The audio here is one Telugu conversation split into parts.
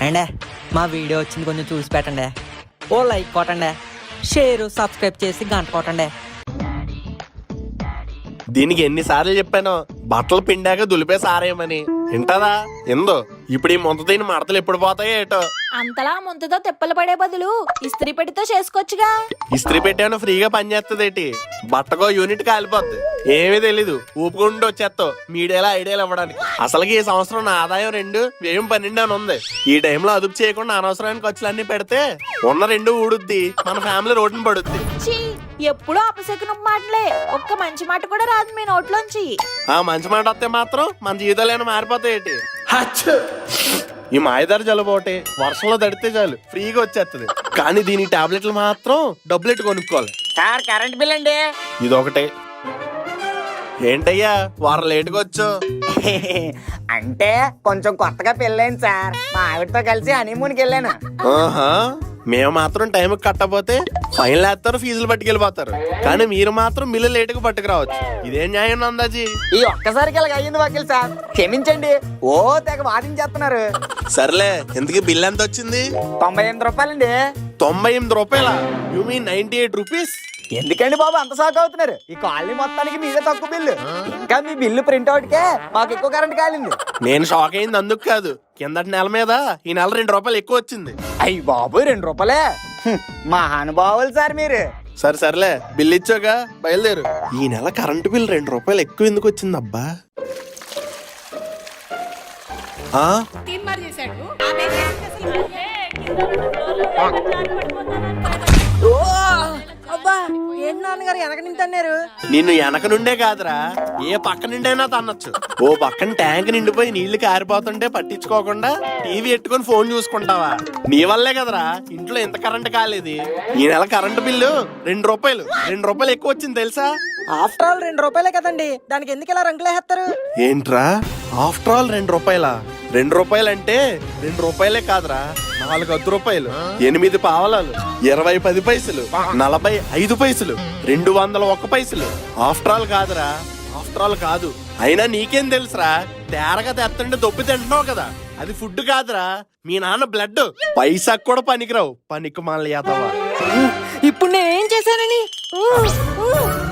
అండే మా వీడియో వచ్చింది కొంచెం చూసి పెట్టండి. ఓ లైక్ కొట్టండి, షేర్ సబ్స్క్రైబ్ చేసి గంట కొట్టండి. దీనికి ఎన్నిసార్లు చెప్పాను బట్టలు పిండాక దులిపే సారేమని. వింటదా? ఎందో ఇప్పుడు ఈ ముంత దీని మడతలు ఎప్పుడు పోతాయో ఏటో. అంతలా ముంతతో తిప్పలు పడే బదులు ఇస్త్రీ పెట్టితో చేసుకోవచ్చుగా. ఇస్త్రీ పెట్టాను ఫ్రీగా పనిచేస్తుందేటి? బట్టకో యూనిట్ కాలిపోద్ది. ఏమీ తెలీదు, ఊపుకుంటూ వచ్చేస్తావు మీడియాలో ఐడియాలు ఇవ్వడానికి. అసలుకి ఈ సంవత్సరం నా ఆదాయం 2, వ్యయం 12 అని ఉంది. ఈ టైంలో అదుపు చేయకుండా అనవసరమైన ఖర్చులన్నీ పెడితే ఉన్న 2 ఊడుద్ది, మన ఫ్యామిలీ రోడ్డున పడుద్ది. ఎప్పుడూ అపశకునం మాటలే, ఒక్క మంచి మాట కూడా రాదు మీ నోట్లోంచి. ఆ మంచి మాట వస్తే మాత్రం మన జీవితాలు మారిపోతాయేటి? ఈ మాయదారి జలుబు ఒకటి వర్షంలో తడితే చాలు ఫ్రీగా వచ్చేస్తుంది. కానీ దీని టాబ్లెట్లు మాత్రం డబ్బులెట్టు కొనుక్కోవాలి. సార్ కరెంట్ బిల్ అండి. ఇదొకటే. ఏంటయ్యా వారం లేటుగా వచ్చు? అంటే కొంచెం కొత్తగా పెళ్ళైంది సార్, మా ఆవిడతో కలిసి హనీమూన్కి వెళ్ళాను. ఆహా, మేము మాత్రం టైంకి కట్టపోతే ఫైన్ వేస్తారు, ఫీజులు పట్టుకెళ్ళిపోతారు. కానీ మీరు మాత్రం బిల్లు లేటుగా పట్టుకురావచ్చు. ఇదేం న్యాయం అందాజీ? ఈ ఒక్కసారికి ఇలాగ అయ్యింది వకీల్ సార్, క్షమించండి. ఓ తెగ వాదించేస్తున్నారు. సర్లే, ఎందుకు బిల్ ఎంత వచ్చింది? 98 రూపాయలండి. 98 రూపాయలా? You mean 98 rupees? ఎందుకండి బాబు అంత షాక్ అవుతున్నారు? ఈ కాలనీ మొత్తానికి మీదే తక్కువ బిల్లు. ఇంకా మీ బిల్లు ప్రింట్అవుట్ కే మాకు ఎక్కువ కరెంట్ కాలింది. నేను షాక్ అయింది అందుకు కాదు, కిందటి నెల మీద ఈ నెల 2 రూపాయలు ఎక్కువ వచ్చింది. అయ్యి బాబు 2 రూపాయలే? మహానుభావులు సార్ మీరు. సర్లే బిల్ ఇచ్చాక బయలుదేరు. ఈ నెల కరెంటు బిల్ 2 రూపాయలు ఎక్కువ ఎందుకు వచ్చింది అబ్బా? నాన్నగారు వెనక నింటున్నారు. నిన్ను వెనక నుండే కాదురా, ఏ పక్క నుండైనా తన్నొచ్చు. ఓ పక్కన ట్యాంక్ నిండిపోయి నీళ్లు కారిపోతుంటే పట్టించుకోకుండా టీవీ ఎట్టుకుని ఫోన్ చూసుకుంటావా? నీ వల్లే కదరా ఇంట్లో ఎంత కరెంట్ కాలేదు. ఈ నెల కరెంటు బిల్లు 2 రూపాయలు 2 రూపాయలు ఎక్కువ వచ్చింది తెలుసా? ఆఫ్టర్ ఆల్ 2 రూపాయలే కదండి, దానికి ఎందుకు ఇలా రంగులేస్తారు? ఏంట్రా ఆఫ్టర్ ఆల్ 2 రూపాయలా? 2 రూపాయలంటే 2 రూపాయలే కాదురా, 4 10 రూపాయలు, 8 పావలాలు, 20 10 పైసలు, 45 పైసలు, 201 పైసలు. ఆఫ్టర్ ఆల్ కాదురా, ఆఫ్టర్ ఆల్ కాదు. అయినా నీకేం తెలుసురా? తేరగా తెత్తంటే దొబ్బి తింటున్నావు కదా, అది ఫుడ్ కాదురా, మీ నాన్న బ్లడ్. పైసాకు కూడా పనికిరావు, పనికి మళ్ళీ యాతవా. ఇప్పుడు నేనేం చేశానని?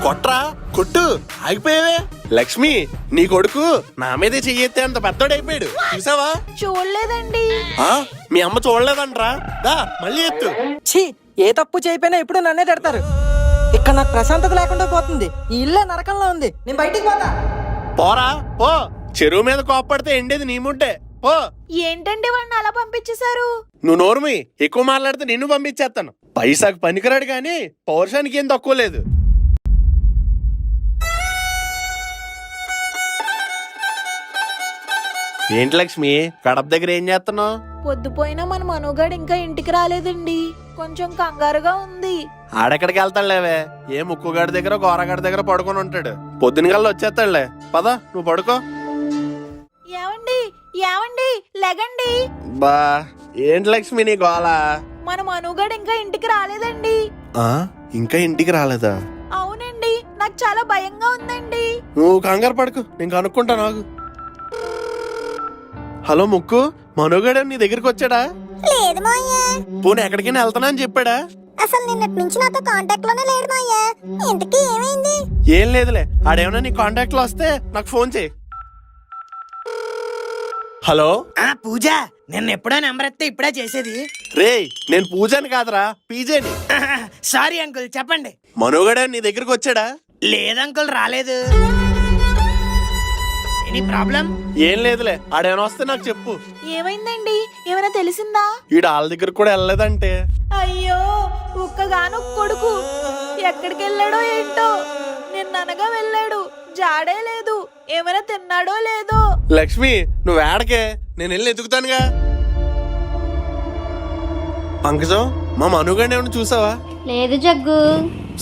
కొట్రా కొట్టు, ఆగిపోయావే. లక్ష్మి, నీ కొడుకు నా మీదే చెయ్యెత్తే అంత పెద్దోడైపోయాడు, చూసావా? చూడలేదండి. మీ అమ్మ చూడలేదంట్రా, దా మళ్ళీ ఎత్తు. ఛీ, ఏ తప్పు చేయకపోయినా ఎప్పుడు నన్నే తిడతారు. ఇక్కడ నాకు ప్రశాంతత లేకుండా పోతుంది. ఈ ఇల్లే నరకంలో ఉంది, నేను బయటికి పోతా. పోరా పో, చెరువు మీద కోప్పడితే ఎండేది నీ ముట్టే. పో. ఏంటండి వాడిని అలా పంపించేశారు? నువ్వు నోరుమి, ఎక్కువ మాట్లాడితే నిన్ను పంపించేస్తాను. పైసాకు పనికిరాడు కానీ పౌరుషానికి ఏం తక్కువ లేదు. ఏంటి లక్ష్మి, కడప దగ్గర ఏం చేస్తున్నావు? పొద్దుపోయినా మన మనుగాడు ఇంకా ఇంటికి రాలేదండి, కొంచెం కంగారుగా ఉంది. ఆడెక్కడికి వెళ్తాడులేవే, ఏ ముక్కుగాడి దగ్గర గోరగాడి దగ్గర పడుకొని ఉంటాడు. పొద్దునగల్లా వచ్చేస్తాడులే. పద నువ్వు పడుకో. ఏవండి ఏవండి లెగండి. బా ఏంటి లక్ష్మి నీ గోల? మన మనుగాడు ఇంకా ఇంటికి రాలేదండి. ఇంకా ఇంటికి రాలేదా? అవునండి, నాకు చాలా భయంగా ఉందండి. నువ్వు కంగారు పడుకు, నేను కనుక్కుంటా నాకు. హలో ముక్కు, మనోగాడు నీ దగ్గరికి వచ్చాడా? లేదు మాయా. పోనీ ఎక్కడికైనా వెళ్తానా అని చెప్పాడా? అసలు నిన్నటి నుంచి నాతో కాంటాక్ట్ లోనే లేడు మాయా. ఇంతకీ ఏమైంది? ఏం లేదులే, ఆడేమన్నా నీ కాంటాక్ట్ లో వస్తే నాకు ఫోన్ చేయి. హలో పూజ, నిన్న ఎప్పుడో నెంబర్ ఎత్తే ఇప్పుడే చేసేది. రే, నేను పూజని కాదురా, పీజేని. సారీ అంకుల్, చెప్పండి. మనోగాడు నీ దగ్గరికి వచ్చాడా? లేదంకుల్, రాలేదు. Any problem? ఏం లేదులే, ఆడేమైనా వస్తే నాకు చెప్పు. ఏమైందండి, ఏమైనా తెలిసిందా? ఈడు వాళ్ళ దగ్గర కూడా వెళ్ళలేదంటే. అయ్యో, ఒక్కగాను కొడుకు ఎక్కడికి వెళ్ళాడో ఏంటో. నిన్ననగా వెళ్ళాడు, జాడే లేదు. ఏమైనా తిన్నాడో లేదో. లక్ష్మి, నువ్వు ఏడకే, నేను వెళ్ళి ఎదుగుతానుగా. పంకజం, మా మనుగాడిని ఏమైనా చూసావా? లేదు జగ్గు.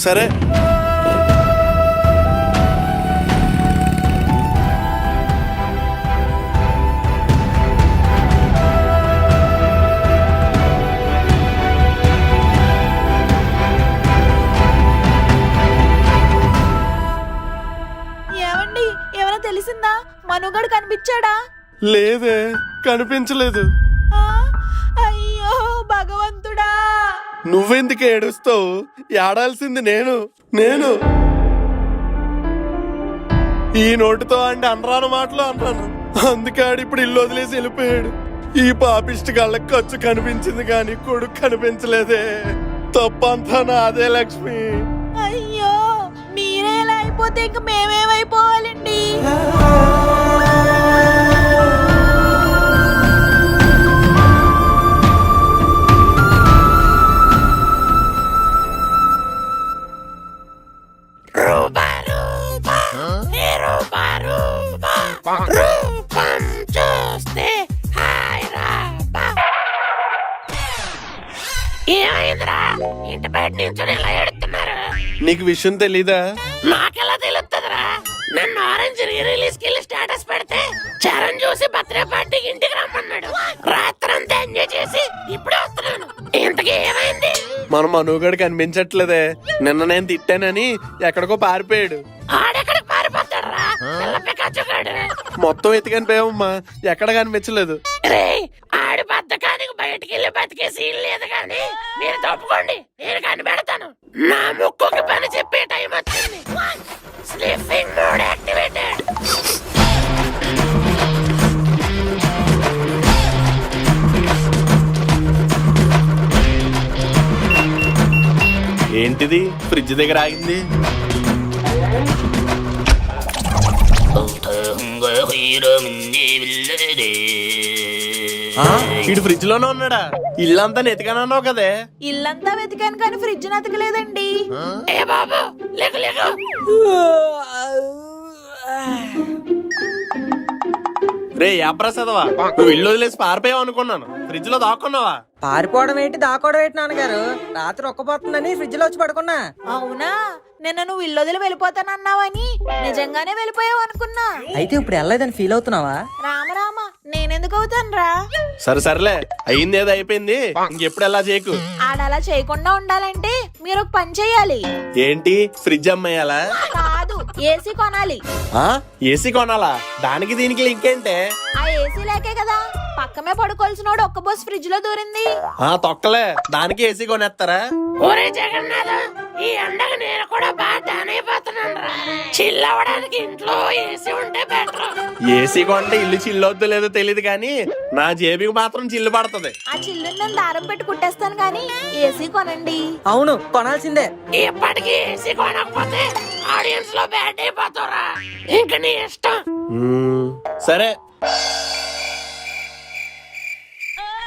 సరే. ఏమండి, ఏమైనా తెలిసిందా? మనుగడు కనిపించాడా? లేదే, కనిపించలేదు. నువ్వెందుకు ఏడుస్తావు? ఏడాల్సింది నేను ఈ నోటితో అంటే అనరాని మాటలు అన్నాను, అందుకే ఆడు ఇప్పుడు ఇల్లు వదిలేసి వెళ్ళిపోయాడు. ఈ పాపిష్టి కళ్ళకి ఖర్చు కనిపించింది కానీ కొడుకు కనిపించలేదే. తప్పంతా నాదే లక్ష్మి. అయ్యో, మీరే ఇలా అయిపోతే ఇంక మేమేమైపోవాలండి? ఏమైందిరా? ఇంటి బయట నుంచి ఇలా ఎడుతున్నారు. నీకు విషయం తెలీదా? నాకెలా తెలుస్తుందిరా? నన్ను ఆరెంజ్ రిలీజ్ కి స్టేటస్ పెడితే చరణ్ చూసి బర్త్డే పార్టీకి ఇంటికి రమ్మన్నాడు. రాత్రంతా ఎంజాయ్ చేసి ఇప్పుడే వస్తున్నాను. ఇంతకీ ఏమైంది? మన మనుగడ కనిపించట్లేదే. నిన్న నేను తిట్టానని ఎక్కడికో పారిపోయాడు. ఆడెక్కడికి పారిపోతాడురా పిల్ల పికాచుగాడు? మొత్తం ఎత్తుకని పోయామమ్మా, ఎక్కడ కనిపించలేదు. రే, ఆడి బద్దకానికి బయటికి వెళ్ళి బతికే సీన్ లేదు కానీ మీరు తప్పుకోండి, నేను కనిపెడతాను. నా ముక్కుకి పని చెప్పే టైం వచ్చింది. Sniffing mode activated. ఏంటిది ఫ్రిడ్జ్ దగ్గర ఆగింది? ఇటు ఫ్రిడ్జ్ లోనే ఉన్నాడా? ఇల్లంతా నెతికానన్నావు కదే. ఇల్లంతా వెతికాను కానీ ఫ్రిడ్జ్ నతకలేదండి. ఏ బాబు, లేకు లేకు. రే యాప్రసాదవా, నువ్వు ఇల్లు వదిలేసి పారిపోయావు అనుకున్నాను. ఫ్రిడ్జ్ లో దాక్కున్నావా? పారిపోవడం ఏంటి, దాక్కోవడం ఏంటి నాన్నగారు? రాత్రి ఒక్కపోతుందని ఫ్రిడ్జ్ లో వచ్చి పడుకున్నా. అవునా? నిన్న నువ్వు ఇల్లు వదిలి వెళ్ళిపోతానన్నావని నిజంగానే వెళ్ళిపోయావు అనుకున్నా. అయితే ఇప్పుడు వెళ్ళలేదని ఫీల్ అవుతున్నావా? రామ నేనెందుకు అవుతాను రా? సరేలే, అయింది ఏదో అయిపోయింది. ఇంకెప్పుడు ఎలా చేయకు. ఆడలా చేయకుండా ఉండాలంటే మీరు ఒక పని చెయ్యాలి. ఏంటి, ఫ్రిడ్జ్ అమ్మేయాలా? కాదు, ఏసీ కొనాలి. ఏసీ కొనాలా? దానికి దీనికి లింక్ ఏంటే? ఆ ఏసీ లేకే కదా పక్కమే పడుకోవాల్సినోడు ఒక్క బోస్ ఫ్రిడ్జ్ లో దూరింది. తొక్కలే, దానికి ఏసీ కొనేస్తారా? ఒరే జగన్నాథ్, ఈ ఎండకు నేను కూడా బాగా డాన్ అయిపోతున్నాను రా. చిల్ అవ్వడానికి ఇంట్లో ఏసీ ఉంటే బెటర్. ఏసీ కొంటే ఇల్లు చిల్లొద్దు లేదో తెలియదు కానీ నా జేబుకి మాత్రం చిల్లు పడుతుంది. ఆ చిల్లు నేను దారం పెట్టి కుట్టేస్తాను కానీ ఏసీ కొనండి. అవును, కొనాల్సిందే. ఇప్పటికీ ఏసీ కొనకపోతే ఆడియన్స్ లో బ్యాడ్ అయిపోతారా. ఇంక నీ ఇష్టం. సరే,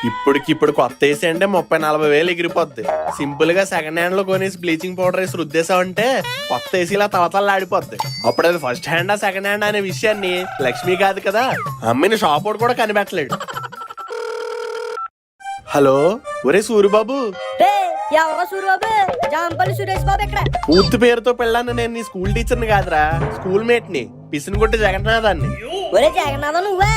ఇప్పటికిప్పుడు కొత్త ఏసీ అంటే 30-40 వేలు ఎగిరిపోద్ది. సింపుల్ గా సెకండ్ హ్యాండ్ లో కొనేసి బ్లీచింగ్ పౌడర్ వేసి రుద్దేశావంటే కొత్త ఏసీలా తలతల్లాడిపోద్ది. అప్పుడు అది ఫస్ట్ హ్యాండ్ సెకండ్ హ్యాండ్ అనే విషయాన్ని లక్ష్మి కాదు కదా, అమ్మిని షాప్ కూడా కనిపెట్టలేడు. హలో, ఒరే సూరిబాబు. ఎవరో సూరిబాబు? జాంపల్లి సురేష్ బాబు ఎక్కడ? పూర్తి పేరుతో పెళ్ళాను, నేను నీ స్కూల్ టీచర్ని కాదురా, స్కూల్ మేట్ ని, పిసినగుట్టి జగన్నాథాన్ని. ఒరే జగన్నాథం, నువ్వే?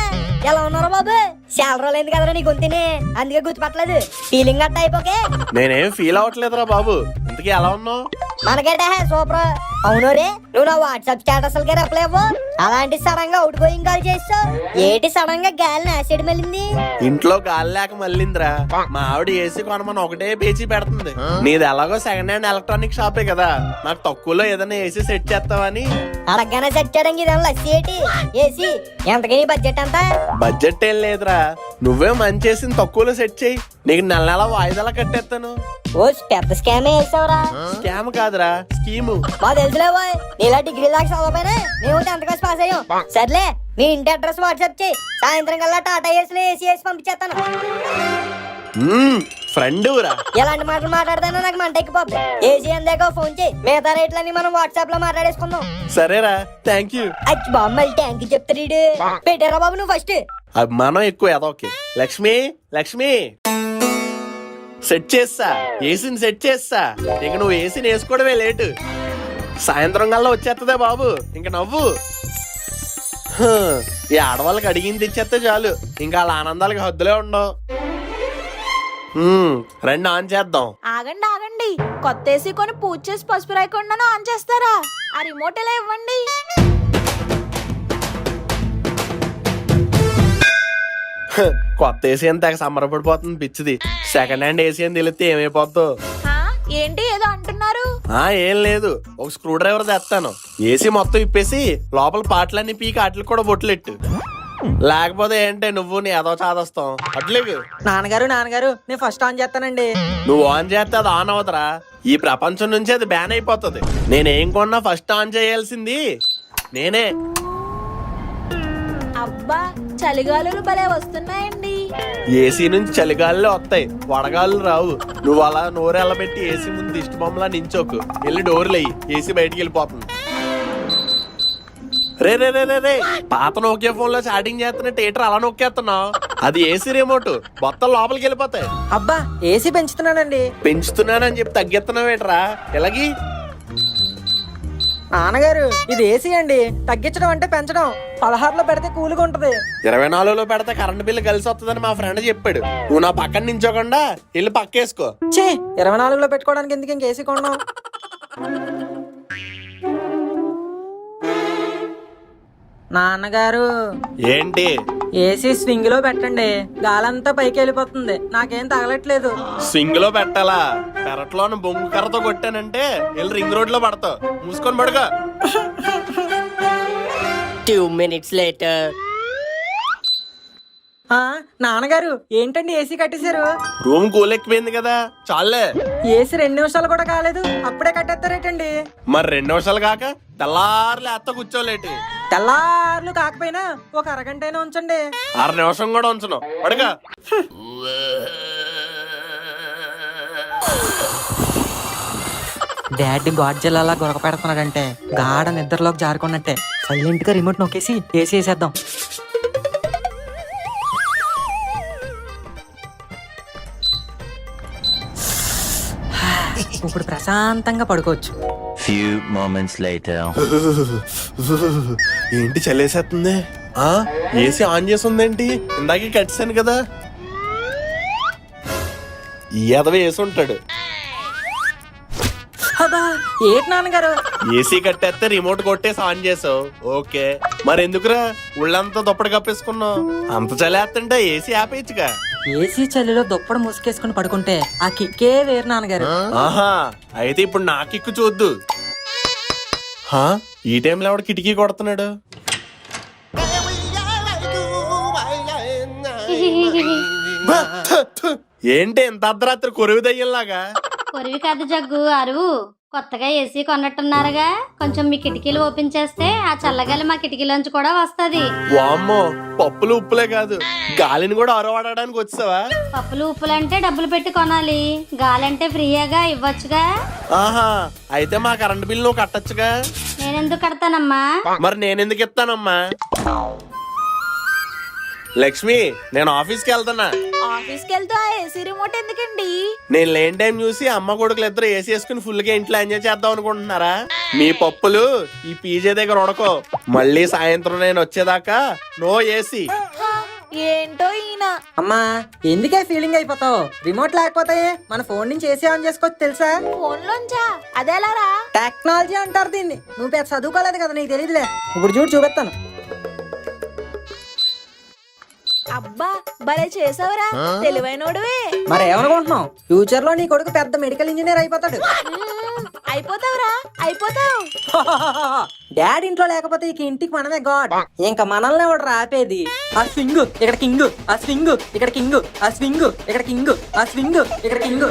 ఎలా ఉన్నారా బాబు? చాలా రోజులైంది కదరా నీ గొంతుని, అందుకే గుర్తుపట్టలేదు. ఫీలింగ్ అట్ట అయిపోకే. నేనేం ఫీల్ అవ్వట్లేదురా బాబు. ఇంతకీ ఎలా ఉన్నావు? మనకేటే సూపర్. అవును రే, నువ్వు నా వాట్సాప్ స్టేటస్ కి రిప్లై ఇవ్వు. అలాంటి సడన్ గా అవుట్ గోయింగ్ కాల్ చేస్తావు ఏటి? సడన్ గా గాలిని యాసిడ్ మళ్ళింది. ఇంట్లో గాలి లేక మళ్ళిందిరా. మా ఆవిడ ఏసీ కొనమని ఒకటే పేచీ పెడుతుంది. నీది ఎలాగో సెకండ్ హ్యాండ్ ఎలక్ట్రానిక్ షాపే కదా, నాకు తక్కువలో ఏదైనా ఏసీ సెట్ చేస్తావని. అడగగానే సెట్ చేయడానికి ఇదేమో లస్సీ ఏటి? ఏసీ ఎంతకీ నీ బడ్జెట్ అంతా? బడ్జెట్ ఏం లేదురా, నువ్వే మంచి ఏసీని తక్కువలో సెట్ చేయి, నీకు నెల నెల వాయిదాలా కట్టేస్తాను. ఓ పెద్ద స్కామే వేసావురా. స్కామ్ కాదురా, స్కీము. మా తెలుసులే బాయ్, నీలా డిగ్రీ దాకా చదవపోయినా మేము 10th క్లాస్ పాస్ అయ్యాం. సర్లే, నీ ఇంటి అడ్రస్ వాట్సాప్ చేయి, సాయంత్రం కల్లా టాటా ఏసీలో ఏసీ వేసి పంపించేస్తాను. ఫ్రెండ్ రా. ఎలాంటి మాటలు మాట్లాడతానో నాకు మంట ఎక్కిపోద్ది. ఏసీ అందాక ఫోన్ చేయి, మిగతా రేట్లన్నీ మనం వాట్సాప్ లో మాట్లాడేసుకుందాం. సరేరా, థ్యాంక్ యూ. అచ్చి బామ్మ థ్యాంక్ యూ చెప్తాడు. పెట్టారా బాబు నువ్వు ఫస్ట్? అభిమానం ఎక్కువ ఏదోకే. లక్ష్మి, లక్ష్మి, సెట్ చేస్తా, ఏసీని సెట్ చేస్తా. ఇక నువ్వు ఏసీని వేసుకోవడమే లేటు. సాయంత్రం కల్లా వచ్చేస్తుందే బాబు, ఇంక నవ్వు. ఈ ఆడవాళ్ళకి అడిగింది ఇచ్చేస్తే చాలు, ఇంకా వాళ్ళ ఆనందాలకి హద్దులే ఉండవు. రండి ఆన్ చేద్దాం. ఆగండి, కొత్త ఏసీ కొని పూజ చేసి పసుపు రాయకుండా ఆన్ చేస్తారా? ఆ రిమోట్ ఎలా ఇవ్వండి. కొత్త ఏసీ అని తెగ సంబరపడిపోతుంది పిచ్చిది. సెకండ్ హ్యాండ్ ఏసీ అని తెలిస్తే ఏమైపోద్దు. హా? ఏంటి ఏదో అంటున్నారు? ఏం లేదు, ఒక స్క్రూ డ్రైవర్ తెస్తాను. ఏసీ మొత్తం ఇప్పేసి లోపల పాటలన్నీ పీకి అట్లు కూడా బొట్లెట్టు. లేకపోతే ఏంటే నువ్వు నీ ఏదో చాదస్తాం అట్లేదు. నాన్నగారు నేను ఫస్ట్ ఆన్ చేస్తానండి. నువ్వు ఆన్ చేస్తే అది ఆన్ అవుతరా? ఈ ప్రపంచం నుంచి అది బ్యాన్ అయిపోతుంది. నేనేం కొన్నా ఫస్ట్ ఆన్ చేయాల్సింది నేనే. అబ్బా చలిగాలులు భలే వస్తున్నాయండి. ఏసీ నుంచి చలిగాలులే వస్తాయి, వడగాలు రావు. నువ్వు అలా నోరు ఎల్లబెట్టి ఏసీ ముందు దిష్టి బొమ్మలా నించోకు. వెళ్ళి డోర్లు అయ్యి, ఏసీ బయటికి వెళ్ళిపోతుంది. రే రే రే రే రే పాత నోకియా ఫోన్ లో చాటింగ్ చేస్తున్న థియేటర్ అలా నొక్కేస్తున్నావు. అది ఏసీ రిమోట్, మొత్తం లోపలికి వెళ్ళిపోతాయి. అబ్బా ఏసీ పెంచుతున్నానండి. పెంచుతున్నానని చెప్పి తగ్గిస్తున్నావేట్రా ఎలాగి? నాన్నగారు ఇది ఏసీ అండి, తగ్గించడం అంటే పెంచడం. 16లో పెడితే కూల్గా ఉంటది. 24లో పెడితే కరెంట్ బిల్లు కలిసి వస్తుందని మా ఫ్రెండ్ చెప్పాడు. నువ్వు నా పక్కన నించోకుండా వెళ్ళి పక్కేసుకో. చే 24లో పెట్టుకోవడానికి ఎందుకు ఇంక ఏసీ కొన్నాం? నాన్నగారు ఏంటి? ఏసీ స్వింగ్ లో పెట్టండి, గాలంతా పైకి వెళ్ళిపోతుంది. నాకేం తగలట్లేదు. స్వింగ్ లో పెట్టాలా? పెరట్లోని బొంగు కర్రతో కొట్టానంటే వెళ్ళి రింగ్ రోడ్ లో పడతావు. మూసుకొని పడుకో. 2 minutes later. నాన్నగారు ఏంటండి ఏసీ కట్టేశారు? రూమ్ కూలెక్కిపోయింది కదా, చాలే. ఏసీ 2 నిమిషాలు కూడా కాలేదు, అప్పుడే కట్టేస్తారేటండి? మరి 2 నిమిషాలు కాక తెల్లారులే అత్త కూర్చోలేటి. తెల్లార్లు కాకపోయినా ఒక అరగంట అయినా ఉంచండి. 6 నిమిషం కూడా ఉంచను, పడుకో. డాడీ గాడ్జిల్లా గొరక పెడుతున్నాడంటే గాఢ నిద్రలోకి జారుకున్నట్టే. సైలెంట్ గా రిమోట్ నొక్కేసి ఏసీ వేసేద్దాం. ఇప్పుడు ప్రశాంతంగా పడుకోవచ్చు. Few moments later. ఏంటి చలేసేస్తుంది? ఏసీ ఆన్ చేసి ఉందేంటి? ఇందాకే కట్టాను కదా. ఈ ఎదవ వేసి ఉంటాడు. అబ్బా ఏంటి నాన్నగారు? ఏసీ కట్టేస్తే రిమోట్ కొట్టేసి ఆన్ చేసావు, ఓకే. మరి ఎందుకురా ఉళ్ళంతా దుప్పటి కప్పేసుకున్నావు? అంత చలేస్తుంటే ఏసీ ఆపేయచ్చుగా. ఏసీ చలిలో దుప్పడు ముసుకేసుకుని పడుకుంటే ఆ కిక్కే వేరు నాన్నగారు. ఆహా, అయితే ఇప్పుడు నా కిక్కు చూద్దు. ఈ టైంలో ఎవడు కిటికీ కొడుతున్నాడు? ఏంటి ఇంత అర్ధరాత్రి కొరువు దయ్యంలాగా? కొరివి కాదు జగ్గు, అరువు. కొత్తగా ఏసీ కొన్నట్టున్నారుగా, కొంచెం మీ కిటికీలు ఓపెన్ చేస్తే ఆ చల్లగాలి మా కిటికీలోంచి కూడా వస్తది. వామ్మో, పప్పులు ఉప్పులే కాదు గాలిని కూడా అరవాడడానికి వచ్చావా? పప్పులు ఉప్పులంటే డబ్బులు పెట్టి కొనాలి, గాలంటే ఫ్రీగా ఇవ్వచ్చుగా. ఆహా, అయితే మా కరెంట్ బిల్ నువ్వు కట్టచ్చుగా. నేనెందుకు కడతానమ్మా? మరి నేనెందుకు ఇస్తానమ్మా? లక్ష్మి, నేను ఆఫీస్కి వెళ్తున్నా. ఆఫీస్కి వెళ్తూ ఆ ఏసీ రిమోట్ ఎందుకండి? నేను లేని టైం చూసి అమ్మ కొడుకులు ఇద్దరు ఏసీ వేసుకుని ఫుల్ గా ఇంట్లో ఎంజాయ్ చేద్దాం అనుకుంటున్నారా? మీ పప్పులు ఈ పీజే దగ్గర ఉడకో. మళ్ళీ సాయంత్రం నేను వచ్చేదాకా నో ఏసీ. ఏంటో ఈయన. అమ్మా ఎందుకే ఫీలింగ్ అయిపోతావు? రిమోట్ లేకపోతే మన ఫోన్ నుంచి ఏసీ ఆన్ చేసుకోవచ్చు తెలుసా? ఫోన్ లోంచా? అదేలారా? టెక్నాలజీ అంటారు దీన్ని. నువ్వు పెద్ద చదువుకోలేదు కదా, నీకు తెలియదులే. ఇప్పుడు చూడు చూపిస్తాను. అబ్బా భలే చేసావురా, తెలివైనోడువే. మరి ఏమనుకుంటున్నావు? ఫ్యూచర్ లో నీ కొడుకు పెద్ద మెడికల్ ఇంజనీర్ అయిపోతాడు. అయిపోతావురా, అయిపోతావు. డాడీ ఇంట్లో లేకపోతే ఇక ఇంటికి మనమే గాడ్. ఇంకా మనల్ని ఎవడు ఆపేది? ఆ స్వింగ్ ఇక్కడ కింగ్, ఆ స్వింగ్ ఇక్కడ కింగ్, ఆ స్వింగ్ ఇక్కడ కింగ్, ఆ స్వింగ్ ఇక్కడ కింగ్.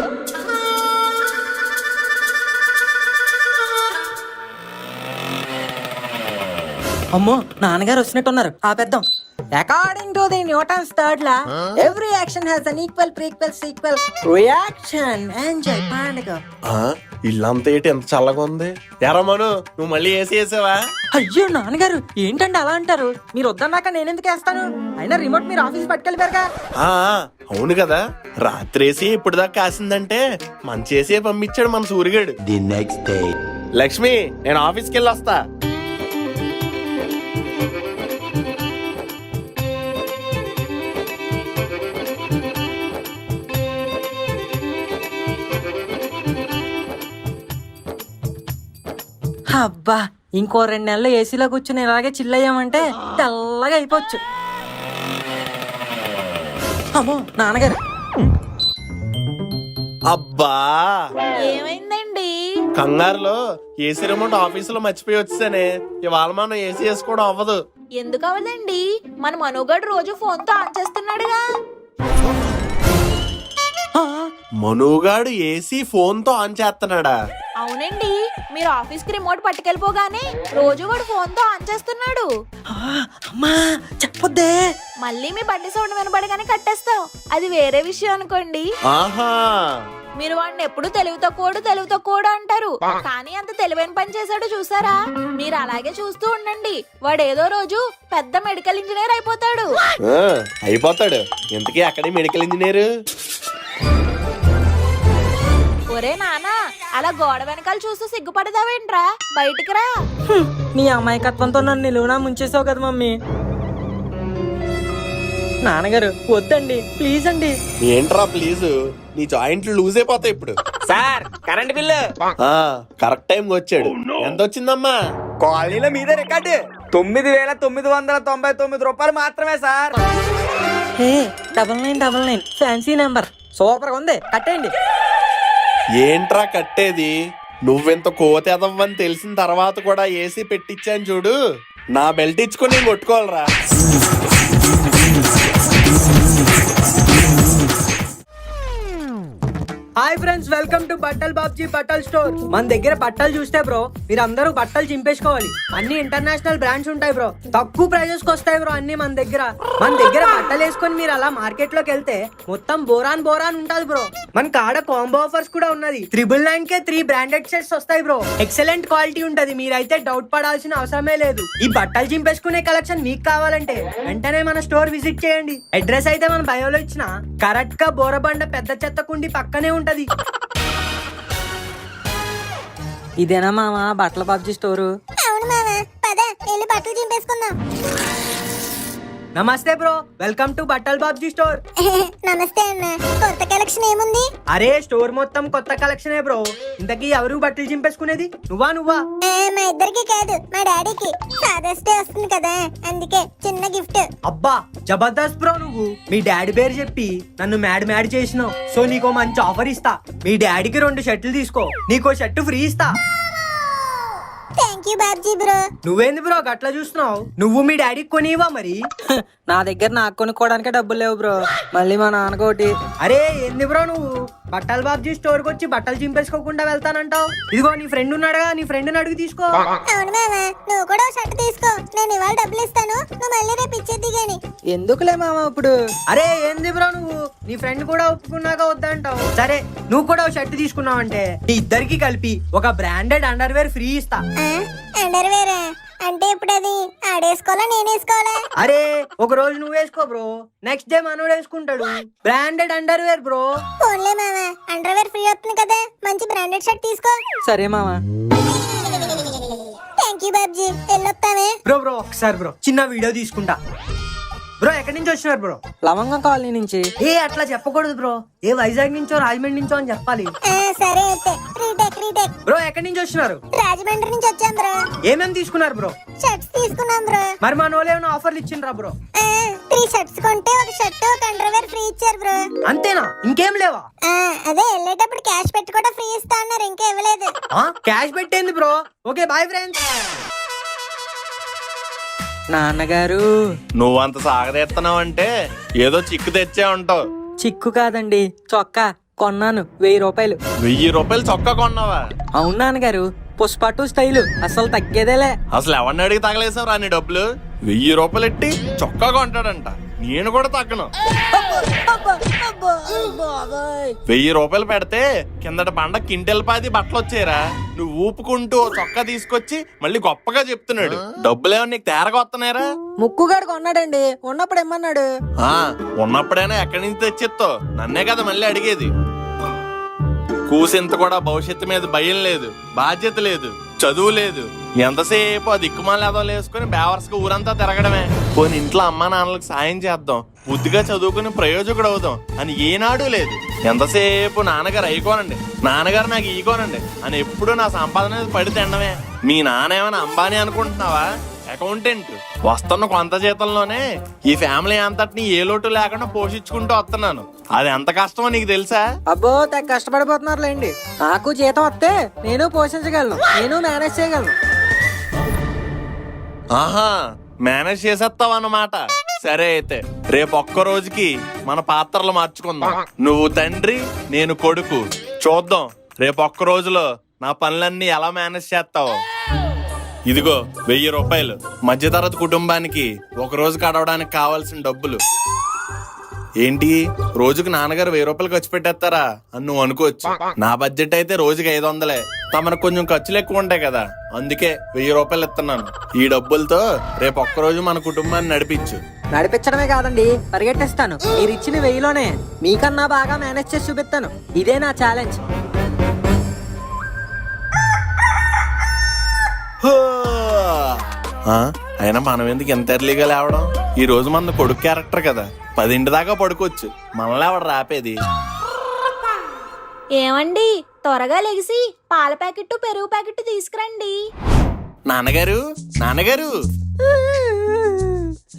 అమ్మో నాన్నగారు వచ్చినట్టున్నారు, ఆపేద్దాం. According to the Newton's third law, every action has an equal, prequel, sequel, reaction. Enjoy పండుగ. ఇల్లంతా ఏంటి ఎంత చల్లగా ఉంది? ఎరా మను, నువ్వు మళ్ళీ ఏసీ వేసావా? అయ్యో నాన్నగారు ఏంటండి అలా అంటారు? మీరు వద్దన్నాక నేనెందుకు వేస్తాను? అయినా రిమోట్ మీరు ఆఫీస్ పట్టుకెళ్ళిపోయారుగా. అవును కదా, రాత్రి ఏసీ ఇప్పుడు దాకా కాసిందంటే మంచి ఏసీ పంపించాడు మన సూర్యుడు. The next day. లక్ష్మి, నేను ఆఫీస్కి వెళ్ళి వస్తా. అబ్బా ఇంకో 2 నెలలు ఏసీలో కూర్చుని ఇలాగే చిల్లయ్యామంటే తెల్లగా అయిపోవచ్చు. అమ్మో నాన్నగారు. అబ్బా ఏమైందండి? కంగారులో ఏసీ రిమోట్ ఆఫీసులో మర్చిపోయి వచ్చేసానే. ఇవాళ మనం ఏసీ వేసుకోవడం అవ్వదు. ఎందుకు అవ్వదండి? మన మనోగడు రోజు ఫోన్ తో ఆన్ చేస్తున్నాడుగా. మనుగాడు ఏసీ ఫోన్ తో ఆన్ చేస్తున్నాడా? అవునండి, మీరు ఆఫీస్ కి రిమోట్ పట్టుకెళ్ళిపోగానే రోజు వాడు ఫోన్ తో ఆన్ చేస్తున్నాడు. అమ్మా చెప్పొద్దే. మళ్ళీ మీ బండి సౌండ్ వినబడగానే కట్టేస్తాం. అది వేరే విషయం అనుకోండి. ఆహా, మీరు వాడిని ఎప్పుడు తెలివి తక్కువడు అంటారు, కానీ అంత తెలివైన పని చేశాడు చూసారా? మీరు అలాగే చూస్తూ ఉండండి, వాడు ఏదో రోజు పెద్ద మెడికల్ ఇంజనీర్ అయిపోతాడు. అయిపోతాడు. ఇంతకీ అక్కడే మెడికల్ ఇంజనీర్. ఒరే నానా, అలా గోడ వెనకాల చూస్తూ సిగ్గుపడదావేంట్రా? బయటికి రా. నీ అమాయకత్వంతో నన్ను నిలువునా ముంచేసావు కదా మమ్మీ. నాన్నగారు వద్దండి, ప్లీజ్ అండి. ఏంట్రా ప్లీజ్? నీ జాయింట్లు లూజ్ అయిపోతాయి ఇప్పుడు. Sir current bill correct time వచ్చాడు. ఎంత వచ్చిందమ్మా? కాలనీలో మీదే రికార్డు 9,999 రూపాయలు మాత్రమే సార్. హే 9999 ఫ్యాన్సీ నెంబర్. సూపర్ గా ఉంది, కట్టేయండి. ఏంట్రా కట్టేది? నువ్వెంత కోత ఎదవ్వని తెలిసిన తర్వాత కూడా ఏసీ పెట్టించాను చూడు. నా బెల్ట్ ఇచ్చుకొని నేను కొట్టుకోవాలరా. Hi friends, welcome to Battal Babji బట్టల్ స్టోర్. మన దగ్గర బట్టలు చూస్తే బ్రో మీరు అందరూ బట్టలు చింపేసుకోవాలి. అన్ని ఇంటర్నేషనల్ బ్రాండ్స్ ఉంటాయి బ్రో, తక్కువ ప్రైజెస్ కి వస్తాయి బ్రో అన్ని మన దగ్గర. బట్టలు వేసుకొని మీరు అలా మార్కెట్ లోకి వెళ్తే మొత్తం బోరాన్ ఉంటది బ్రో. మన కాడ కాంబో ఆఫర్స్ కూడా ఉన్నది. 999 కే 3 బ్రాండెడ్ సెట్స్ వస్తాయి బ్రో. ఎక్సలెంట్ క్వాలిటీ ఉంటది, మీరైతే డౌట్ పడాల్సిన అవసరమే లేదు. ఈ బట్టలు చింపేసుకునే కలెక్షన్ మీకు కావాలంటే వెంటనే మన స్టోర్ విజిట్ చేయండి. అడ్రస్ అయితే మన బయోలో ఇచ్చిన కరెక్ట్ గా బోరబండ పెద్ద చెత్త కుండి పక్కనే ఉంటది. ఇదేనా మామ బట్టల బాబ్జీ స్టోరు? అవును మామ, పద వెళ్ళి బట్టలు చింపేసుకుందాం. నమస్తే bro, welcome to Battal Babji store. నమస్తే అన్న, కొత్త కలెక్షన్ ఏముంది? అరే స్టోర్ మొత్తం కొత్త కలెక్షనే బ్రో. ఇంతకీ ఎవరు బట్టలు చింపేసుకునేది? నువ్వా? మా ఇద్దరికి కాదు, మా డాడీకి ఫాదర్స్ డే వస్తుంది కదా, అందుకే చిన్న గిఫ్ట్. అబ్బా జబర్దస్త్ బ్రో, నువ్వు మీ డాడీ పేరు చెప్పి నన్ను మ్యాడ్ చేసినావు. సో నీకో మంచి ఆఫర్ ఇస్తా. మీ డాడీకి 2 షర్ట్లు తీసుకో, నీకో షర్టు ఫ్రీ ఇస్తా. Thank you Babji bro. నువ్వేంది బ్రో గట్లా చూస్తున్నావు? నువ్వు మీ డాడీకి కొనివా మరి? నా దగ్గర నాకు కొనుక్కోవడానికే డబ్బులు లేవు బ్రో, మళ్ళీ మా నాన్నకోటి. అరే ఏంది బ్రో నువ్వు బట్టల బాబ్జీ స్టోర్ కి వచ్చి బట్టలు చింపేసుకోకుండా వెళ్తానంటావు? ఇదిగో నీ ఫ్రెండ్ ఉన్నాడుగా, నీ ఫ్రెండ్ అడిగి తీసుకో. అవును మామ, నువ్వు కూడా షర్ట్ తీసుకో, నేను ఇవాళ డబ్బులు ఇస్తాను, నువ్వు మళ్ళీ రేపు ఇచ్చేది గాని. ఎందుకులే మామ ఇప్పుడు. అరే ఏంది బ్రో నువ్వు నీ ఫ్రెండ్ కూడా ఒప్పుకున్నాక వద్దంటావు. సరే నువ్వు కూడా షర్ట్ తీసుకున్నావంటే నీ ఇద్దరికి కలిపి ఒక బ్రాండెడ్ అండర్వేర్ ఫ్రీ ఇస్తా. అండర్వేర్ అంటే ఇప్పుడు అది ఆడేసుకోవాలా నేను వేసుకోవాలా? అరే ఒక రోజు నువ్వు వేసుకో బ్రో, నెక్స్ట్ డే మనోడు వేసుకుంటాడు. Branded underwear bro. ఫోన్లే మామ, అండర్వేర్ ఫ్రీ అవుతుంది కదా, మంచి బ్రాండెడ్ షర్ట్ తీసుకో. సరే మామ. థ్యాంక్ యూ బాబ్జీ, వెళ్ళొస్తామే. బ్రో ఒకసారి బ్రో చిన్న వీడియో తీసుకుంటా. బ్రో ఎక్కడి నుంచి వచ్చినారు బ్రో? లవంగం కాలనీ నుంచి. ఏ అట్లా చెప్పకూడదు బ్రో, ఏ వైజాగ్ నుంచో రాజమండ్రి నుంచో అని చెప్పాలి. సరే అయితే రీటేక్. బ్రో ఎక్కడి నుంచి వచ్చినారు? రాజమండ్రి నుంచి వచ్చాం బ్రో. ఏమేమి తీసుకున్నారు బ్రో? షర్ట్స్ తీసుకున్నాం బ్రో. మరి మన వాళ్ళు ఏమైనా ఆఫర్లు ఇచ్చిండ్రా బ్రో? 3 షర్ట్స్ కొంటే ఒక షర్ట్ ఒక అండర్వేర్ ఫ్రీ ఇచ్చారు బ్రో. అంతేనా, ఇంకేం లేవా? అదే వెళ్ళేటప్పుడు క్యాష్ పెట్టి కూడా ఫ్రీ ఇస్తా అన్నారు, ఇంకా ఇవ్వలేదు. క్యాష్ పెట్టేంది బ్రో. Okay bye friends. నాన్నగారు నువ్వంత సాగదీస్తున్నావంటే ఏదో చిక్కు తెచ్చే ఉంటావు. చిక్కు కాదండి, చొక్కా కొన్నాను 1000 రూపాయలు. 1000 రూపాయలు చొక్కా కొన్నావా? అవును నాన్నగారు, పుష్ప 2 స్టైల్ అసలు తగ్గేదేలే. అసలు ఎవరిని అడిగి తగలేసావు రాని డబ్బులు? 1000 రూపాయలు ఎట్టి చొక్కా కొంటాడంట. నేను కూడా తగ్గను. 1000 రూపాయలు పెడితే కిందట పండ కింటెల్పాది బట్టలు వచ్చారా? నువ్వు ఊపుకుంటూ చొక్కా తీసుకొచ్చి మళ్ళీ గొప్పగా చెప్తున్నాడు. డబ్బులేమో నీకు తేరగా వస్తున్నాయరా? ముక్కుగాడు కొన్నాడండి, ఉన్నప్పుడు ఏమన్నాడు? ఉన్నప్పుడైనా ఎక్కడి నుంచి తెచ్చిస్తావు? నన్నే కదా మళ్ళీ అడిగేది. కూసింత కూడా భవిష్యత్తు మీద భయం లేదు, బాధ్యత లేదు, చదువు లేదు. ఎంతసేపు ఆ దిక్కుమాల ఏదో వేసుకుని బేవర్స్గా ఊరంతా తిరగడమే. పోనీ ఇంట్లో అమ్మా నాన్నలకు సాయం చేద్దాం, బుద్ధిగా చదువుకుని ప్రయోజకుడు అవుదాం అని ఏనాడు లేదు. ఎంతసేపు నాన్నగారు అయికోనండి, నాన్నగారు నాకు ఈకోనండి అని ఎప్పుడు నా సంపాదన పడి తినడమే. మీ నాన్న ఏమైనా అంబానీ అనుకుంటున్నావా? అకౌంటెంట్. వస్తున్న కొంత జీతంలోనే ఈ ఫ్యామిలీ అంతటిని ఏ లోటు లేకుండా పోషించుకుంటూ వస్తున్నాను. అది ఎంత కష్టమో నీకు తెలుసా? అబ్బో తెగ కష్టపడిపోతున్నారులేండి. నాకు జీతం వస్తే నేను పోషించగలను, నేను మేనేజ్ చేయగలను. ఆహా, మేనేజ్ చేసేస్తావు అన్నమాట. సరే అయితే రేపు ఒక్క రోజుకి మన పాత్రలు మార్చుకుందాం. నువ్వు తండ్రి, నేను కొడుకు. చూద్దాం రేపు ఒక్క రోజులో నా పనులన్నీ ఎలా మేనేజ్ చేస్తావో. ఇదిగో 1000 రూపాయలు. మధ్యతరగతి కుటుంబానికి ఒక రోజు గడవడానికి కావాల్సిన డబ్బులు. ఏంటి రోజుకి నాన్నగారు 1000 రూపాయలు ఖర్చు పెట్టేస్తారా అని నువ్వు అనుకోవచ్చు. నా బడ్జెట్ అయితే రోజుకి 500. తమకు కొంచెం ఖర్చులు ఎక్కువ ఉంటాయి కదా, అందుకే 1000 రూపాయలు ఇస్తున్నాను. ఈ డబ్బులతో రేపు ఒక్కరోజు మన కుటుంబాన్ని నడిపించు. నడిపించడమే కాదండి, పరిగెట్టేస్తాను. మీరు ఇచ్చిన 1000లోనే మీకన్నా బాగా మేనేజ్ చేసి చూపిస్తాను. ఇదే నా ఛాలెంజ్. అయినా మనం ఎందుకు ఎంత ఎర్లీగా లేవడం? ఈ రోజు మన కొడుకు క్యారెక్టర్ కదా, 10 దాకా పడుకోవచ్చు. మనలో ఎవడు రాపేది? ఏమండి, త్వరగా లెగిసి పాల ప్యాకెట్ పెరుగు ప్యాకెట్ తీసుకురండి. నాన్నగారు, నాన్నగారు.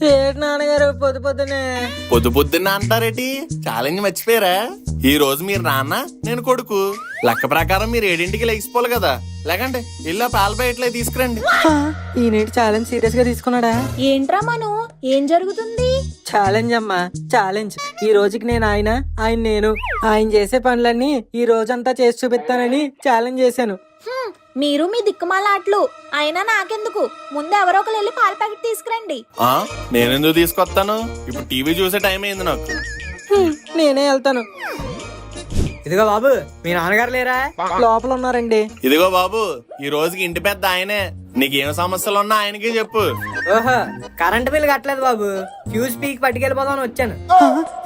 ఏంటి నాన్నగారు పొద్దునే? పొద్దున్న అంటారేటి? ఛాలెంజ్ మర్చిపోయారా? ఈ రోజు మీరు నాన్న, నేను కొడుకు. లెక్క ప్రకారం మీరు 7ంటికి లెగిసిపోవాలి కదా. లేకంటే ఇల్లు పాల ప్యాకెట్లే తీసుకురండి. ఈయనేటి ఛాలెంజ్ సీరియస్ గా తీసుకున్నాడా? ఏంట్రా మను, ఏం జరుగుతుంది? ఛాలెంజ్ అమ్మా, ఛాలెంజ్. ఈ రోజుకి నేను ఆయన నేను ఆయన చేసే పనులన్నీ ఈ రోజంతా చేసి చూపిస్తానని ఛాలెంజ్ చేశాను. మీరు మీ దిక్కుమాలాట్లు. అయినా నాకెందుకు, ముందు ఎవరో ఒకరు వెళ్ళి పాల ప్యాకెట్ తీసుకురండి. నేనెందుకు తీసుకొస్తాను? ఇప్పుడు టీవీ చూసే టైం అయింది నాకు. నేనే వెళ్తాను. ఇదిగో బాబు, మీ నాన్నగారు లేరా? లోపల ఉన్నారండి. ఇదిగో బాబు, ఈ రోజుకి ఇంటి పెద్ద ఆయనే. నీకేం సమస్యలు ఉన్నా ఆయనకే చెప్పు. ఓహో, కరెంట్ బిల్ కట్టలేదు బాబు, ఫ్యూజ్ పీక్ పట్టుకెళ్ళిపోదామని వచ్చాను.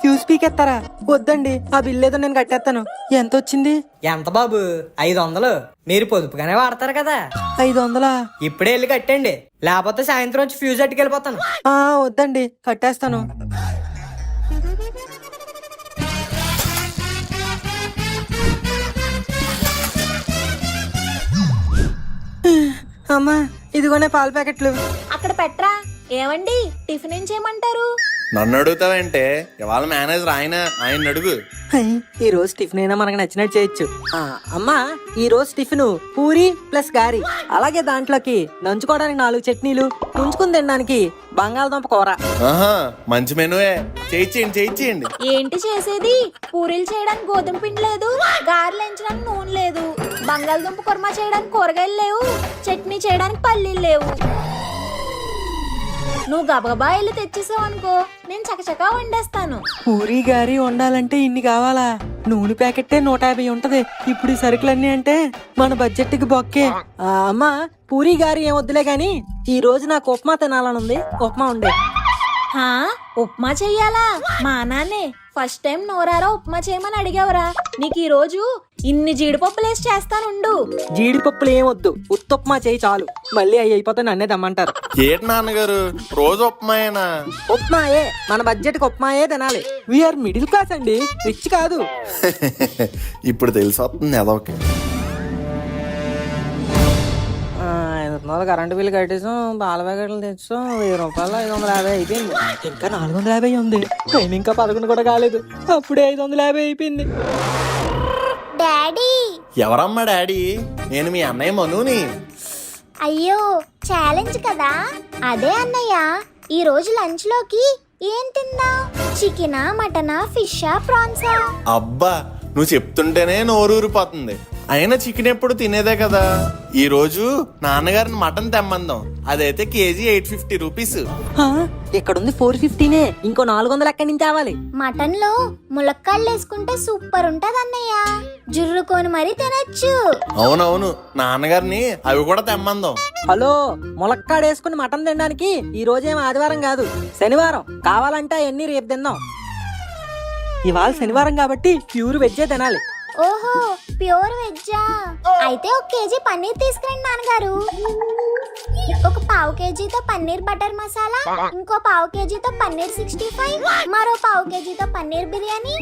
ఫ్యూజ్ పీక్ ఎత్తారా? వద్దండి, ఆ బిల్ ఏదో నేను కట్టేస్తాను. ఎంత వచ్చింది? ఎంత బాబు? 500. మీరు పొదుపుగానే వాడతారు కదా. 500? ఇప్పుడే వెళ్ళి కట్టండి, లేకపోతే సాయంత్రం వచ్చి ఫ్యూజ్ పట్టుకెళ్ళిపోతాను. వద్దండి, కట్టేస్తాను. అమ్మా, ఇదిగోనే పాల ప్యాకెట్లు. అక్కడ పెట్టరా. ఏమండి, టిఫిన్ ఏం చేయమంటారు? నన్ను అడుగుతావంటే ఇవాళ మేనేజర్ ఆయన అడుగు. ఈ రోజు టిఫిన్ అయినా మనకు నచ్చినట్టు చేయొచ్చు. అమ్మా, ఈ రోజు టిఫిన్ పూరి ప్లస్ గారి, అలాగే దాంట్లోకి నంచుకోవడానికి 4 చట్నీలు, ఉంచుకుని తినడానికి బంగాళదుంప కూర. మంచి మెనువే. చేయించేయండి. ఏంటి చేసేది? పూరీలు చేయడానికి గోధుమ పిండి లేదు, గారెలు ఎంచడానికి నూనె లేదు, బంగాళదుంప కుర్మా చేయడానికి కూరగాయలు లేవు, చట్నీ చేయడానికి పల్లీలు లేవు. నువ్వు గబగబా వెళ్ళి తెచ్చేసావు అనుకో, నేను చకచకా వండేస్తాను. పూరి గారి వండాలంటే ఇన్ని కావాలా? నూనె ప్యాకెట్టే 150 ఉంటది. ఇప్పుడు ఈ సరుకులన్నీ అంటే మన బడ్జెట్ కి బొక్కే. అమ్మా, పూరి గారి ఏం వద్దులే గాని ఈ రోజు నాకు ఉప్మా తినాలనుంది. ఉప్మా ఉండే. ఉప్మా చెయ్యాలా? మా నాన్నే ఫస్ట్ టైం నోరారా ఉప్మా చేయమని అడిగావురా. నీకు ఈ రోజు ఇన్ని జీడిపప్పులు వేసి చేస్తానుండు. జీడిపప్పులు ఏం వద్దు, ఉత్తప్మా చేయి చాలు. మళ్ళీ అవి అయిపోతే నన్నే దమ్మంటారు. ఏంటి నాన్నగారు, రోజు ఉప్మాయేనా? ఉప్మాయే, మన బడ్జెట్ కి ఉప్మాయే తినాలి. వీఆర్ మిడిల్ క్లాస్ అండి, రిచ్ కాదు. ఇప్పుడు తెలిసిపోతుంది అదొకే. 500 కరెంటు బిల్లు కట్టేసాం, పాల ప్యాకెట్లు తెచ్చాం, 1000 రూపాయలు 550 అయిపోయింది. ఇంకా 450 ఉంది. టైం ఇంకా 11 కూడా కాలేదు, అప్పుడే 550 అయిపోయింది. డాడీ. ఎవరమ్మా డాడీ? నేను మీ అన్నయ్య మనుని. అయ్యో, ఛాలెంజ్ కదా. అదే అన్నయ్య, ఈ రోజు లంచ్ లోకి ఏం తిందాం? చికెనా, మటనా, ఫిషా, ప్రాన్సా? అబ్బా, నువ్వు చెప్తుంటేనే నోరూరిపోతుంది. అయినా చికెన్ ఎప్పుడు తినేదే కదా. ఈ రోజు నాన్నగారిని మటన్ తెమ్మందాం. అదైతే కేజీ 850 రూపీస్. ఇక్కడుంది 450నే, ఇంకో 400 ఎక్కడి నుంచి తేవాలి? మటన్ లో ములక్కాళ్ళు వేసుకుంటే సూపర్ ఉంటది అన్నయ్య, జుర్రుకొని మరీ తినచ్చు. అవునవును, నాన్నగారిని అవి కూడా తెమ్మందాం. హలో, ములక్కాడేసుకుని మటన్ తినడానికి ఈ రోజేం ఆదివారం కాదు, శనివారం. కావాలంటే అవన్నీ రేపు తిందాం. ఇవాళ శనివారం కాబట్టి ప్యూర్ వెజ్జే తినాలి. ఓహో, ప్యూర్ వెజ్జా? అయితే 1 కేజీ పన్నీర్ తీసుకురండి నాన్నగారు. 1 పావు కేజీతో పన్నీర్ బటర్ మసాలా, ఇంకో పావు కేజీతో పన్నీర్ 65, మరో పావు కేజీతో పన్నీర్ బిర్యానీ.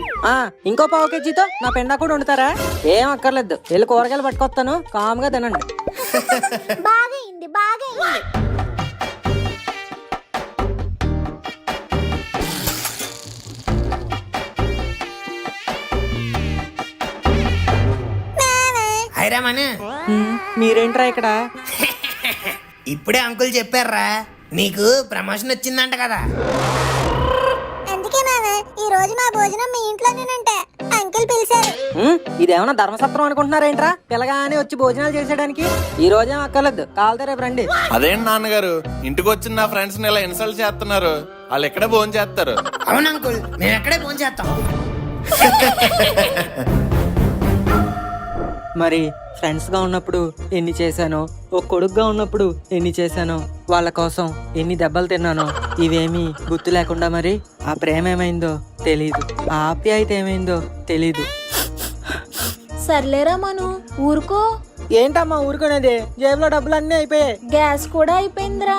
ఇంకో పావు కేజీతో నా పెండా కూడా వండుతారా? ఏం అక్కర్లేదు, వెళ్ళి కూరగాయలు పట్టుకొస్తాను, కామ్గా తినండి. బాగైంది. హాయ్ రామను. మీరేంట్రా ఇక్కడ? ఇప్పుడే అంకుల్ చెప్పారా నీకు ప్రమోషన్ వచ్చిందంట కదా. అందుకే మామ ఈ రోజు మా భోజనం మీ ఇంట్లోనేనంట. అంకుల్ పిలిచారు. ఇదేమన్నా ధర్మసత్రం అనుకుంటున్నారేంట్రా? పిల్లగానే వచ్చి భోజనాలు చేసేయడానికి. ఈ రోజేం అక్కర్లేదు, కావాలితే రేపు రండి. అదేంటి నాన్నగారు, ఇంటికి వచ్చిన నా ఫ్రెండ్స్ ఇలా ఇన్సల్ట్ చేస్తున్నారు? వాళ్ళు ఎక్కడే భోజనం చేస్తారు. అవును అంకుల్, మేము ఎక్కడే ఫోన్ చేస్తాం. మరి ఫ్రెండ్స్ గా ఉన్నప్పుడు ఎన్ని చేశానో, ఒక కొడుకుగా ఉన్నప్పుడు ఎన్ని చేశానో, వాళ్ళ కోసం ఎన్ని దెబ్బలు తిన్నానో ఇవేమీ గుర్తు లేకుండా మరి ఆ ప్రేమ ఏమైందో తెలీదు, ఆ ఆప్యాయత ఏమైందో తెలీదు. సర్లేరా మను, ఊరుకో. ఏంటమ్మా ఊరుకునేది? జేబులో డబ్బులు అన్నీ అయిపోయాయి. గ్యాస్ కూడా అయిపోయిందిరా.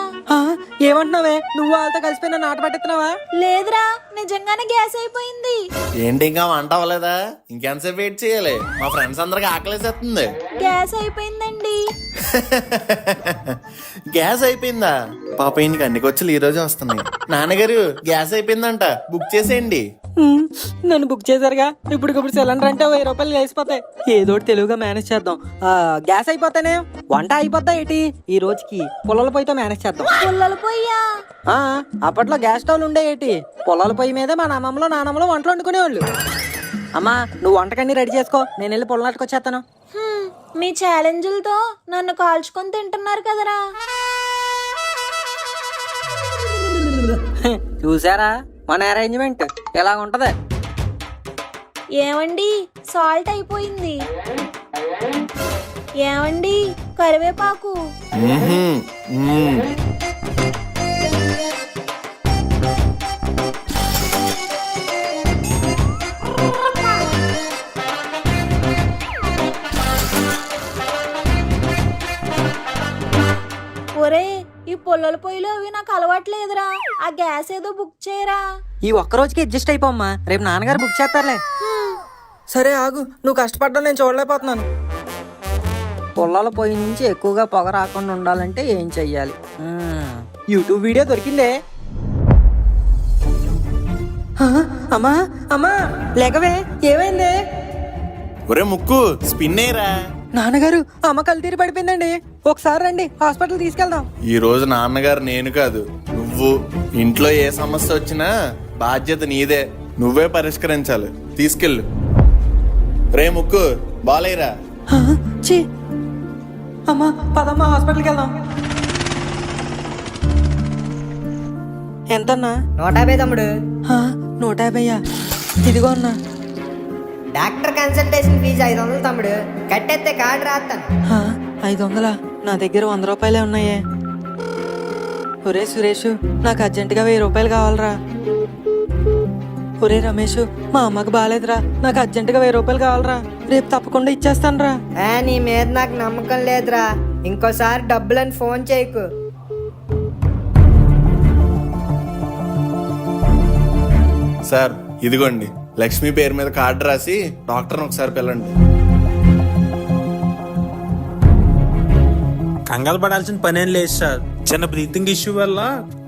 ఏమంటున్నావే? నువ్వు వాళ్ళతో కలిసిపోయి నన్ను ఆట పట్టిస్తున్నావా? లేదురా, నిజంగానే గ్యాస్ అయిపోయింది. ఏంటి ఇంకా వంట అవ్వలేదా? ఇంకెంతసేపు వెయిట్ చేయాలి? మా ఫ్రెండ్స్ అందరికి ఆకలేసేస్తుంది. గ్యాస్ అయిపోయిందండి. గ్యాస్ అయిపోయిందా? పాప ఇంటికి అన్ని ఖర్చులు ఈ రోజు వస్తున్నాయి. నాన్నగారు గ్యాస్ అయిపోయిందంట, బుక్ చేసేయండి. నన్ను బుక్ చేశారుగా, ఇప్పుడు సిలిండర్ అంటే 1000 రూపాయలు వేసిపోతాయి. ఏదోటి తెలుగుగా మేనేజ్ చేద్దాం. గ్యాస్ అయిపోతానే వంట అయిపోతా ఏంటి? ఈ రోజుకి పుల్లల పొయ్యితో మేనేజ్ చేద్దాం. పుల్లల పొయ్యా? అప్పట్లో గ్యాస్ స్టవ్లు ఉండే ఏంటి? పుల్లల పొయ్యి మీద మా నాన్నమ్మలో వంటలు వండుకునేవాళ్ళు. అమ్మా నువ్వు వంటకన్నీ రెడీ చేసుకో, నేను వెళ్ళి పుల్లనాటుకొచ్చేస్తాను. మీ ఛాలెంజ్లతో నన్ను కాల్చుకొని తింటున్నారు కదరా. చూసారా మన అరేంజ్మెంట్ ఎలా ఉంటది? ఏమండి సాల్ట్ అయిపోయింది. ఏమండి కరివేపాకు? ఒరే ఈ పుల్లల పొయ్యిలో అవి నాకు అలవాట్లేదురా. ఆ గ్యాస్ ఏదో బుక్ చేయరా. ఈ ఒక్క రోజుకి అడ్జస్ట్ అయిపోమ్మా, రేపు నాన్నగారు బుక్ చేస్తారులే. సరే ఆగు, నువ్వు కష్టపడ్డా నేను చూడలేకపోతున్నాను. పుల్లల పొయ్యి నుంచి ఎక్కువగా పొగ రాకుండా ఉండాలంటే ఏం చెయ్యాలి? యూట్యూబ్ వీడియో దొరికిందే. అమ్మా అమ్మా లేకవే, ఏమైంది? ఒరే ముక్కు, స్పిన్ అయ్యరా. నాన్నగారు అమ్మ కళ్ళు తీరి పడిపోయిందండి, ఒకసారి రండి హాస్పిటల్ తీసుకెళ్దాం. ఈ రోజు నాన్నగారు నేను కాదు నువ్వు. ఇంట్లో ఏ సమస్య వచ్చినా బాధ్యత నీదే, నువ్వే పరిష్కరించాలి. తీసుకెళ్ళు. రే ముక్కు, బాలేరా? అమ్మా పదమ్మా హాస్పిటల్కి వెళ్దాం. ఎంతన్నా? 150 తమ్ముడు. 150? ఇదిగో అన్నా. డాక్టర్ కన్సల్టేషన్ ఫీజు 500 తమ్ముడు, కట్టేస్తే కార్డు రాస్తాను. 500? నా దగ్గర 100 రూపాయలే ఉన్నాయే. ఒరే సురేష్, నాకు అర్జెంటుగా 1000 రూపాయలు కావాలరా. ఒరే రమేష్, మా అమ్మకి బాగాలేదురా, నాకు అర్జెంటుగా 1000 రూపాయలు కావాలరా. రేపు తప్పకుండా ఇచ్చేస్తాను రా. నీ మీద నాకు నమ్మకం లేదురా, ఇంకోసారి డబ్బులని ఫోన్ చేయకు. సార్ ఇదిగోండి, లక్ష్మి పేరు మీద కార్డు రాసి డాక్టర్ని ఒకసారి పిల్లండి. కంగారు పడాల్సిన పనేం లేదు సార్. చిన్న బ్రీతింగ్ ఇష్యూ వల్ల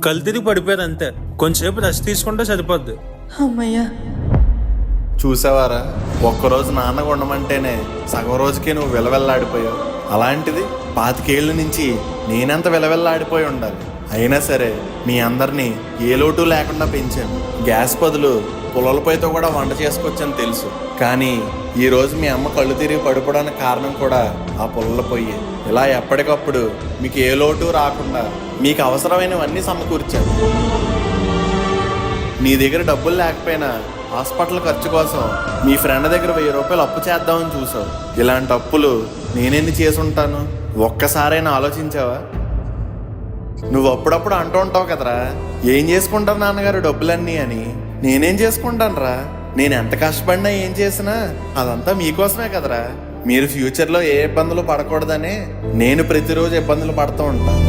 కళ్ళు తిరిగి పడిపోయారు అంతే. కొంచెంసేపు రెస్ట్ తీసుకుంటే సరిపోద్ది. అమ్మయ్యా. చూసావారా, ఒక్కరోజు నాన్నగా ఉండమంటేనే సగం రోజుకే నువ్వు విలవెల్లాడిపోయావు. అలాంటిది 25 ఏళ్ళ నుంచి నేనెంత విలవెల్లాడిపోయి ఉండాలి. అయినా సరే మీ అందరినీ ఏ లోటు లేకుండా పెంచాను. గ్యాస్ బదులు పుల్లల పొయ్యితో కూడా వంట చేసుకోవచ్చని తెలుసు. కానీ ఈ రోజు మీ అమ్మ కళ్ళు తిరిగి పడిపోవడానికి కారణం కూడా ఆ పుల్లల పొయ్యి. ఇలా ఎప్పటికప్పుడు మీకు ఏ లోటు రాకుండా మీకు అవసరమైనవన్నీ సమకూర్చాను. నీ దగ్గర డబ్బులు లేకపోయినా హాస్పిటల్ ఖర్చు కోసం మీ ఫ్రెండ్ దగ్గర 1000 రూపాయలు అప్పు చేద్దామని చూసావు. ఇలాంటి అప్పులు నేనెన్ని చేసుంటాను? ఒక్కసారైనా ఆలోచించావా? నువ్వు అప్పుడప్పుడు అంటూ ఉంటావు కదరా, ఏం చేసుకుంటారు నాన్నగారు డబ్బులన్నీ అని. నేనేం చేసుకుంటాను రా? నేను ఎంత కష్టపడినా ఏం చేసినా అదంతా మీకోసమే కదరా. మీరు ఫ్యూచర్లో ఏ ఇబ్బందులు పడకూడదని నేను ప్రతిరోజు ఇబ్బందులు పడుతూ ఉంటాను.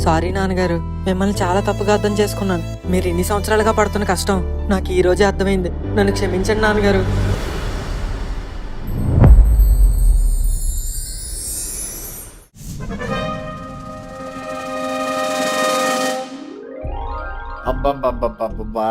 సారీ నాన్నగారు, మిమ్మల్ని చాలా తప్పుగా అర్థం చేసుకున్నాను. మీరు ఇన్ని సంవత్సరాలుగా పడుతున్న కష్టం నాకు ఈ రోజే అర్థమైంది. నన్ను క్షమించండి నాన్నగారు. అబ్బబ్బబ్బబ్బబ్బా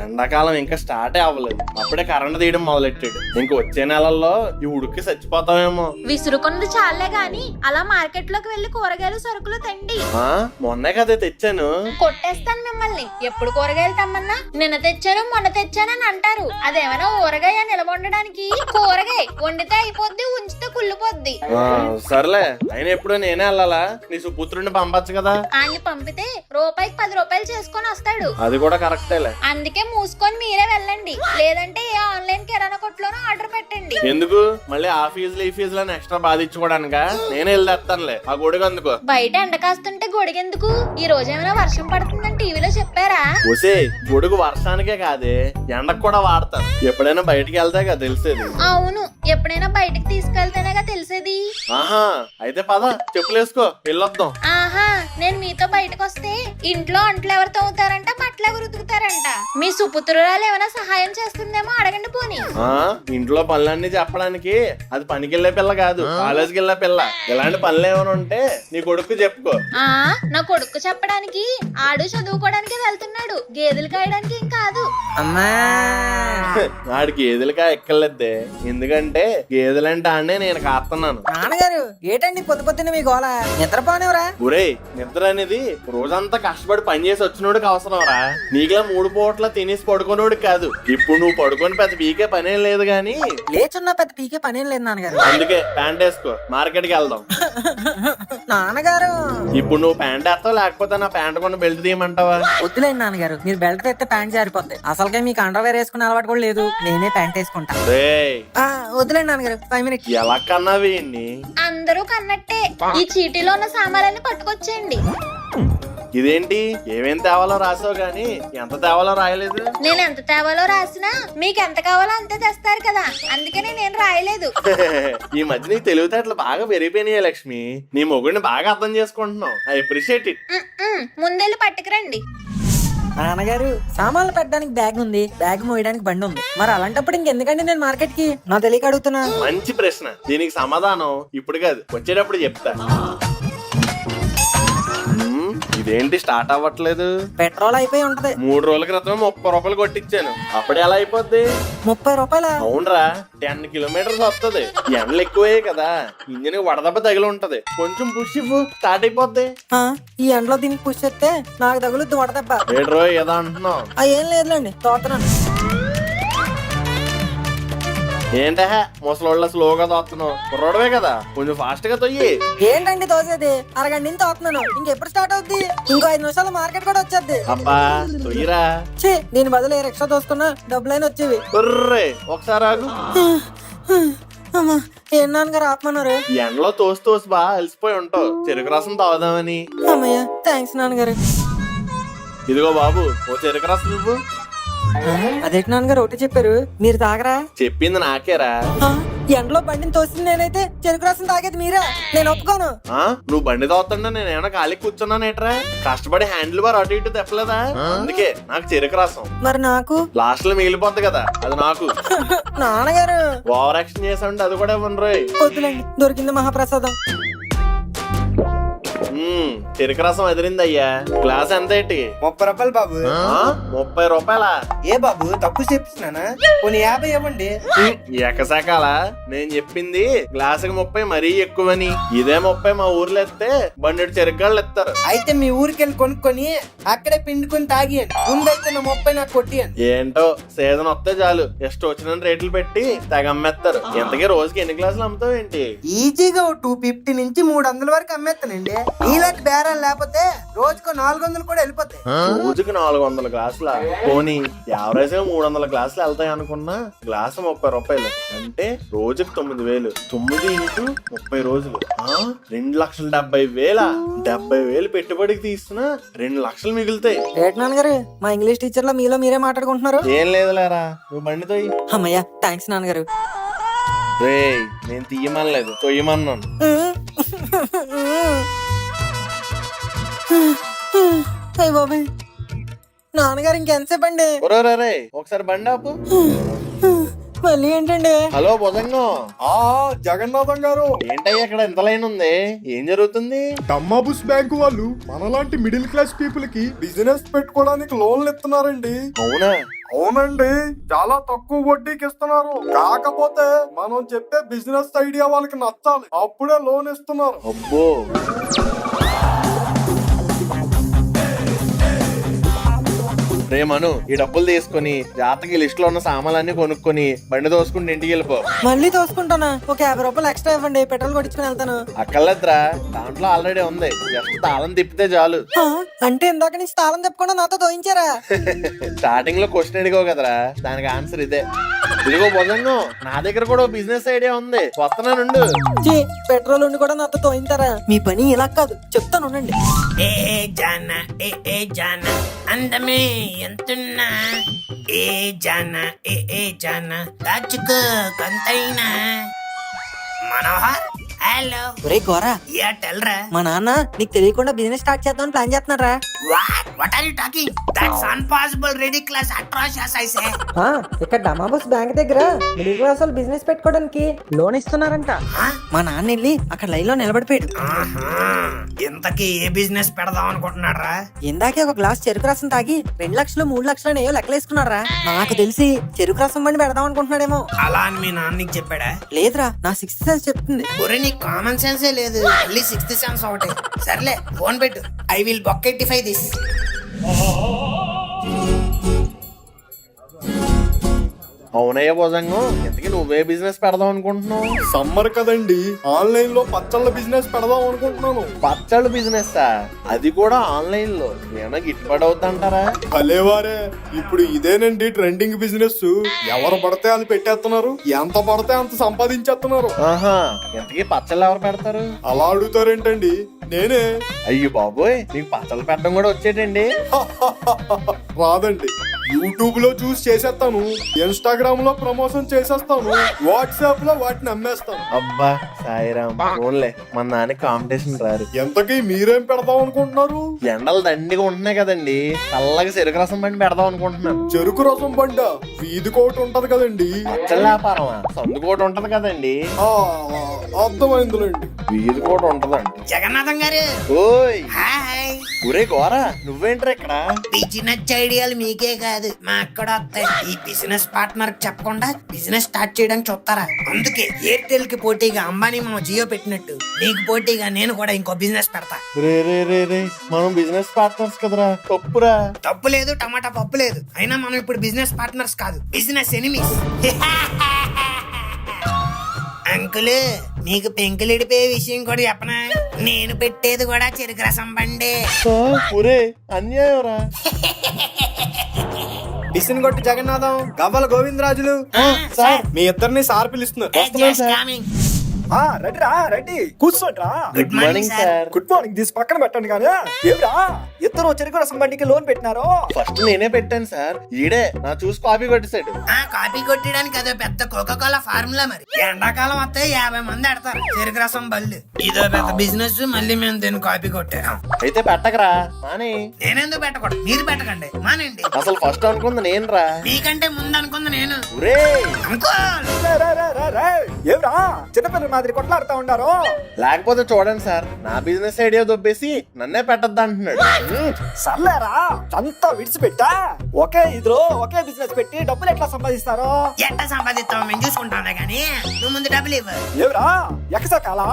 ఎండాకాలం ఇంకా స్టార్టే అవ్వలేదు, అప్పుడే కరెంట్ తీయడం మొదలెట్టాడు. ఇంక వచ్చే నెలల్లో ఈ ఉడికి చచ్చిపోతామేమో. విసురుకున్నది చాలే గాని అలా మార్కెట్ లోకి వెళ్లి కూరగాయలు సరుకులు తండి. ఆ మొన్నే కదా తెచ్చాను. కొట్టేస్తాను మిమ్మల్ని. ఎప్పుడు కూరగాయలు తమ్మన్నా నిన్న తెచ్చాను మొన్న తెచ్చాను అని అంటారు. అదేమైనా ఊరగాయ నిలబొండడానికి? కూరగాయ వండితే అయిపోద్ది, ఉంచితే కుళ్ళిపోద్ది. ఆ, సర్లే, అయినా ఎప్పుడు నేనే వెళ్ళాలా? నీ సుపుత్రుడిని పంపచ్చు కదా. ఆయన్ని పంపితే రూపాయికి 10 రూపాయలు చేసుకొని వస్తాడు. అది కూడా కరెక్టేలే. అందుకే మూసుకొని మీరే వెళ్ళండి, లేదంటే ఏ ఆన్లైన్ కిరాణా కొట్టులోనో ఆర్డర్ పెట్టండి. ఎందుకు మళ్ళీ ఆ ఫీజులు ఈ ఫీజులని ఎక్స్ట్రా బాధించుకోవడానికా? నేనే వెళ్ళేస్తానులే ఆ గొడుగు అందుకో. బయట ఎండ కాస్తుంటే గొడిగెందుకు? ఈ రోజు ఏమైనా వర్షం పడుతుందని టీవీలో చెప్పారా? ఒసే, గొడుగు వర్షానికే కాదే, ఎండకు కూడా వాడతాను. ఎప్పుడైనా బయటికి వెళ్తే కదా తెలిసేది. అవును, ఎప్పుడైనా బయటికి తీసుకెళ్తేనేగా తెలిసేది. ఆహా, అయితే పద చెప్పులేసుకో వెళ్ళొద్దాం. ఆహా, నేను మీతో బయటకు వస్తే ఇంట్లో అంట్లు ఎవరు తవ్వుతారంట, బట్టలు ఎవరు ఉతుకుతారంట. మీ సుపుత్రురాలు ఏమైనా సహాయం చేస్తుందేమో అడగండి పోనీ. ఆ ఇంట్లో పనులన్నీ చెప్పడానికి అది పనికెళ్లే పిల్ల కాదు, కాలేజీకి వెళ్ళే పిల్ల. ఇలాంటి పనులు ఏమైనా ఉంటే నీ కొడుకు చెప్పుకో. ఆ నా కొడుకు చెప్పడానికి ఆడు చదువుకోవడానికి వెళ్తున్నాడు, గేదెలు కాయడానికి ఏం కాదు. అమ్మా వాడికి గేదెలుగా ఎక్కలేద్దే, ఎందుకంటే గేదెలంటే ఆడనే నేను కాస్తున్నాను. నాన్నగారు ఏటండి పొద్దు పొద్దున్న మీ గోల? నిద్రపోనివరా? ఒరేయ్, నిద్ర అనేది రోజంతా కష్టపడి పని చేసి వచ్చినోడికి అవసరంరా. నీకులా 3 పూట్ల తినేసి పడుకునేవాడికి కాదు. ఇప్పుడు నువ్వు పడుకొని పెద్ద పీకే పనేం లేదు గాని లేచున్నా పెద్ద పీకే పనేం లేదు నాన్నగారు. అందుకే ప్యాంట్ వేసుకో, మార్కెట్ కి వెళ్దాం. నాన్నగారు ఇప్పుడు నువ్వు ప్యాంట్ వేస్తావు, లేకపోతే నా ప్యాంట్ కొన్న బెల్ట్ తీయమంటావా? వద్దులేండి నాన్నగారు, మీరు బెల్ట్ తెస్తే ప్యాంట్ జారిపోద్ది. అసలుకే మీకు అండర్వేర్ వేసుకునే అలవాటు కూడా లేదు, నేనే ప్యాంట్ వేసుకుంటా. రేయ్, వద్దులేండి నాన్నగారు, 5 మినిట్స్. ఎలా కన్నావి ఇన్ని? అందరూ కన్నట్టే ఈ చీటీలో ఉన్న సామాన్లన్నీ పట్టుకొచ్చేయండి. ఇదేంటి ఏమేం తేవాలో రాసావు గాని ఎంత తేవాలో రాయలేదు. నేను ఎంత తేవాలో రాసినా మీకు ఎంత కావాలో అంతే తెస్తారు కదా, అందుకని నేను రాయలేదు. ఈ మధ్య నీ తెలివితేటలు బాగా పెరిగిపోయినాయి లక్ష్మి. నీ మొగుడిని బాగా అర్థం చేసుకుంటున్నావు. I appreciate it. ముందెళ్ళి పట్టుకురండి. నాన్నగారు, సామాన్లు పెట్టడానికి బ్యాగ్ ఉంది, బ్యాగ్ మోయడానికి బండి ఉంది. మరి అలాంటప్పుడు ఇంకెందుకండి నేను మార్కెట్ కి? నా తెలియక అడుగుతున్నా. మంచి ప్రశ్న, దీనికి సమాధానం ఇప్పుడు కాదు, వచ్చేటప్పుడు చెప్తా. ఇదేంటి స్టార్ట్ అవ్వట్లేదు? పెట్రోల్ అయిపోయి ఉంటది. 3 రోజుల క్రితం 30 రూపాయలు కొట్టించాను, అప్పుడే ఎలా అయిపోద్ది? 30 రూపాయల? అవునరా, 10 కిలోమీటర్స్ వస్తుంది. ఎండలు ఎక్కువే కదా, ఇంజిన్ వడదెబ్బ తగిలి ఉంటది. కొంచెం పుష్ ఇవ్వు, స్టార్ట్ అయిపోద్ది. ఈ ఎండలో దీనికి పుష్ చేస్తే నాకు తగులుద్ది వడదెబ్బ. ఏడ్రో ఏదో అంటున్నావు? ఏం లేదులేండి, తోతున్నాను. ఏంట ముసలోళ్ళ స్లోగా తోస్తున్నావు? కుర్రోడవే కదా, కొంచెం ఫాస్ట్ గా తొయ్యి. ఏంటండి తోసేది? అరగంట నుంచి తోస్తున్నాను, ఇంకెప్పుడు స్టార్ట్ అవుద్ది? ఇంకో 5 నిమిషాలు మార్కెట్ కూడా వచ్చేద్ది. అబ్బా తొయ్యిరా. దీని బదులు ఏ రిక్షా తోసుకున్నా డబ్బులైనా వచ్చేవి. కుర్రే ఒకసారి ఆగు. అమ్మా, ఏం నాన్నగారు ఆపమన్నారు? ఎండలో తోసి బా అలసిపోయి ఉంటావు, చెరుకు రసం తాగుదామని. అమ్మయ్య, థ్యాంక్స్ నాన్నగారు. ఇదిగో బాబు, ఓ చెరుకు రసం ఇవ్వు. అదేంటి నాన్నగారు ఒకటి చెప్పారు, మీరు తాగరా? చెప్పింది నాకేరా. ఎండలో బండిని తోసింది నేనైతే, చెరుకు రసం తాగేది మీరా? నేను ఒప్పుకోను. నువ్వు బండి తోస్తుంటే నేను ఏమైనా ఖాళీ కూర్చున్నానేట్రా? కష్టపడి హ్యాండిల్ బార్ అటు ఇటు తెప్పలేదా? అందుకే నాకు చెరుకు రసం. మరి నాకు? లాస్ట్ లో మిగిలిపోద్ది కదా, అది నాకు. నాన్నగారు ఓవర్ యాక్షన్ చేసామంటే అది కూడా ఇవ్వండి రోయ్. వద్దులేండి, దొరికింది మహాప్రసాదం. చెరుకు రసం ఎదిరింది అయ్యా. గ్లాస్ ఎంత ఏంటి? 30 రూపాయలు బాబు. 30 రూపాయలా? ఏ బాబు తక్కువ చెప్తున్నానా? కొన్ని 50 ఇవ్వండి. ఎకసకాల నేను చెప్పింది గ్లాసుకి 30 మరీ ఎక్కువని. ఇదే 30 మా ఊర్లో ఎత్తే బండి చెరుగ్గాళ్ళు ఎత్తారు. అయితే మీ ఊరికి వెళ్ళి కొనుక్కొని అక్కడే పిండుకొని తాగియండి. ముందైతే నా 30 నాకు కొట్టియండి. ఏంటో సీజన్ వస్తే చాలు ఇష్టం వచ్చిన రేట్లు పెట్టి తెగ అమ్మేస్తారు. ఎంతకీ రోజుకి ఎన్ని గ్లాసులు అమ్ముతావు ఏంటి? ఈజీగా 250 నుంచి 300 వరకు అమ్మేస్తానండి. ఇలాంటి బేరాలు లేకపోతే రోజుకు 400 కూడా వెళ్ళిపోతాయి. రోజుకి 400 గ్లాసుల పోనీ యావరేజ్ 300 గ్లాసులు వెళ్తాయి అనుకున్నా. గ్లాసు 30 రూపాయలు అంటే రోజుకి 9000. 9 ఇంటూ 30 రోజులు 2,70,000. 70,000 పెట్టుబడికి తీస్తున్నా 2 లక్షలు మిగులుతాయి. రేట్ నాన్నగారు, మా ఇంగ్లీష్ టీచర్ లో మీలో మీరే మాట్లాడుకుంటున్నారు. ఏం లేదులేరా, నువ్వు బండి తొయ్యి. అమ్మయ్య, థ్యాంక్స్ నాన్నగారు. రేయ్, నేను తీయమనలేదు, తొయ్యమన్నాను. అయ్య బాబాయ్, నాన్నగారు ఇంకెంతసేపు అండి? రే ఒకసారి బండి ఆపు. మళ్ళీ ఏంటండి? హలో భుజంగం. జగన్నాథం గారు, ఏంటయ్యా ఇక్కడ ఎంత లైన్ ఉంది? ఏం జరుగుతుంది? టమ్మాబుస్ బ్యాంకు వాళ్ళు మనలాంటి మిడిల్ క్లాస్ పీపుల్ కి బిజినెస్ పెట్టుకోవడానికి లోన్లు ఇస్తున్నారండి. అవునా? అవునండి, చాలా తక్కువ వడ్డీకి ఇస్తున్నారు. కాకపోతే మనం చెప్పే బిజినెస్ ఐడియా వాళ్ళకి నచ్చాలి, అప్పుడే లోన్ ఇస్తున్నారు. అబ్బో, రే మను, ఈ డబ్బులు తీసుకుని జాతకి లిస్ట్ లో ఉన్న సామాన్లన్నీ కొనుక్కొని బండి దోసుకుంటే ఇంటికి వెళ్ళిపో. మళ్ళీ తోసుకుంటానా? ఒక 50 రూపాయలు ఎక్స్ట్రా ఇవ్వండి, పెట్రోల్ కొట్టించుకుని వెళ్తాను. అక్కర్లేదురా, దాంట్లో ఆల్రెడీ ఉంది, జస్ట్ తాళం తిప్పితే చాలు. ఆ, అంటే ఇందాక నుంచి తాళం తప్పకుండా నాతో తోయించారా? స్టార్టింగ్ లో క్వశ్చన్ అడిగావు కదరా, దానికి ఆన్సర్ ఇదే. ఇదిగో భుజంగం, నా దగ్గర కూడా బిజినెస్ ఐడియా ఉంది, వస్తున్నానుండు. పెట్రోల్ ఉండి కూడా నాతో తోయించారా? మీ పని ఇలా కాదు, చెప్తాను ఉండండి. ఏ జానా ఏ జానా అందమే ఎంతున్నా ఏ జానా ఏ జానా దాచుకో కొంతైనా. మనోహర్, హలో. ఒరే గోరా, యా టెల్ రా. మా నాన్న నీకు తెలియకుండా బిజినెస్ స్టార్ట్ చేద్దామని ప్లాన్ చేస్తున్నారా? What are you talking? That's impossible, ridiculous, atrocious, I say. ఇక్కడ డమాబస్ బ్యాంక్ దగ్గర మిడిల్ క్లాస్ వాళ్ళు బిజినెస్ పెట్టుకోవడానికి లోన్ ఇస్తున్నారంట. మా నాన్న వెళ్ళి అక్కడ లైన్ లో నిలబడిపోయాడు. ఇంతకీ ఏ బిజినెస్ పెడదాం అనుకుంటున్నారా? ఇందాకే ఒక గ్లాస్ చెరుకు రసం తాగి 2 లక్షలు 3 లక్షలు ఏవో లెక్కలేసుకున్నారా? నాకు తెలిసి చెరుకు రసం బండి పెడదాం అనుకుంటున్నాడేమో. అలా అని మీ నాన్నకి చెప్పాడా? లేదురా, నా 6th సెన్స్ చెప్తుంది. ఒరే, నీకు కామన్ సెన్సే లేదు, మళ్ళీ 6th సెన్స్ ఒకటి. సర్లే, ఫోన్ పెట్టు. ఐ విల్ బొక్కెట్టిఫై దిస్. అవునయ్య భుజంగం, ఇంతకీ నువ్వే బిజినెస్ పెడదాం అనుకుంటున్నావు? సమ్మర్ కదండి, ఆన్లైన్ లో పచ్చళ్ళ బిజినెస్ పెడదాం అనుకుంటున్నాను. పచ్చళ్ళు బిజినెస్, అది కూడా ఆన్లైన్ లో ఏమైనా గిట్టుబడి అవుతుంటారా? భలేవారే, ఇప్పుడు ఇదేనండి ట్రెండింగ్ బిజినెస్. ఎవరు పడితే అది పెట్టేస్తున్నారు, ఎంత పడితే అంత సంపాదించేస్తున్నారు. ఆహా, ఇంతకీ పచ్చళ్ళు ఎవరు పెడతారు? అలా అడుగుతారేంటండి, నేనే. అయ్యో బాబోయ్, నీకు పచ్చళ్ళు పెట్టడం కూడా వచ్చేటండి? రాదండి, యూట్యూబ్ లో చూసి చేసేస్తాను, ఇన్స్టాగ్రామ్ లో ప్రమోషన్ చేసేస్తాను, వాట్సాప్ లో వాటిని అమ్మేస్తాను. అబ్బా సాయిరామ్, ఓన్లే మన నాన్న కాంపిటీషన్ రారు. ఎంతకీ మీరేం పెడదాం అనుకుంటున్నారు? ఎండలు దండిగా ఉంటున్నాయి కదండి, చల్లగా చెరుకు రసం బండి పెడదాం అనుకుంటున్నాను. చెరుకు రసం బండ వీధి కోటి ఉంటది కదండి. పచ్చళ్ళ వ్యాపారమా? సందుకోటి ఉంటది కదండి. అర్థమైందిలేండి. వీధి కోటి ఉంటదండి. జగన్నాథం గారు, ఓయ్. హాయ్. ఒరే గోరా, నువ్వేంట్రా ఇక్కడ? బిజినెస్ ఐడియాలు మీకే కాదు, మాకు కూడా వస్తాయి. ఈ బిజినెస్ పార్ట్నర్ చెప్పకుండా బిజినెస్ స్టార్ట్ చేయడానికి చూస్తారా? అందుకే ఎయిర్టెల్ కి పోటీగా అంబానీ మా జియో పెట్టినట్టు నీకు పోటీగా నేను కూడా ఇంకో బిజినెస్ పెడతా. రే రే రే రే, మనం బిజినెస్ పార్ట్నర్స్ కదరా, తప్పురా. తప్పు లేదు, టమాటా పప్పు లేదు. అయినా మనం ఇప్పుడు బిజినెస్ పార్ట్నర్స్ కాదు, బిజినెస్ ఎనిమీస్. అంకుల్, మీకు పెంకులిడిపోయే విషయం కూడా చెప్పనా? నేను పెట్టేది కూడా చెరుకు రసం బండే. ఒరే అన్యాయం రా. బిసిన్ కొట్టి జగన్నాథం, గవ్వల గోవిందరాజులు, మీ ఇద్దరిని సార్ పిలుస్తున్నారు. రెడ్డి కూర్చోట్రా. Good morning sir. Good morning, తీసి పక్కన పెట్టండి. కానీ ఏమిరా ఇద్దరు చెరుకు రసం బండికి లోన్ పెట్టినారు? ఫస్ట్ నేనే పెట్టాను సార్, ఈడే నా చూసి కాపీ కొట్టేశాడు. కాపీ కొట్టడానికి అదో పెద్ద కోకోకోలా ఫార్ములా. మరి ఎండాకాలం వస్తే 50 మంది ఆడతారు చెరుకు రసం బళ్ళు. ఇదో పెద్ద బిజినెస్, మళ్ళీ మేము దీన్ని కాపీ కొట్టాం. అయితే పెట్టకరా, మానే. నేనెందుకు పెట్టకూడదు? మీరు పెట్టకండి, మానండి. అసలు ఫస్ట్ అనుకుంది నేను రా. మీకంటే ముందు అనుకుంది నేను. ఒరే అంకుల్, ఏమిరా చిన్నపిల్లల మాదిరి కొట్లాడుతా ఉన్నారు? లేకపోతే చూడండి సార్, నా బిజినెస్ ఐడియా దొబ్బేసి నన్నే పెట్టద్దు అంటున్నాడు. సర్లేరా, అంతా విడిచిపెట్టా ఒకే ఇదిలో ఒకే బిజినెస్ పెట్టి డబ్బులు ఎట్లా సంపాదిస్తారు? ఎట్లా సంపాదిస్తావు మేము చూసుకుంటాంలే గానీ నువ్వు ముందు డబ్బులు ఇవ్వు. ఏమిరా ఎక్కసకాలా?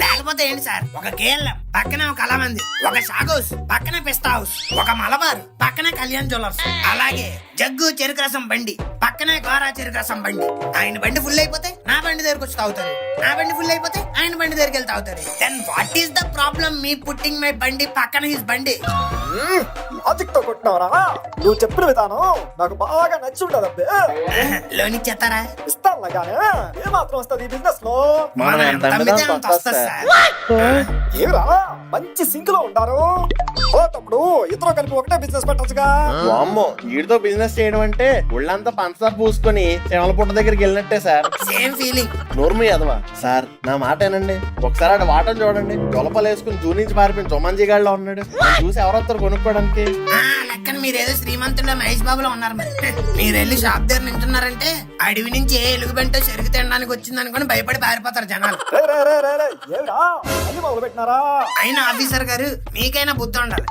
లేకపోతే ఏంటి సార్, ఒక కేఎల్ఎం పక్కనే ఒక కలమంది, ఒక షాగ్ హౌస్ పక్కనే పిస్తా హౌస్, ఒక మలబార్ పక్కనే కళ్యాణ్ జ్యువెలర్స్, అలాగే జగ్గు చెరుకు రసం బండి పక్కనే గోరా చెరుకు రసం బండి. ఆయన బండి ఫుల్ అయిపోతే నా బండి దగ్గరకు వచ్చి తాగుతారు, నా బండి ఫుల్ అయిపోతే ఆయన బండి దగ్గరికి వెళ్తా అవుతారు. Then what is the problem me putting my బండి పక్కన హిస్ బండి? లాజిక్ తో కొట్టినవరా? నువ్వు చెప్పిన విధానం నాకు బాగా నచ్చి ఉండదు. లోన్ ఇచ్చేస్తారా? ఇస్తాను కానీ ఏ మాత్రం వస్తుంది ఈ బిజినెస్ లో? మనం ఎంత అమ్మితే అంత వస్తది సార్. ఏమిరా మంచి సింక్ లో ఉంటారు. ఓ తప్పుడు ఇద్దరు కలిపి ఒకటే బిజినెస్ పెట్టొచ్చుగా. వామ్మో వీడితో బిజినెస్ చేయడం అంటే ఒళ్ళంతా పంచదార పూసుకొని చెమల పుట్ట దగ్గరికి వెళ్ళినట్టే సార్. Same feeling. నోర్ము ఎదవా సార్, నా మాట ఏనండి. ఒకసారి ఆడ వాటం చూడండి, జొలపలు వేసుకుని జూ నుంచి పారిపోయిన జొమాంజీ గాడిలో ఉన్నాడు. చూసి ఎవరొస్తారు కొనుక్కోవడానికి? లెక్కన మీరేదో శ్రీమంతుల్లో మహేష్ బాబులో ఉన్నారు. మరి మీరు వెళ్ళి షాప్ దగ్గర నింటున్నారంటే అడవి నుంచి ఏ ఎలుగుబంటో చెరుకు తినడానికి వచ్చింది అనుకుని భయపడి పారిపోతారు జనాలు. మొదలు పెట్టినారా? అయినా ఆఫీసర్ గారు మీకైనా బుద్ధి ఉండాలి.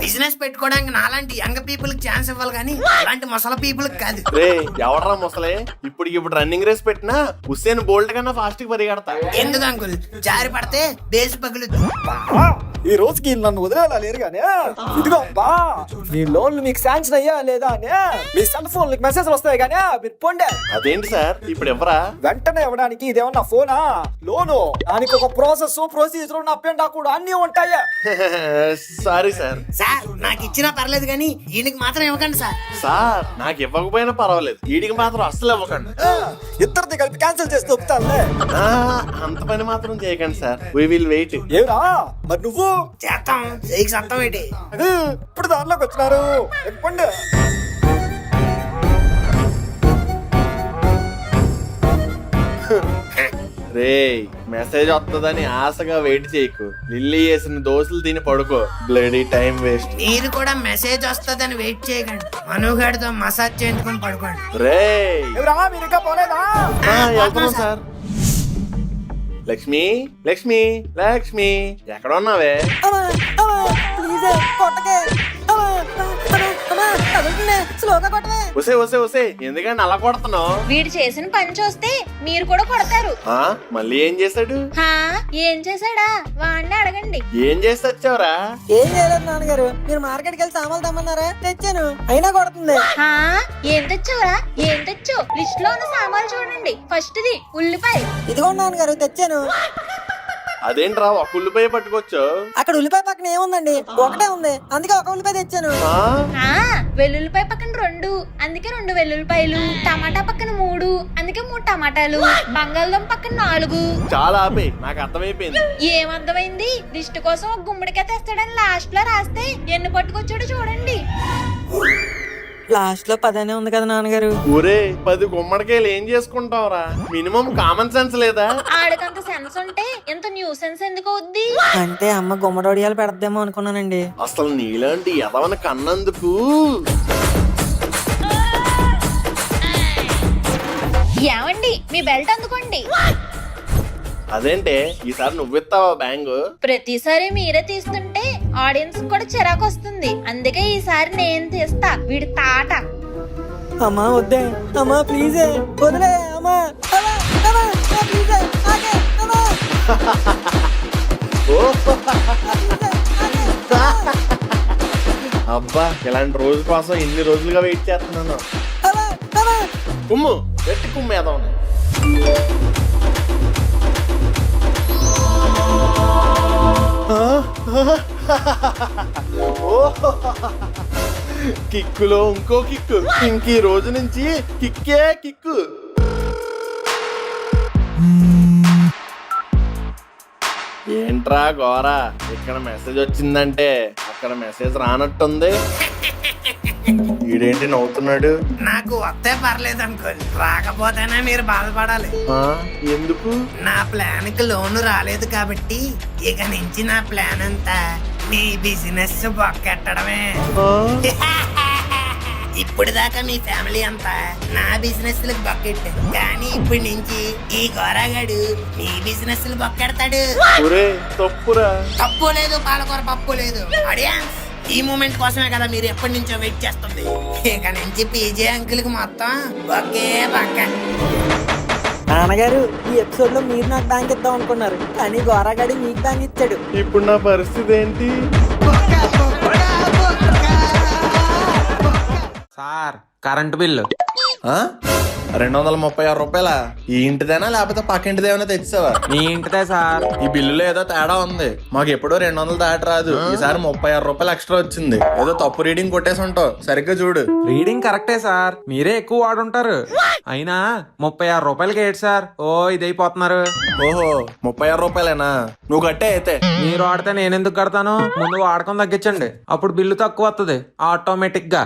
బిజినెస్ పెట్టుకోవడానికి నాలాంటి యంగ్ పీపుల్ కి ఛాన్స్ ఇవ్వాలి కానీ అలాంటి ముసల పీపుల్ కాదు. రే ఎవడరా ముసలే, ఇప్పుడు రన్నింగ్ రేస్ పెట్టినా హుస్సేన్ బోల్ట్ కన్నా ఫాస్ట్ గా పరిగెడతా. ఎందుకు అంకుల్, జారి పడితే బేస్ పగులుద్ది. ఈ రోజుకి నన్ను వదిలేలేరు గానే. ఇదిగో బా, మీ లోన్లు మీకు శాంక్షన్ అయ్యా లేదా అని మీ సెల్ ఫోన్ మెసేజ్ వస్తాయి గానీ మీరు పొండే. అదేంటి సార్ ఇప్పుడు ఎవరా? వెంటనే ఇవ్వడానికి ఇదేమన్నా ఫోనా? లోను దానికి ఒక ప్రాసెస్ ప్రొసీజర్ అప్పేండా కూడా అన్ని ఉంటాయా? Sorry sir. సార్ నాకు ఇచ్చినా పర్లేదు కానీ ఈయనకి మాత్రం ఇవ్వకండి సార్. సార్ నాకు ఇవ్వకపోయినా పర్వాలేదు, వీడికి మాత్రం అస్సలు ఇవ్వకండి. ఇద్దరిని కలిపి క్యాన్సిల్ చేసి ఒప్పుతానులే. అంత పని మాత్రం చేయకండి సార్, వి విల్ వెయిట్. ఏరా మరి నువ్వు? చేస్తాం, చేయికి సత్తం ఏంటి? ఇప్పుడు దానిలోకి వచ్చినారు. ఎప్పండి రే మెసేజ్ వస్తుందని ఆశగా వెయిట్ చేయకు. లిల్లీ వేసిన దోశలు తిని పడుకో, బ్లడీ టైం వేస్ట్. మీరు కూడా మెసేజ్ వస్తుందని వెయిట్ చేయకండి, మనుగాడితో మసాజ్ చేయించుకొని పడుకోండి. రే మీరు ఇంకా పోలేదా? వెళ్తున్నాం సార్. లక్ష్మి లక్ష్మి లక్ష్మి ఎక్కడ ఉన్నావే? ఒసే ఒసే ఒసే ఎందుకంటే అలా కొడుతున్నావు? వీడు చేసిన పని చూస్తే మీరు కూడా కొడతారు. మళ్ళీ ఏం చేశాడు? ఏం చేశాడా వాడిని అడగండి. ఏం చేసి వచ్చావురా? ఏం చేయలేదు నాన్నగారు, మీరు మార్కెట్కి వెళ్ళి సామాన్లు తెమ్మన్నారా, తెచ్చాను. అయినా కొడుతుంది. ఏం తెచ్చావురా? ఏం తెచ్చు? లిస్ట్ లో ఉన్న సామాన్లు చూడండి. ఫస్ట్ ది ఉల్లిపాయ. ఇదిగో నాన్నగారు తెచ్చాను. అదేంట్రా ఒక ఉల్లిపాయ పట్టుకోవచ్చు? అక్కడ ఉల్లిపాయ పక్కన ఏముందండి, ఒకటే ఉంది, అందుకే ఒక ఉల్లిపాయ తెచ్చాను. వెల్లుల్లిపాయ పక్కన 2, అందుకే 2 వెల్లుల్లిపాయలు. టమాటా పక్కన 3, అందుకే 3 టమాటాలు. బంగాళదుంప పక్కన 4. చాలా ఆపే, నాకు అర్థమైపోయింది. ఏమర్థమైంది? లిస్ట్ కోసం ఒక గుమ్మడికాయ తెస్తాడని లాస్ట్ లో రాస్తే ఎన్ని పట్టుకొచ్చాడో చూడండి. లాస్ట్ లో 10 ఉంది కదా నాన్నగారు. ఊరే 10 గుమ్మడికాయలు ఏం చేసుకుంటావురా? మినిమం కామన్ సెన్స్ లేదా? ఆడకంత సెన్స్ ఉంటే ఇంత న్యూ సెన్స్ ఎందుకు అవుద్ది? అంటే అమ్మ గుమ్మడొడియాలు పెడద్దేమో అనుకున్నానండి. అసలు నీలాంటి ఎదవని కన్నందుకు. ఏమండి మీ బెల్ట్ అందుకోండి. అదేంటే ఈసారి నువ్విస్తావా బ్యాంగు? ప్రతిసారి మీరే తీస్తుంటే ఆడియన్స్ కూడా చిరాకు వస్తుంది, అందుకే ఈసారి నేను తీస్తా. వీడి తాట. అమ్మా వద్దే, అమ్మా ప్లీజ్ వదిలే, అమ్మా ప్లీజ్. అబ్బా ఇలాంటి రోజు కోసం ఇన్ని రోజులుగా వెయిట్ చేస్తున్నాను. కుమ్ము గట్టి కుమ్ము ఎదవని. కిక్కులో ఇంకో కిక్కు, ఇంక ఈ రోజు నుంచి కిక్కే కిక్కు. ఏంట్రా గోరా, ఇక్కడ మెసేజ్ వచ్చిందంటే అక్కడ మెసేజ్ రానట్టుంది. వీడేంటి నవ్వుతున్నాడు? నాకు వస్తే పర్లేదు అనుకోండి, రాకపోతేనే మీరు బాధపడాలి. ఎందుకు? నా ప్లాన్ కి లోను రాలేదు కాబట్టి ఇక నుంచి నా ప్లాన్ అంతా మీ బిజినెస్ బొక్కెట్టడమే. ఇప్పుడు దాకా మీ ఫ్యామిలీ అంతా నా బిజినెస్ లకు బొక్కెట్టారు, కానీ ఇప్పటి నుంచి ఈ గోరాగాడు మీ బిజినెస్ లు బొక్కెడతాడు. తప్పురా. తప్పు లేదు, పాలకూర పప్పు లేదు. ఆడియన్స్ ఈ మూమెంట్ కోసమే కదా మీరు ఎప్పటి నుంచో వెయిట్ చేస్తుంది. ఇక నుంచి పీజే అంకుల్ కి మొత్తం ఒకే పక్క. నాన్నగారు ఈ ఎపిసోడ్ లో మీరు నాకు బ్యాంక్ ఇద్దాం అనుకున్నారు, కానీ గోరాగాడి మీకు బ్యాంక్ ఇచ్చాడు. ఇప్పుడు నా పరిస్థితి ఏంటి? Sir current bill. 236 రూపాయలా? ఈ ఇంటిదేనా లేకపోతే పక్క ఇంటిదేమైనా తెచ్చావా? మీ ఇంటిదే సార్. ఈ బిల్లులో ఏదో తేడా ఉంది. మాకు ఎప్పుడూ 200 దాటి రాదు. ఈసారి 36 రూపాయలు ఎక్స్ట్రా వచ్చింది. ఏదో తప్పు రీడింగ్ కొట్టేసి ఉంటావు, సరిగ్గా చూడు. రీడింగ్ కరెక్టే సార్, మీరే ఎక్కువ వాడుంటారు. అయినా 36 రూపాయలకి ఏంటి సార్ ఓ ఇదైపోతున్నారు? ఓహో 36 రూపాయలేనా? నువ్వు కట్టే అయితే. మీరు వాడితే నేను ఎందుకు కడతాను? ముందు వాడకం తగ్గించండి, అప్పుడు బిల్లు తక్కువ వస్తుంది ఆటోమేటిక్ గా.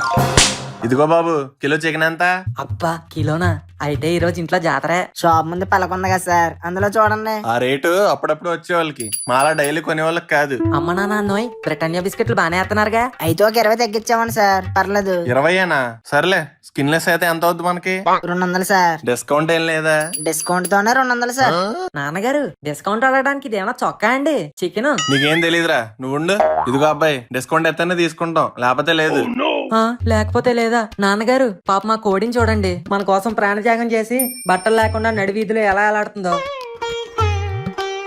ఇదిగో బాబు, కిలో చికెన్ ఎంత? అబ్బా కిలోనా? అయితే ఈ రోజు ఇంట్లో జాతర. షాప్ ముందు పలకొంది కదా సార్, అందులో చూడండి. ఆ రేటు అప్పుడప్పుడు వచ్చే వాళ్ళకి, మాలా డైలీ కొనే వాళ్ళకి కాదు. అమ్మ నాన్న నోయ్ బ్రిటానియా బిస్కెట్లు బానే వేస్తున్నారుగా. అయితే ఒక 20 తగ్గించామని సార్, పర్లేదు. 20ఏనా? సర్లే, స్కిన్లెస్ అయితే ఎంత అవుద్ది మనకి? 200 సార్. డిస్కౌంట్ ఏం లేదా? డిస్కౌంట్ తోనే 200 సార్. నాన్నగారు డిస్కౌంట్ అడగడానికి ఇదేమన్నా చొక్కా అండి? చికెన్ నీకేం తెలీదురా, నువ్వుండు. ఇదిగో అబ్బాయి, డిస్కౌంట్ ఎత్తనే తీసుకుంటాం, లేకపోతే లేదు. లేకపోతే లేదా? నాన్నగారు పాప మా కోడిని చూడండి, మన కోసం ప్రాణత్యాగం చేసి బట్టలు లేకుండా నడి వీధిలో ఎలా ఎలాడుతుందో.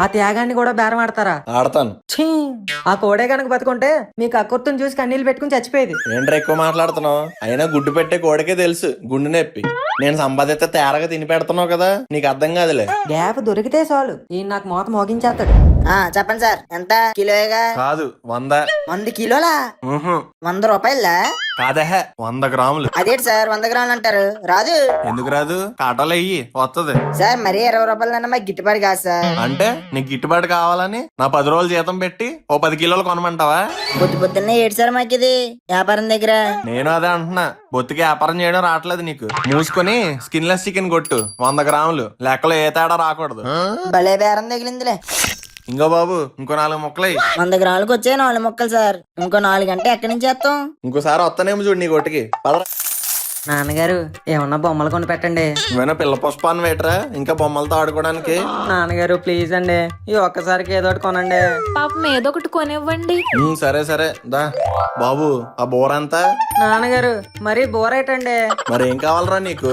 ఆ త్యాగాన్ని కూడా బేరం ఆడతారా? ఆడతాను. ఛీ! ఆ కోడే కనుక బతుకుంటే మీకు అక్కుర్తుని చూసి కన్నీళ్ళు పెట్టుకుని చచ్చిపోయేది. ఏంట్రా ఎక్కువ మాట్లాడుతున్నావు? అయినా గుడ్డు పెట్టే కోడికే తెలుసు గుండు నొప్పి. నేను సంపాదిస్తే తేరగా తిని పెడుతున్నావు కదా, నీకు అర్థం కాదులే. గ్యాప్ దొరికితే చాలు ఈయన నాకు మోత మోగించేస్తాడు. చెప్పండి సార్, ఎంత కిలోగా? కాదు 100. 100 కిలోలా? 100 రూపాయలా? కాదే 100 గ్రాములు. అదేంటి సార్ 100 గ్రాములు అంటారు? రాదు. ఎందుకు రాదు? కాటాలు అయ్యి వస్తుంది. సార్ మరీ 20 రూపాయలన్నా మాకు గిట్టుబాటు కాదు సార్. అంటే నీకు గిట్టుబాటు కావాలని నా 10 రోజులు జీతం పెట్టి ఓ 10 కిలోలు కొనమంటావా? పొద్దున్నే ఏడు సార్ మాకు ఇది వ్యాపారం దగ్గర. నేను అదే అంటున్నా, బొత్తికి వ్యాపారం చేయడం రావట్లేదు నీకు. మూసుకొని స్కిన్లెస్ చికెన్ కొట్టు 100 గ్రాములు, లెక్కలో ఏ తేడా రాకూడదు. భలే బేరం తగిలిందిలే. ఇంకో బాబు, ఇంకో 4 ముక్కలు. 100 గ్రాములకు వచ్చే 4 ముక్కలు సార్. ఇంకో 4 గంటే ఎక్కడి నుంచి చేస్తాం? ఇంకోసారి వస్తానేమో చూడు నీ కొట్టుకి. పదరా. నాన్నగారు ఏమన్నా బొమ్మలు కొని పెట్టండి. నువ్వేనా పిల్ల పుష్పాన్ని వేటరా ఇంకా బొమ్మలతో ఆడుకోవడానికి? నాన్నగారు ప్లీజ్ అండి, ఈ ఒక్కసారికి ఏదో ఒకటి కొనండి. పాపం ఏదో ఒకటి కొనివ్వండి. సరే సరే దా. బాబు ఆ బోర్ అంతా? నాన్నగారు మరీ బోర్ అయిటండి. మరి ఏం కావాలరా నీకు?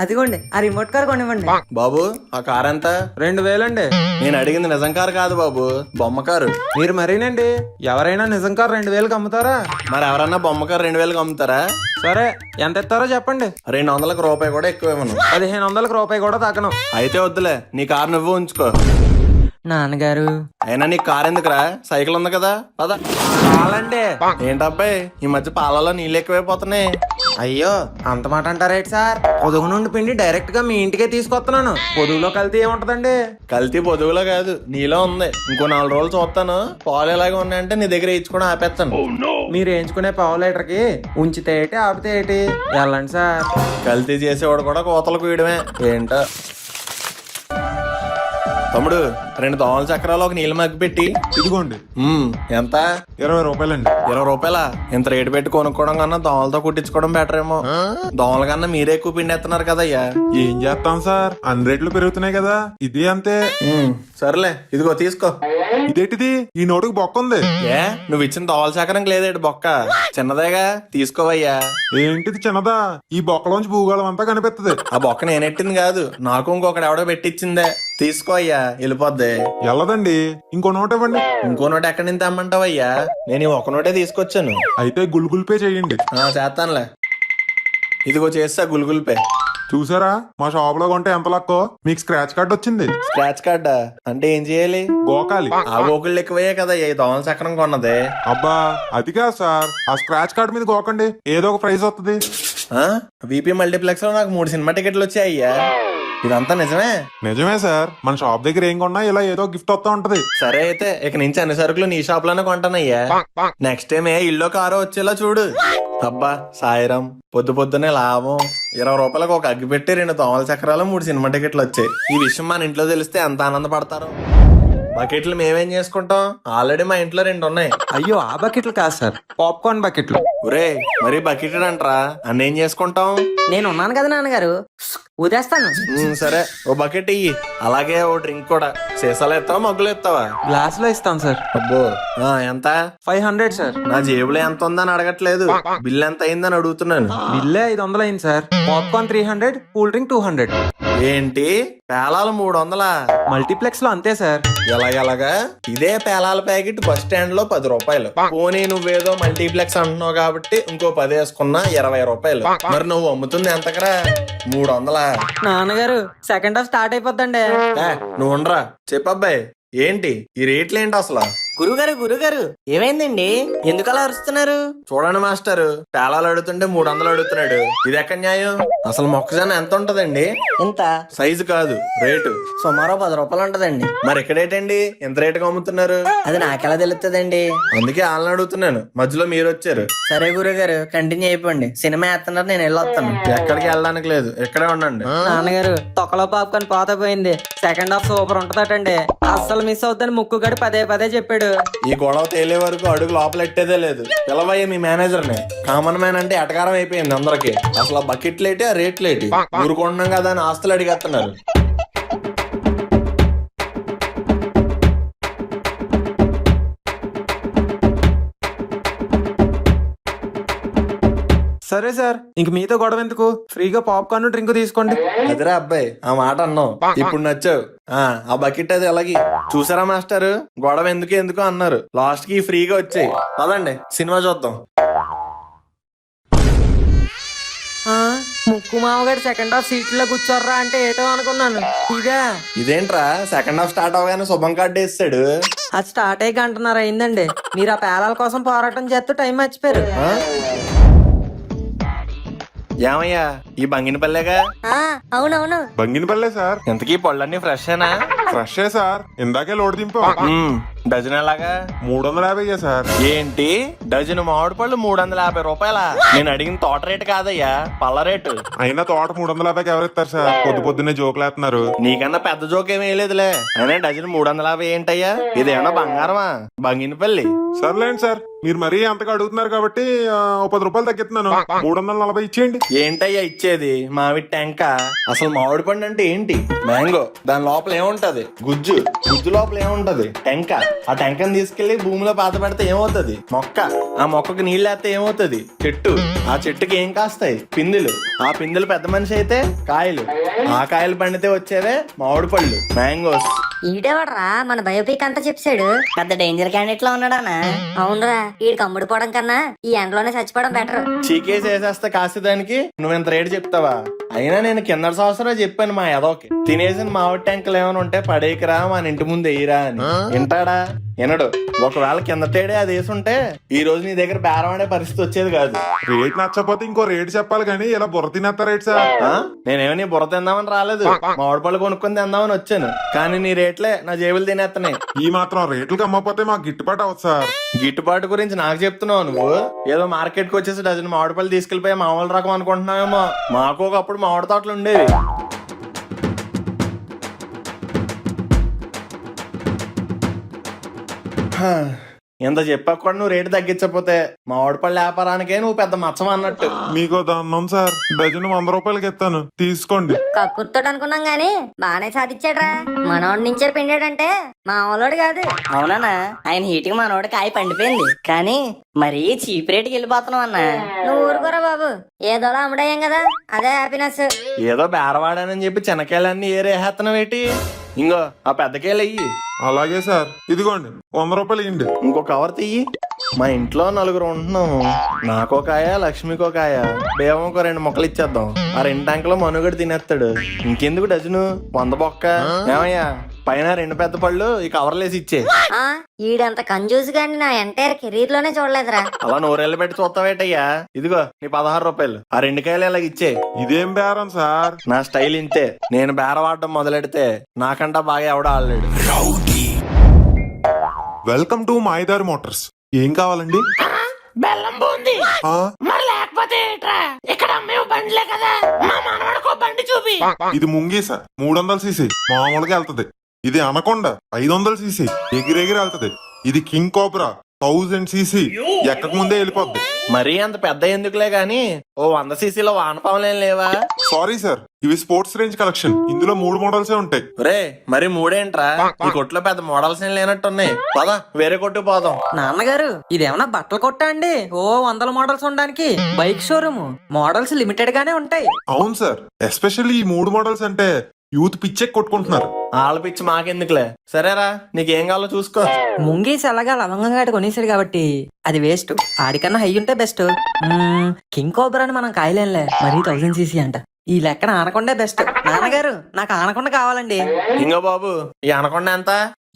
అదిగోండి ఆ రిమోట్ కార్ కొనివ్వండి. బాబు ఆ కార్ ఎంత? 2000 అండి. నేను అడిగింది నిజం కారు కాదు బాబు, బొమ్మ కారు. మీరు మరీనండి, ఎవరైనా నిజం కారు 2000కి అమ్ముతారా? మరి ఎవరన్నా బొమ్మ కారు 2000కి అమ్ముతారా? సరే ఎంత ఇస్తారో చెప్పండి. 200లకు రూపాయి కూడా ఎక్కువ ఇవ్వను. 1500కి రూపాయి కూడా తగ్గను. అయితే వద్దులే, నీ కారు నువ్వు ఉంచుకో. నాన్నగారు అయినా నీ కారు ఎందుకురా, సైకిల్ ఉంది కదా, పద. చాలండి. ఏంటబ్బాయి ఈ మధ్య పాలలో నీళ్ళు ఎక్కువైపోతున్నాయి. అయ్యో అంత మాట అంటారేంటి సార్? పొదుగు నుండి పిండి డైరెక్ట్ గా మీ ఇంటికే తీసుకొస్తున్నాను. పొదుగులో కల్తీ ఏముంటదండి? కల్తీ పొదుగులో కాదు, నీలో ఉంది. ఇంకో 4 రోజులు చూస్తాను, పాలు ఎలాగే ఉన్నాయంటే నీ దగ్గర ఇచ్చుకొని ఆపేస్తాను. మీరు వేయించుకునే పావు లీటర్కి ఉంచితే ఏంటి ఆపితే ఏంటి? వెళ్ళండి సార్. కల్తీ చేసేవాడు కూడా కోతలు కూయడమే ఏంటో. తమ్ముడు 2 దోమల చక్రాలు ఒక నీళ్ళ మగ్గి పెట్టి. ఇదిగోండి. ఎంత? 20 రూపాయలండి. 20 రూపాయలా? ఇంత రేటు పెట్టి కొనుక్కోవడం కన్నా దోమలతో కుట్టించుకోవడం బెటర్ ఏమో. దోమల కన్నా మీరే ఎక్కువ పిండేస్తున్నారు కదయ్యా. ఏం చేస్తాం సార్, అన్ని రేట్లు పెరుగుతున్నాయి కదా, ఇది అంతే. సర్లే ఇదిగో తీసుకో. ఇదేంటిది, ఈ నోటుకు బొక్క ఉంది. ఏ నువ్వు ఇచ్చిన దోమల చక్రం లేదేటి బొక్క? చిన్నదేగా, తీసుకోవయ్యా. ఏంటిది చిన్నదా? ఈ బొక్కలోంచి భూగోళం అంతా కనిపిస్తుంది. ఆ బొక్క నేనెట్టింది కాదు, నాకు ఇంకొకటి ఎవడో పెట్టించిందే. తీసుకో అయ్యా, వెళ్ళిపోద్ది. వెళ్ళదండి, ఇంకో నోట్ ఇవ్వండి. ఇంకో నోట్ ఎక్కడి నుంచి తెమ్మంటావయ్యా? నేను ఈ ఒక నోటే తీసుకొచ్చాను. అయితే గుల్గుల్ పే చేయండి. చేస్తానులే. ఇదిగో చేస్తా గుల్గుల్ పే. చూసారా, మా షాప్ లో కొంటే ఎంత లక్కో. మీకు స్క్రాచ్ కార్డ్ వచ్చింది. స్క్రాచ్ కార్డా అంటే ఏం చేయాలి? గోకాలి. ఆ గోకుళ్ళు ఎక్కువయ్యే కదా ఈ దోమల చక్రం కొన్నది. అబ్బా అది కాదు సార్, ఆ స్క్రాచ్ కార్డ్ మీద గోకండి, ఏదో ఒక ప్రైజ్ వస్తుంది. విపి మల్టీప్లెక్స్ లో నాకు 3 సినిమా టికెట్లు వచ్చాయ్యా. ఇదంతా నిజమే? నిజమే సార్, మన షాప్ దగ్గర ఏం కొన్నా ఇలా ఏదో గిఫ్ట్ వస్తా ఉంటది. సరే అయితే ఇక నుంచి అన్ని సరుకులు నీ షాప్ లోనే కొంటానయ్యా. నెక్స్ట్ టైం ఇల్లు కారో వచ్చేలా చూడు. అబ్బా సాయిరం, పొద్దున్నే లాభం. 20 రూపాయలకు ఒక అగ్గి పెట్టి 2 దోమల చక్రాలు 3 సినిమా టికెట్లు వచ్చాయి. ఈ విషయం మన ఇంట్లో తెలిస్తే ఎంత ఆనందపడతారు. బకెట్లు మేమేం చేసుకుంటాం, ఆల్రెడీ మా ఇంట్లో 2 ఉన్నాయి. అయ్యో ఆ బకెట్లు కాదు సార్, పాప్కార్న్ బకెట్లు. ఒరే మరి బకెట్ అంటరా, అన్నేం చేసుకుంటాం? నేను ఉన్నాను కదా నాన్నగారు, ఊదేస్తాను. సరే ఓ బకెట్ ఇయ్యి, అలాగే ఓ డ్రింక్ కూడా. సీసాలు ఎత్తావా మగ్గులు ఎత్తావా? గ్లాస్ లో ఇస్తాను సార్. అబ్బో ఎంత? 500 సార్. నా జేబులో ఎంత ఉందని అడగట్లేదు, బిల్ ఎంత అయిందని అడుగుతున్నాను. బిల్లే 500 అయింది సార్. Popcorn 300, cool drink 200. ఏంటి పేలాలు 300. మల్టీప్లెక్స్ లో అంతే సార్. ఎలాగెలాగా ఇదే పేలాల ప్యాకెట్ బస్ స్టాండ్ లో 10 రూపాయలు. పోనీ నువ్వేదో మల్టీప్లెక్స్ అంటున్నావు కాబట్టి ఇంకో 10 వేసుకున్నా 20 రూపాయలు. మరి నువ్వు అమ్ముతుంది ఎంతకరా? 300. నాన్నగారు సెకండ్ హాఫ్ స్టార్ట్ అయిపోద్దండి. నువ్వు ఉండరా చెప్పబ్బాయి, ఏంటి ఈ రేట్లు ఏంటి అసలు? గురుగారు ఏమైందండి? ఎందుకు అలా అరుస్తున్నారు? చూడండి మాస్టర్, పేలాలు అడుగుతుంటే 300 అడుగుతున్నాడు. ఇది ఎక్కడ న్యాయం? అసలు మొక్కజొన్న ఎంత ఉంటదండి? ఎంత? సైజు కాదు, రేటు. సుమారు 10 రూపాయలు ఉంటదండి. మరి ఎక్కడేటండి ఎంత రేటుగా అమ్ముతున్నారు? అది నాకెలా తెలుస్తుందండి? అందుకే వాళ్ళని అడుగుతున్నాను, మధ్యలో మీరు వచ్చారు. సరే గురుగారు కంటిన్యూ అయిపోండి. సినిమా వేస్తున్నారు, నేను వెళ్ళొస్తాను. ఎక్కడికి వెళ్ళడానికి లేదు, ఇక్కడే ఉండండి. నాన్నగారు తొక్కలో పాప్కార్న్ పోత పోయింది. సెకండ్ హాఫ్ సూపర్ ఉంటదటండి. అస్సలు మిస్ అవుతాను ముక్కు గడి పదే చెప్పాడు. ఈ గొడవ తేలే వరకు అడుగు లోపలెట్టేదే లేదు. పిలవయ్య మీ మేనేజర్ ని. కామన్ మ్యాన్ అంటే ఎటకారం అయిపోయింది అందరికి. అసలు ఆ బకెట్లేటి ఆ రేట్లేటి ఊరుకుంటున్నాం కదా అని ఆస్తులు అడిగేస్తున్నారు. సరే సార్, ఇంక మీతో గొడవ ఎందుకు? ఫ్రీగా పాప్కార్న్ డ్రింక్ తీసుకోండి. అదిరా అబ్బాయి, ఆ మాట అన్నావు, ఇప్పుడు నచ్చావు. ఆ బకెట్ అది ఎలాగి చూసారా మాస్టర్? గొడవ ఎందుకు అన్నారు, లాస్ట్ కి ఫ్రీగా వచ్చాయి. పదండి సినిమా చూద్దాం. ముక్కు మామగారు సెకండ్ హాఫ్ సీట్లో కూర్చోర్రా అంటే ఏటో అనుకున్నాను. ఇదేంట్రా సెకండ్ హాఫ్ స్టార్ట్ అవగానే శుభం కార్డు వేస్తాడు. అది స్టార్ట్ అయ్యి గంటన్నర అయిందండి. మీరు ఆ పేలాల కోసం పోరాటం చేస్తూ టైం మర్చిపోయారు. ఏమయ్యా ఈ బంగినపల్లేగా? అవునవును. బంగినపల్లె సార్. ఇంతకీ పళ్ళన్నీ ఫ్రెషేనా? ఫ్రెషే సార్, ఇందాకే లోడ్ దింపు. డజన్ ఎలాగా? 350 సార్. ఏంటి డజన్ మామిడి పళ్ళు 350 రూపాయలా? నేను అడిగిన తోట రేటు కాదయ్యా, పళ్ళ రేటు. అయినా తోట 350కి ఎవరిస్తారు సార్? పొద్దున్నే జోకులేస్తున్నారు. నీకన్నా పెద్ద జోక్ ఏమీ లేదు. అయినా డజన్ 350 ఏంటయ్యా? ఇదేమన్నా బంగారమా? బంగినపల్లి. సర్లేండి సార్, మీరు మరీ అంతగా అడుగుతున్నారు కాబట్టి 10 రూపాయలు తగ్గిస్తున్నాను. 340 ఇచ్చేయండి. ఏంటయ్యా ఇచ్చేది? మామిడి టెంక. అసలు మామిడి పండు అంటే ఏంటి? మ్యాంగో. దాని లోపల ఏముంటది? గుజ్జు లోపల ఏముంటది? టెంక. ఆ టెంకని తీసుకెళ్లి భూమిలో పాత పెడితే ఏమవుతుంది? మొక్క. ఆ మొక్కకు నీళ్ళు వేస్తే ఏమవుతుంది? చెట్టు. ఆ చెట్టుకి ఏం కాస్తాయి? పిందులు. ఆ పిందులు పెద్ద మనిషి అయితే కాయలు. ఆ కాయలు పండితే వచ్చేవే మామిడి పళ్ళు, మ్యాంగోస్. ఈడేవాడ్రా మన బయోపిక్ అంతా చెప్పాడు. పెద్ద డేంజర్ క్యాండిడేట్ లో ఉన్నాడానా? అవునరా, ఈడికి అమ్ముడుపోవడం కన్నా ఈ ఎండలోనే చచ్చిపోవడం బెటర్. చీకేసి వేసేస్తే కాసేదానికి నువ్వు ఇంత రేటు చెప్తావా? అయినా నేను కింద సంవత్సరం చెప్పాను మా ఎదోకి, తినేసిన మామిడి ట్యాంకులు ఏమైనా ఉంటే పడేకిరా, మన ఇంటి ముందు వేయరా అని. వింటాడా? వినడు. ఒకవేళ కిందటేడే అది వేసుంటే ఈ రోజు నీ దగ్గర బేరం ఆడే పరిస్థితి వచ్చేది కాదు. రేట్ నచ్చకపోతే ఇంకో రేట్ చెప్పాలి కానీ ఇలా బుర్ర తినేస్తారు రేట్ సార్. నేనేమో నీ బుర్ర తిందామని రాలేదు, మామిడి పళ్ళు కొనుక్కొని తిందామని వచ్చాను. కానీ నీ రేట్లే నా జేబులు తినేస్తున్నాయి. ఈ మాత్రం రేట్లకు అమ్మకపోతే మాకు గిట్టుబాటు అవుతుంది సార్. గిట్టుబాటు గురించి నాకు చెప్తున్నావు నువ్వు? ఏదో మార్కెట్ కి వచ్చేసి డజన్ మామిడి పళ్ళు తీసుకెళ్లిపోయి మామూలు రకం అనుకుంటున్నావేమో. మాకు ఒకప్పుడు మామిడి తోటలు ఉండేవి. ఇంత చెప్పాక కూడా నువ్వు రేటు తగ్గించకపోతే మామిడి పళ్ళ వ్యాపారానికే నువ్వు పెద్ద మచ్చం అన్నట్టు. మీకు దన్నం సార్, డజన్ 100 రూపాయలకి ఇస్తాను, తీసుకోండి. కక్కుర్తోడు అనుకున్నాం గానీ బానే సాధించాడ్రా. మనోడి నుంచే పిండాడంటే మామూలోడు కాదు. అవునా, ఆయన హీట్ కి మనోడి కాయ పండిపోయింది. కానీ మరీ చీప్ రేటుకి వెళ్ళిపోతున్నావు అన్న. నువ్వు ఊరుకోరా బాబు, ఏదోలా అమ్ముడయ్యాం కదా, అదే హ్యాపీనెస్. ఏదో బేరవాడానని చెప్పి చిన్నకాయలన్నీ ఏరేస్తున్నావేటి? ఇంకో ఆ పెద్దకాయలు అయ్యి. అలాగే సార్, ఇదిగోండి 100 రూపాయలు ఇవ్వండి. ఇంకో కవర్ తీయి. మా ఇంట్లో 4 ఉంటున్నాము. నాకో కాయ, లక్ష్మికో కాయ, బేవంకో 2 మొక్కలు ఇచ్చేద్దాం. ఆ 2 ట్యాంకులో మనుగడ తినేస్తాడు. ఇంకెందుకు డజను 100 బొక్క? ఏమయ్యా పైన 2 పెద్ద పళ్ళు ఈ కవర్లేసి ఇచ్చే. ఈడంత కంజూస్ గాని నా ఎంటైర్ కెరీర్ లోనే చూడలేదురా. అలా నోరెళ్ళు పెట్టి చూస్తావేటయ్యా? ఇదిగో నీ 16 రూపాయలు. ఆ 2 కాయలు ఇలాగ ఇచ్చే. ఇదేం బేరం సార్? నా స్టైల్ ఇంతే. నేను బేరవాడడం మొదలెడితే నాకంటా బాగా ఎవడో ఆడలేడు. Welcome to Mayidari motors. ఏం కావాలండి? బెల్లం బూంది. మరి లేకపోతే ఏట్రా? ఇక్కడ అమ్మేవి బండిలే కదా, మా మనవడికో బండి చూపి. ఇది ముంగీస 300 సీసీ, మామూలుగా వెళ్తది. ఇది అనకొండ 500 సీసీ, ఎగిరెగిరి వెళ్తది. ఇది కింగ్ కోబ్రా 1000 సీసీ, ఎక్కక ముందే వెళ్ళిపోద్ది. మరీ అంత పెద్ద ఎందుకులే గాని ఓ 100 సీసీలో వానపాములేం లేవా? సారీ సార్, ఇవి స్పోర్ట్స్ రేంజ్ కలెక్షన్. ఇందులో 3 మోడల్సే ఉంటాయి. రే మరి 3ఏంట్రా? ఈ కొట్లో పెద్ద మోడల్స్ ఏం లేనట్టున్నాయి. పదా వేరే కొట్టు పోదాం. నాన్నగారు ఇదేమన్నా బట్టలు కొట్టా అండి? ఓ 100 మోడల్స్ ఉండడానికి బైక్ షోరూమ్. మోడల్స్ లిమిటెడ్ గానే ఉంటాయి. అవును సార్, ఎస్పెషల్లీ ఈ 3 మోడల్స్ అంటే యూత్ పిచ్చే కొట్టుకుంటున్నారు. ఆళ్ళ పిచ్చి మాకెందుకులే, సరేరా నీకేం కావాలో చూసుకో. ముంగీస్ అలాగా లవంగం గాడి కొనేసాడు కాబట్టి అది వేస్ట్. ఆడికన్నా హై ఉంటే బెస్ట్. కింగ్ కోబ్రాని మనం కాయలేంలే, మరీ 1000cc అంట. ఈ లెక్కన ఆనకొండే బెస్ట్. నాన్నగారు నాకు ఆనకొండ కావాలండి. ఇంకో బాబు, ఈ అనకుండా ఎంత?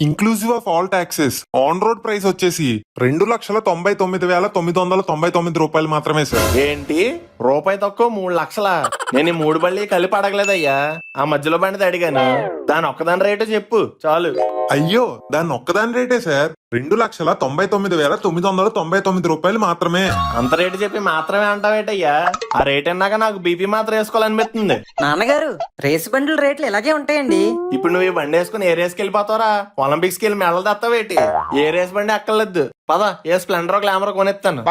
Inclusive of all taxes on road price వచ్చేసి 2,99,999 రూపాయలు మాత్రమే సార్. ఏంటి రూపాయి తక్కువ 3 లక్షలా? నేను ఈ 3 బళ్ళి కలిపి అడగలేదయ్యా, ఆ మధ్యలో బండిది అడిగాను. దాని ఒక్కదాని రేటు చెప్పు చాలు. అయ్యో, దాని ఒక్కదాని రేటే సార్ 2,99,999 రూపాయలు మాత్రమే. అంత రేటు చెప్పి మాత్రమే అంటావేటయ్యా? ఆ రేట్ అన్నాక నాకు బీపీ మాత్రం వేసుకోవాలనిపిస్తుంది. నాన్నగారు రేసు బండ్ల రేట్లు ఇలాగే ఉంటాయండి. ఇప్పుడు నువ్వు ఈ బండి వేసుకుని ఏ రేస్కి వెళ్ళిపోతావరా? ఒలింపిక్స్ కి వెళ్ళి మెడలు తెస్తావేటి? ఏ రేస్ బండి ఎక్కర్లేదు, పద ఏ స్ప్లెండర్ గ్లామర్ కొనేస్తాను.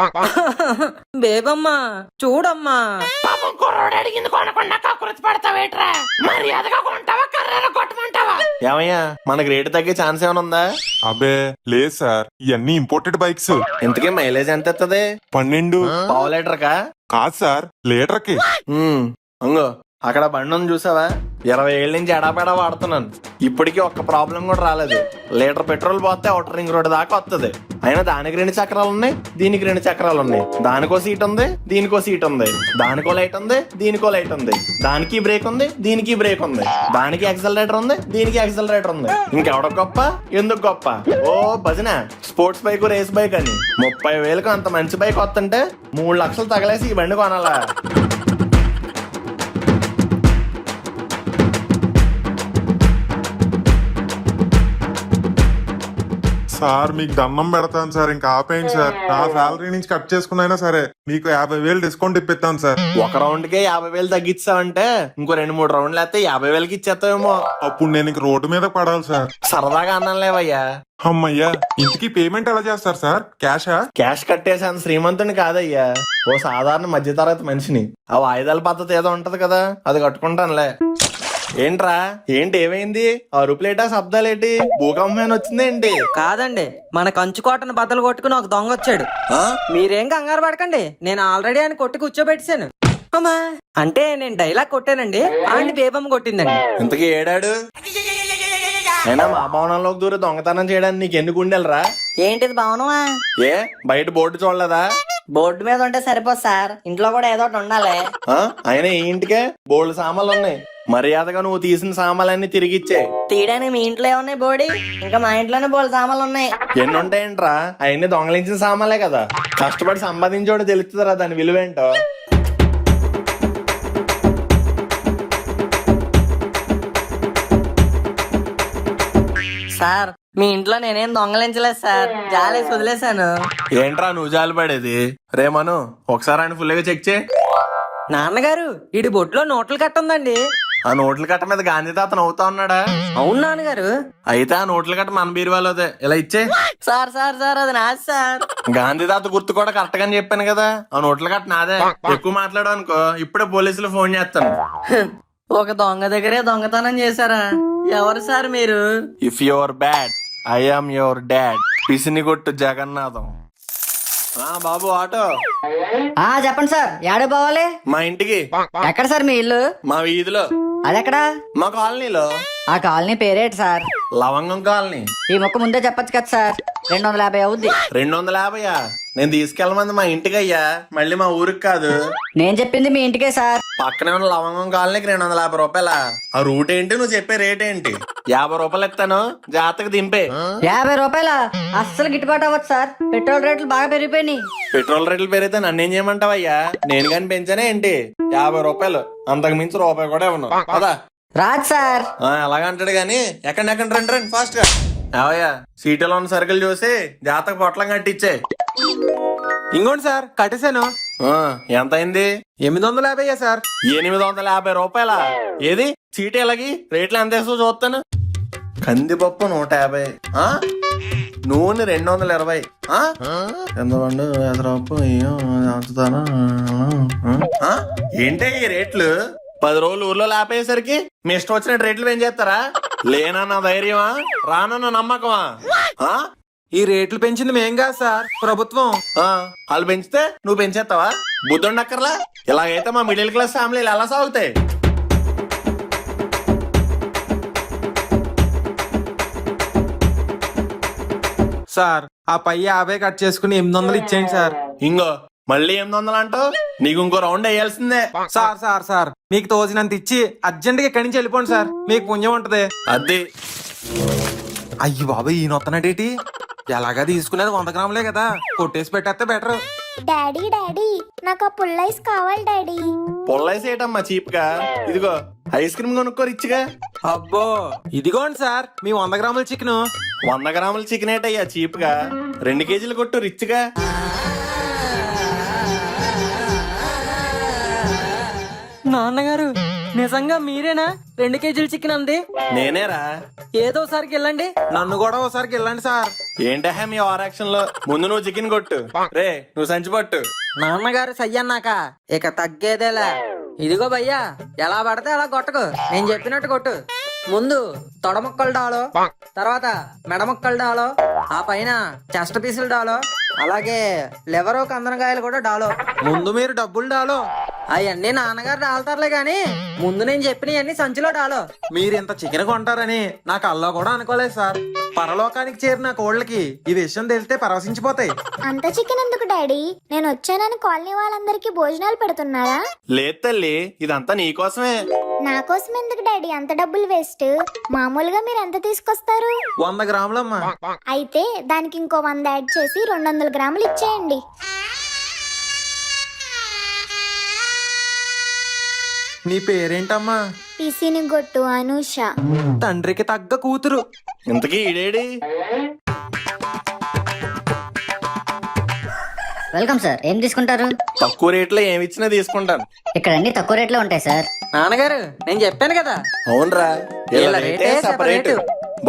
బేబమ్మా చూడమ్మా. పాపం కుర్రోడు అడిగింది కొనకుండా కకృతి పడతావేట్రా? మర్యాదగా కొంటావా కర్రగా కొట్టమంటావా? ఏమయ్యా మనకి రేటు తగ్గే ఛాన్స్ ఏమైనా ఉందా? అబే లేదు సార్, ఇవన్నీ ఇంపోర్టెడ్ బైక్స్. ఇంతకీ మైలేజ్ ఎంత ఇస్తుంది? 12 పావు లీటర్ కా? కాదు సార్, లీటర్కి. అంగో అక్కడ బండి ఉంది చూసావా? 20 ఏళ్ళ నుంచి ఎడాపెడా వాడుతున్నాను, ఇప్పటికీ ఒక్క ప్రాబ్లం కూడా రాలేదు. లీటర్ పెట్రోల్ పోతే అవుటర్ రింగ్ రోడ్ దాకా వస్తుంది. అయినా దానికి 2 చక్రాలు ఉన్నాయి, దీనికి 2 చక్రాలు ఉన్నాయి. దానికో సీట్ ఉంది, దీనికో సీట్ ఉంది. దానికో లైట్ ఉంది, దీనికో లైట్ ఉంది. దానికి బ్రేక్ ఉంది, దీనికి బ్రేక్ ఉంది. దానికి యాక్సిలరేటర్ ఉంది, దీనికి యాక్సిలరేటర్ ఉంది. ఇంకెవడ గొప్ప, ఎందుకు గొప్ప? ఓ భజన స్పోర్ట్స్ బైక్ రేస్ బైక్ అని 30,000కు అంత మంచి బైక్ వస్తుంటే 3 లక్షలు తగలేసి ఈ బండి కొనాలా? సార్ మీకు దండం పెడతాను సార్, ఇంకా ఆపేయండి సార్. నా శాలరీ నుంచి కట్ చేసుకున్నైనా సరే మీకు 50,000 డిస్కౌంట్ ఇప్పిస్తాను సార్. ఒక రౌండ్ కే 50,000 తగ్గిస్తావంటే ఇంకో 2-3 రౌండ్లు వేస్తే 50,000కి ఇచ్చేస్తావేమో. అప్పుడు నేను ఇంక రోడ్డు మీద పడాలి సార్. సరదాగా అన్నం లేవయ్యా. అమ్మయ్యా, ఇంటికి పేమెంట్ ఎలా చేస్తారు సార్? క్యాషా? క్యాష్ కట్టేసాను, శ్రీమంతుని కాదయ్యా, ఓ సాధారణ మధ్యతరగతి మనిషిని. ఆ వాయిదాల పద్ధతి ఏదో ఉంటది కదా, అది కట్టుకుంటానులే. ఏంట్రా ఏంటి ఏమైంది? అరుపులేటా శబ్దాలేటి? భూకంపం వచ్చిందేంటి? కాదండి, మన కంచుకోటను బద్దలు కొట్టుకుని ఒక దొంగ వచ్చాడు. మీరేం కంగారు పడకండి, నేను ఆల్రెడీ ఆయన కొట్టి కూర్చోబెట్టేశాను. అమ్మా అంటే నేను డైలాగ్ కొట్టానండి, ఆయన బేబమ్మ కొట్టిందండి. ఇంతకీ ఏడాడు? అయినా మా భవనంలోకి దూరం దొంగతనం చేయడానికి నీకు ఎన్ని గుండెలరా? ఏంటిది భవనమా? ఏ బయట బోర్డు చూడలేదా? బోర్డు మీద ఉంటే సరిపోదు సార్, ఇంట్లో కూడా ఏదో ఒకటి ఉండాలి. అయినా ఈ ఇంటికే బోల్డ్ సామాన్లు ఉన్నాయి. మర్యాదగా నువ్వు తీసిన సామాన్లన్నీ తిరిగిచ్చే. తీయడానికి మీ ఇంట్లో ఏమున్నాయి బోడి? ఇంకా మా ఇంట్లోనే బోల్ సామాన్లు ఉన్నాయి. ఎన్ని ఉంటాయంట్రా? అవన్నీ దొంగలించిన సామాన్లే కదా. కష్టపడి సంపాదించోడు తెలుస్తుందిరా దాని విలువేంటో. సార్ మీ ఇంట్లో నేనేం దొంగలించలేదు సార్, జాలేసి వదిలేశాను. ఏంట్రా నువ్వు జాలి పడేది? రేమను ఒకసారి ఆయన ఫుల్ గా చెక్ చేయి. నాన్నగారు ఈడి బొట్లో నోట్లు కట్టుందండి. ఆ నోట్ల కట్ట మీద గాంధీ తాత నవ్వుతా ఉన్నాడా? అవును నాన్నగారు. అయితే ఆ నోట్ల కట్ట మన బీరువాలోదే, ఇలా ఇచ్చే. సార్ సార్ సార్ అది నాది సార్. గాంధీ తాత గుర్తు కూడా కరెక్ట్ గానే చెప్పాను కదా. ఆ నోట్ల కట్ట నాదే. ఎక్కువ మాట్లాడావు అనుకో ఇప్పుడే పోలీసులు ఫోన్ చేస్తాను. ఒక దొంగ దగ్గరే దొంగతనం చేశారా? ఎవరు సార్ మీరు? If your bad I am your dad. Pisinigottu Jagannatham. బాబు ఆటో. చెప్పండి సార్, ఏడే పోవాలి? మా ఇంటికి. ఎక్కడ సార్ మీ ఇల్లు? మా వీధిలో. అదెక్కడా? మా కాలనీలో. ఆ కాలనీ పేరేంటి సార్? లవంగం కాలనీ. ఈ మొక్క ముందే చెప్పొచ్చు కదా సార్, 250 అవుద్ది. 250? నేను తీసుకెళ్ళమంది మా ఇంటికి అయ్యా, మళ్ళీ మా ఊరికి కాదు. నేను చెప్పింది మీ ఇంటికే సార్. పక్కనే ఉన్న లవంగం కాలనీకి 250 రూపాయలా? ఆ రూట్ ఏంటి, నువ్వు చెప్పే రేట్ ఏంటి? 50 రూపాయలు ఇస్తాను, జాతకు దింపే. 50 రూపాయలా? అస్సలు గిట్టుబాటు అవ్వదు సార్, పెట్రోల్ రేట్లు బాగా పెరిగిపోయినాయి. పెట్రోల్ రేట్లు పెరిగితే నన్నేం చేయమంటావయ్యా? నేను కానీ పెంచానే ఏంటి? 50 రూపాయలు, అంతకు మించి రూపాయి కూడా ఇవ్వను. కదా రాదు సార్. ఎలాగంటాడు గాని ఎక్కడ రండి రండి ఫాస్ట్ గా. అవయ్యా సీట్లో ఉన్న సరుకులు చూసి జాతకు పొట్లం కట్టించే. ఇంకోండి సార్, కట్టేశాను. ఎంత అయింది? 850 సార్. 850 రూపాయలా? ఏది సీట్ ఎలాగి రేట్లు ఎంత వేస్తో చూస్తాను. కందిపప్పు 150, నూనె 220, ఎంతమండు ఎదరప్పు ఏంటి ఈ రేట్లు? 10 రోజులు ఊర్లో లేపేసరికి మీ ఇష్టం వచ్చిన రేట్లు పెంచేస్తారా? లేనన్న ధైర్యమా, రానన్న నమ్మకమా? ఈ రేట్లు పెంచింది మేం కాదు సార్, ప్రభుత్వం. వాళ్ళు పెంచితే నువ్వు పెంచేస్తావా? బుద్ధుండక్కర్లా? ఇలాగైతే మా మిడిల్ క్లాస్ ఫ్యామిలీలు ఎలా సాగుతాయి? సార్ ఆ పై 50 కట్ చేసుకుని 800 ఇచ్చేయండి సార్. ఇంగో మళ్ళీ 800 అంటావు? నీకు ఇంకో రౌండ్ వేయాల్సిందే. సార్ మీకు తోచినంత ఇచ్చి అర్జెంట్ గా ఇక్కడి నుంచి వెళ్ళిపోండి సార్, మీకు పుణ్యం ఉంటది. అది అయ్యి బాబాయ్ ఈయన వస్తున్నాడేటి? ఎలాగా తీసుకునేది 100 గ్రాములే కదా, కొట్టేసి పెట్టేస్తే బెటర్. డాడీ డాడీ నాకు ఆ పుల్లైస్ కావాలి డాడీ. పొల్లైసేయటమ్మా చీప్ గా. ఇదిగో ఐస్ క్రీమ్ కొనుక్కో రిచ్గా. అబ్బో ఇదిగోండి సార్ మీ 100 గ్రాముల చికెన్. 100 గ్రాముల చికెన్ ఏటయ్యా చీప్ గా? 2 కేజీలు కొట్టు రిచ్గా. నాన్నగారు నిజంగా మీరేనా 2 కేజీల చికెన్ అంది? నేనేరా. ఏదోసారికి వెళ్ళండి. నన్ను కూడా ఒకసారికి వెళ్ళండి సార్. ఏంటహే మీ ఓవర్ యాక్షన్ లో? ముందు నువ్వు చికెన్ కొట్టు. రే నువ్వు సంచి పట్టు. నాన్నగారు సయ్యన్నాక ఇక తగ్గేదేలా. ఇదిగో భయ్యా, ఎలా పడితే అలా కొట్టకు, నేను చెప్పినట్టు కొట్టు. ముందు తొడ ముక్కలు డాలో, తర్వాత మెడ ముక్కలు డాలో, ఆ పైన చెస్ట్ పీసులు డాలో, అలాగే లివరు కందనకాయలు కూడా డాలో. ముందు మీరు డబ్బులు డాలో. అవన్నీ నాన్నగారు డాలుతారులే గాని ముందు నేను చెప్పినవన్నీ సంచిలో డాలో. మీరు ఇంత చికెన్ కొంటారని నాకు అల్లా కూడా అనుకోలేదు సార్. పరలోకానికి చేరిన కోళ్ళకి ఈ విషయం తెలిస్తే పరవశించిపోతాయి. అంత చికెన్ ఎందుకు డాడీ? నేను వచ్చానని కాలనీ వాళ్ళందరికీ భోజనాలు పెడుతున్నారా? లేదు తల్లి, ఇదంతా నీకోసమే. నా కోసం ఎందుకు డాడీ అంత డబ్బులు వేస్ట్? మామూలుగా మీరు ఎంత తీసుకొస్తారు? 100 గ్రాములమ్మా. అయితే దానికి ఇంకో 100 యాడ్ చేసి 200 గ్రాములు ఇచ్చేయండి. నీ పేరేంటమ్మా? పిసిని గొట్టు అనూష. తండ్రికి తగ్గ కూతురు. ఇంతకీ ఈడేడి? వెల్కమ్ సార్, ఏం తీసుకుంటారు? తక్కువ రేట్లో ఏమి ఇచ్చినా తీసుకుంటాను. ఇక్కడ అన్ని తక్కువ రేట్లో ఉంటాయి సార్. నాన్నగారు నేను చెప్పాను కదా. అవునరా, వీళ్ళ రేటే సెపరేట్.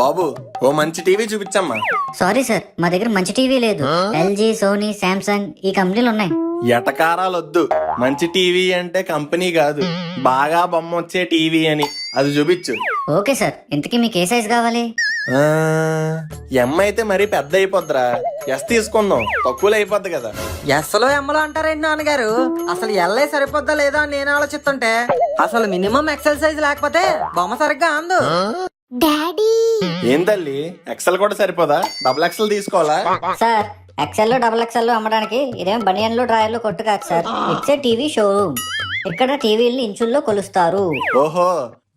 బాబు ఓ మంచి టీవీ చూపించమ్మా. సారీ సార్, మా దగ్గర మంచి టీవీ లేదు. ఎల్జీ, సోనీ, శాంసంగ్ ఈ కంపెనీలు ఉన్నాయి. ఎటకారాలొద్దు. మంచి టీవీ అంటే కంపెనీ కాదు, బాగా బొమ్మ వచ్చే టీవీ అని. అది చూపించు. ఓకే సార్, ఇంతకీ మీకు ఏ సైజ్ కావాలి? ఎం అయితే మరీ పెద్ద అయిపోద్దిరా. ఎస్ తీసుకుందాం, తక్కువలో అయిపోద్ది కదా. ఎస్లో ఎమ్మలో అంటారేంటి నాన్నగారు? అసలు ఎల్లే సరిపోద్దా లేదా అని నేను ఆలోచిస్తుంటే అసలు మినిమం ఎక్సెల్ సైజ్ లేకపోతే బొమ్మ సరిగ్గా అందు. డాడీ ఏం తల్లి, ఎక్సెల్ కూడా సరిపోదా? డబుల్ ఎక్సెల్ తీసుకోవాలా? సార్ ఎక్సెల్ డబుల్ ఎక్సెల్ అమ్మడానికి ఇదేం బనియన్లు డ్రాయర్లు కొట్టు కాదు sir. It's a TV showroom. ఇక్కడ టీవీల్ని ఇంచుల్లో కొలుస్తారు. ఓహో,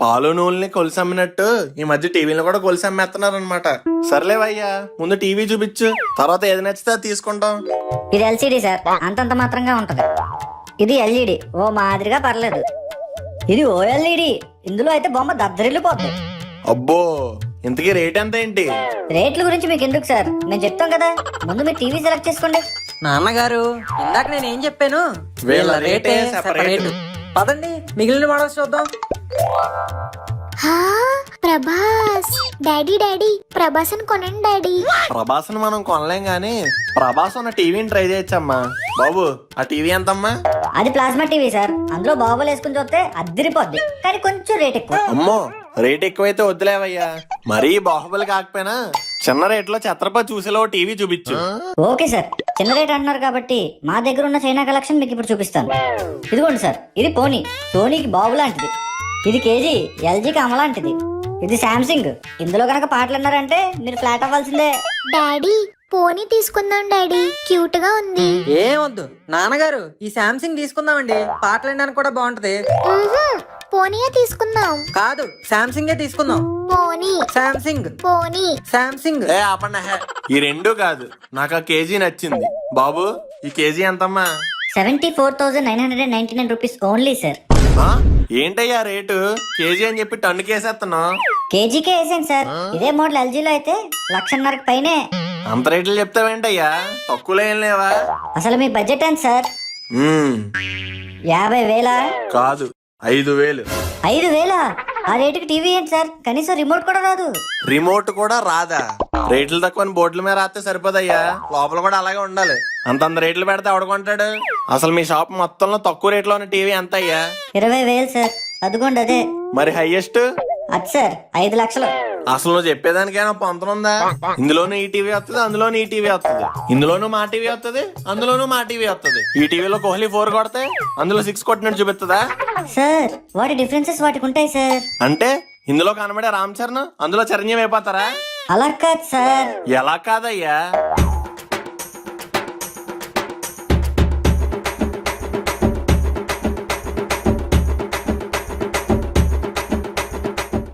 పాలు నూనెని కొలిసి అమ్మినట్టు ఈ మధ్య టీవీని కూడా కొలిసి అమ్మేస్తున్నారు అనమాట. సర్లేవయ్యా, ముందు టీవీ చూపించు, తర్వాత ఏది నచ్చితే అది తీసుకుంటాం. ఇది ఎల్సిడి సార్, అంతంత మాత్రంగా ఉంటది. ఇది ఎల్ఈడి, ఓ మాదిరిగా పర్లేదు. ఇది ఓఎల్ఈడి, ఇందులో అయితే బొమ్మ దద్దరిల్లిపోద్ది. అబ్బో, ఇంతకీ రేట్ ఎంత ఏంటి? రేట్ల గురించి మీకు ఎందుకు సార్, నేను చెప్తాం కదా. ముందు మీరు టీవీ సెలెక్ట్ చేసుకోండి. నాన్నగారు ఇందాక నేను ఏం చెప్పాను? వీళ్ళ రేటే సెపరేట్. పదండి మిగిలిన మోడల్స్ చూద్దాం. హా, ప్రభాస్. డాడీ డాడీ ప్రభాస్ అని కొనండి డాడీ. ప్రభాస్ని మనం కొనలేం గాని ప్రభాస్ ఉన్న టీవీని ట్రై చేయొచ్చమ్మా. బాబు ఆ టీవీ ఎంతమ్మా? అది ప్లాస్మా టీవీ సార్, అందులో బాబులు వేసుకుని చూస్తే అద్దరిపోద్ది, కానీ కొంచెం రేట్ ఎక్కువ. అమ్మో, రేట్ ఎక్కువైతే వద్దులేవయ్యా. మరీ బాహుబలి కాకపోయినా చిన్న రేట్ లో ఛత్రపతి చూసేలో టీవీ చూపించు. ఓకే సార్, చిన్న రేట్ అంటున్నారు కాబట్టి మా దగ్గర ఉన్న చైనా కలెక్షన్ మీకు ఇప్పుడు చూపిస్తాను. ఇదిగోండి సార్, ఇది పోనీ, సోనీకి బాబు లాంటిది. ఇది కేజీ, ఎల్జీకి అమ్మ లాంటిది. ఇది శాంసంగ్. ఇందులో గనక పాటలు అన్నారంటే మీరు ఫ్లాట్ అవ్వాల్సిందే. డాడీ పోనీ తీసుకుందాం డాడీ, క్యూట్ గా ఉంది. ఏమొద్దు నాన్నగారు, ఈ శాంసంగ్ తీసుకుందామండి, పాటలు వినడానికి కూడా బాగుంటది. పోనీయే తీసుకుందాం. కాదు, శాంసంగే తీసుకుందాం. పోనీ శాంసంగ్, పోనీ శాంసంగ్. ఏ ఆపండి హే. ఈ రెండు కాదు, నాకు ఆ కేజీ నచ్చింది. బాబు ఈ కేజీ ఎంతమ్మా? 74,999 రూపీస్ ఓన్లీ సార్. ఆ? ఏంటయ్యా రేటు? కేజీ అని చెప్పి టన్ను కేసేస్తున్నావు. కేజీకే వేసాను సార్. ఇదే మోడల్ ఎల్జీలో అయితే 1,00,000 పైనే. అంత రేట్లు చెప్తావేంటయ్యా? తక్కువలో ఏం లేవా? అసలు మీ బడ్జెట్ ఎంత సార్? 50,000? కాదు, 5,000. 5,000? ఆ రేటుకి టీవీ ఏంటి సార్? కనీసం రిమోట్ కూడా రాదు. రిమోట్ కూడా రాదా? రేట్లు తక్కువ బోర్డుల మీద రాస్తే సరిపోదయ్యా, లోపల కూడా అలాగే ఉండాలి. అంతంత రేట్లు పెడితే ఎవడుకుంటాడు? అసలు మీ షాప్ మొత్తంలో తక్కువ రేట్లో ఉన్న టీవీ ఎంత అయ్యా? 20,000 సార్. అదిగోండి అదే. మరి హైయెస్ట్? అది సార్ 5 లక్షలు. అసలు నువ్వు చెప్పేదానికైనా పొంతనుందా? ఇందులోనూ ఈ టీవీ వస్తుంది, అందులోనూ ఈ టీవీ వస్తుంది. ఇందులోనూ మా టీవీ వస్తుంది, అందులోనూ మా టీవీ వస్తుంది. ఈ టీవీలో కోహ్లీ 4 కొడితే అందులో 6 కొట్టినట్టు చూపిస్తుందా? సార్ వాటి డిఫరెన్సెస్ వాటికి ఉంటాయి సార్. అంటే ఇందులో కనబడే రామ్ చరణ్ అందులో చిరంజీవి అయిపోతారా? అలా కాదు సార్. ఎలా కాదయ్యా?